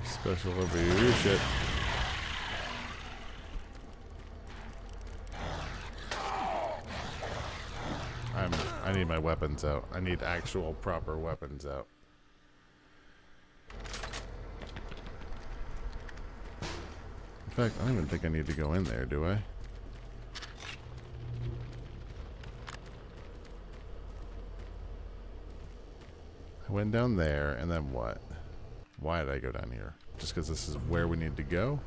S1: Special overview shit. I need my weapons out. I need actual proper weapons out. In fact, I don't even think I need to go in there, do I? I went down there, and then what? Why did I go down here? Just because this is where we need to go?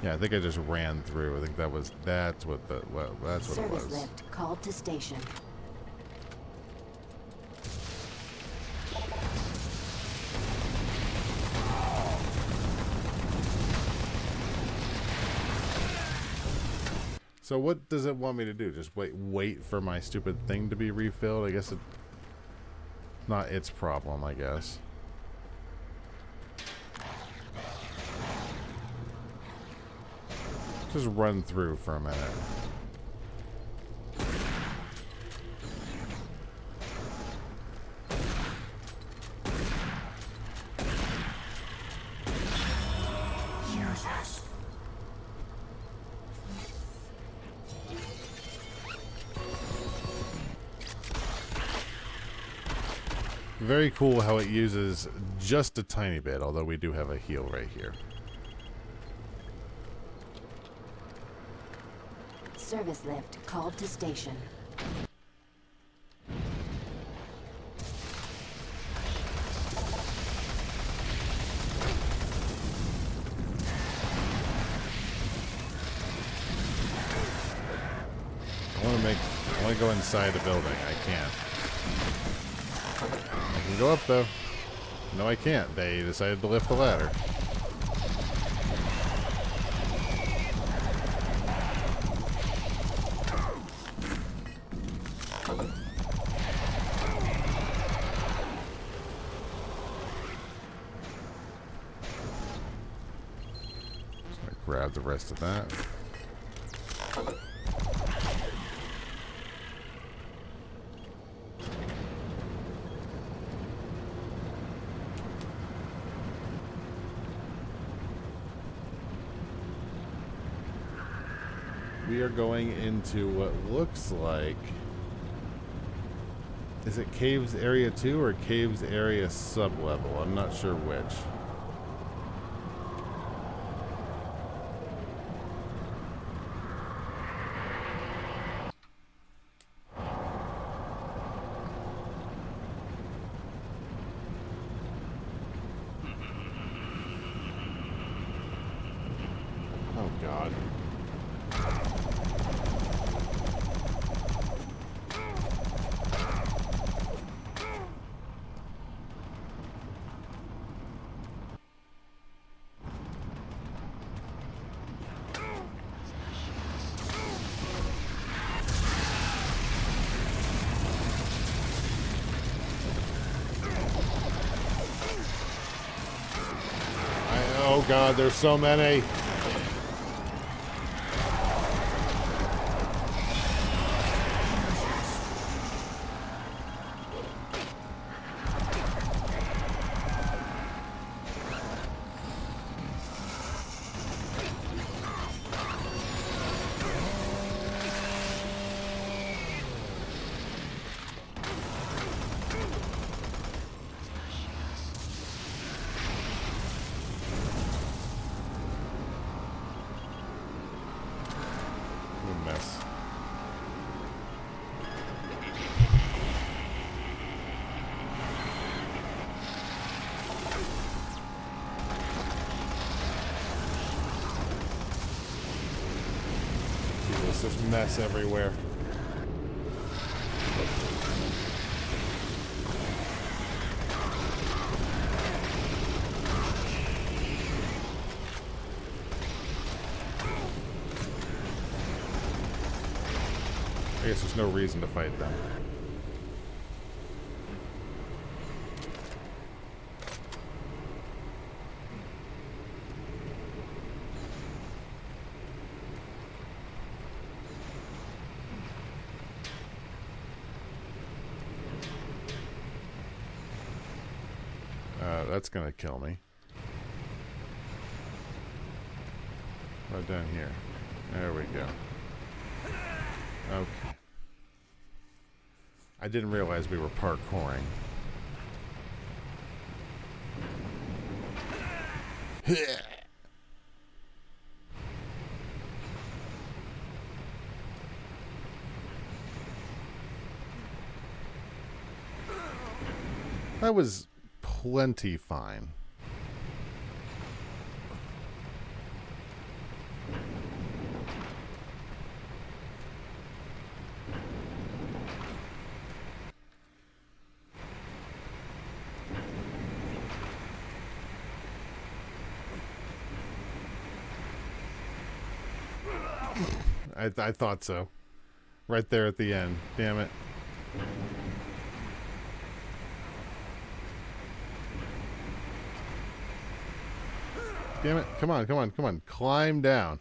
S1: Yeah, I think I just ran through. I think that's what it was.
S9: Service lift called to station.
S1: So what does it want me to do? Just wait for my stupid thing to be refilled? I guess it's not its problem, I guess. Just run through for a minute.
S4: Use us.
S1: Very cool how it uses just a tiny bit, although we do have a heal right here.
S9: Service lift called to station.
S1: I want to go inside the building. I can't. I can go up though. No, I can't. They decided to lift the ladder. Grab the rest of that. We are going into what looks like... Is it Caves Area 2 or Caves Area Sub-Level? I'm not sure which. Oh, God. Oh, God, there's so many. Mess. Jesus, there's mess everywhere. I guess there's no reason to fight them. That's gonna kill me. Right down here. There we go. Okay. I didn't realize we were parkouring. That was plenty fine. I thought so. Right there at the end. Damn it. Damn it. Come on, come on, come on. Climb down.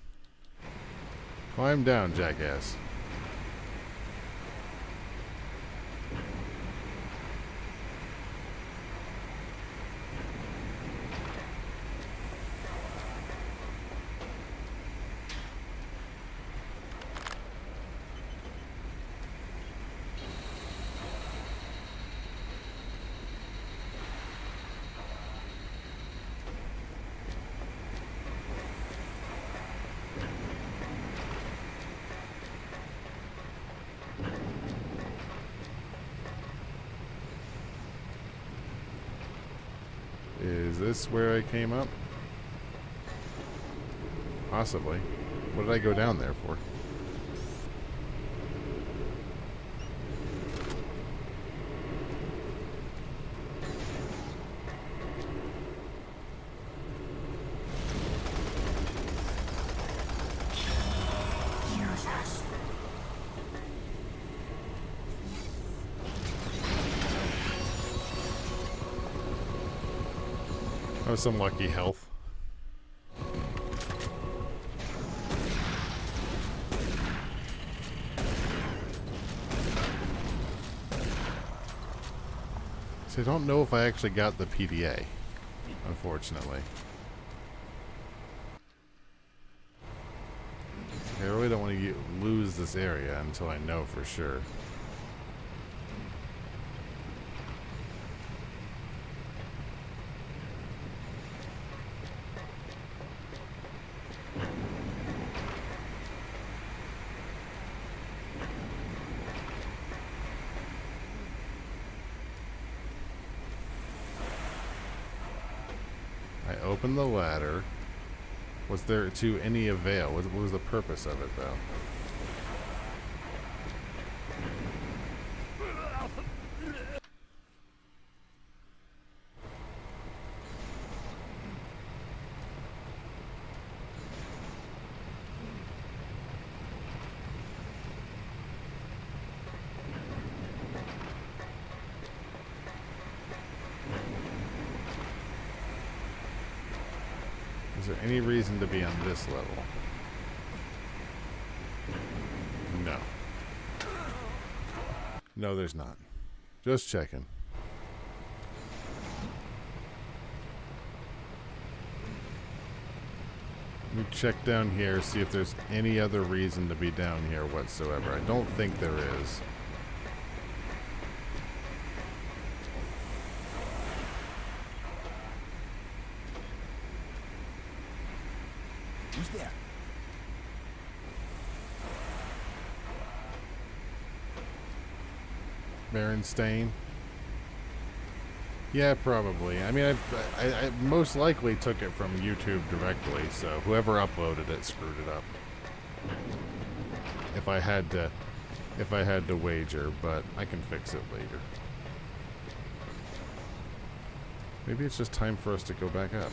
S1: Climb down, jackass. Is this where I came up? Possibly. What did I go down there for? That was some lucky health. So I don't know if I actually got the PDA, unfortunately. I really don't want to lose this area until I know for sure. I opened the ladder. Was there to any avail? What was the purpose of it, though? Is there any reason to be on this level? No. No, there's not. Just checking. Let me check down here, see if there's any other reason to be down here whatsoever. I don't think there is.
S10: Who's there?
S1: Berenstain? Yeah, probably. I mean, I most likely took it from YouTube directly, so whoever uploaded it screwed it up. if I had to wager, but I can fix it later. Maybe it's just time for us to go back up.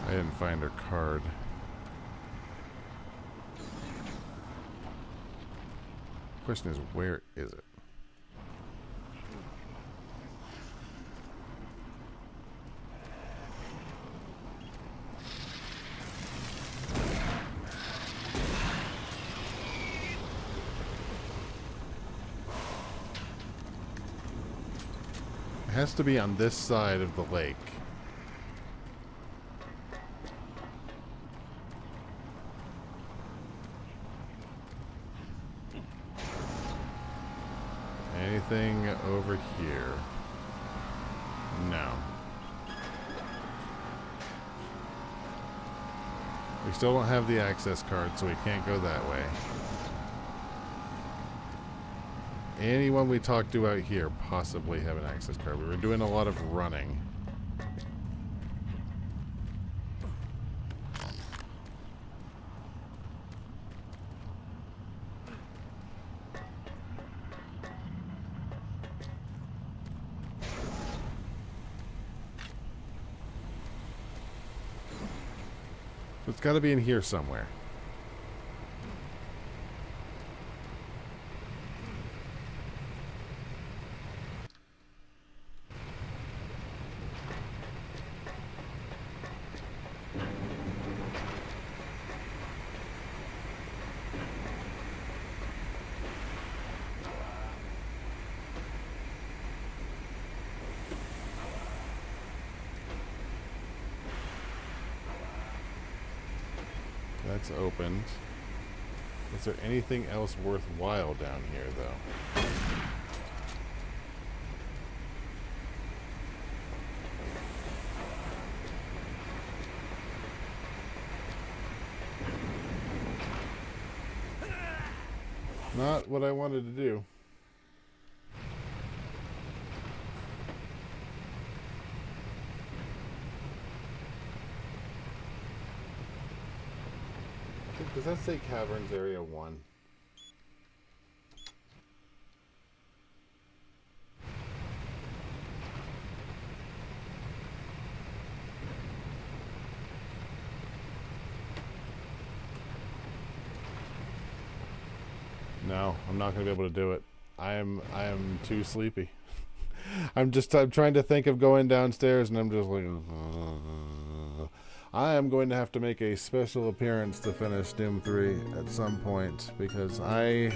S1: I didn't find her card. Question is, where is it? It has to be on this side of the lake. Anything over here? No. We still don't have the access card, so we can't go that way. Anyone we talked to out here possibly have an access card. We were doing a lot of running. So it's got to be in here somewhere. That's opened. Is there anything else worthwhile down here, though? Not what I wanted to do. Does that say Caverns Area 1? No, I'm not going to be able to do it. I am too sleepy. I'm trying to think of going downstairs, and I'm just like... I am going to have to make a special appearance to finish Doom 3 at some point, because I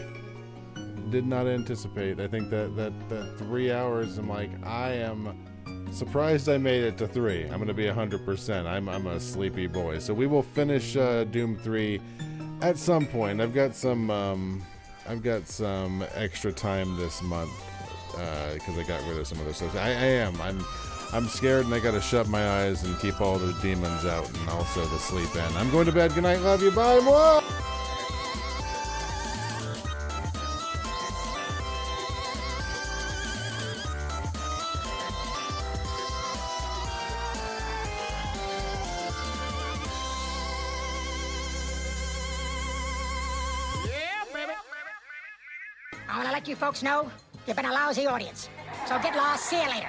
S1: did not anticipate. I think that 3 hours, I'm like, I am surprised I made it to 3. I'm going to be 100%. I'm a sleepy boy. So we will finish Doom 3 at some point. I've got some extra time this month because I got rid of some other stuff. I'm scared, and I gotta shut my eyes and keep all the demons out and also the sleep in. I'm going to bed. Good night. Love you. Bye. Whoa!
S11: I want to let you folks know you've been a lousy audience. So get lost. See you later.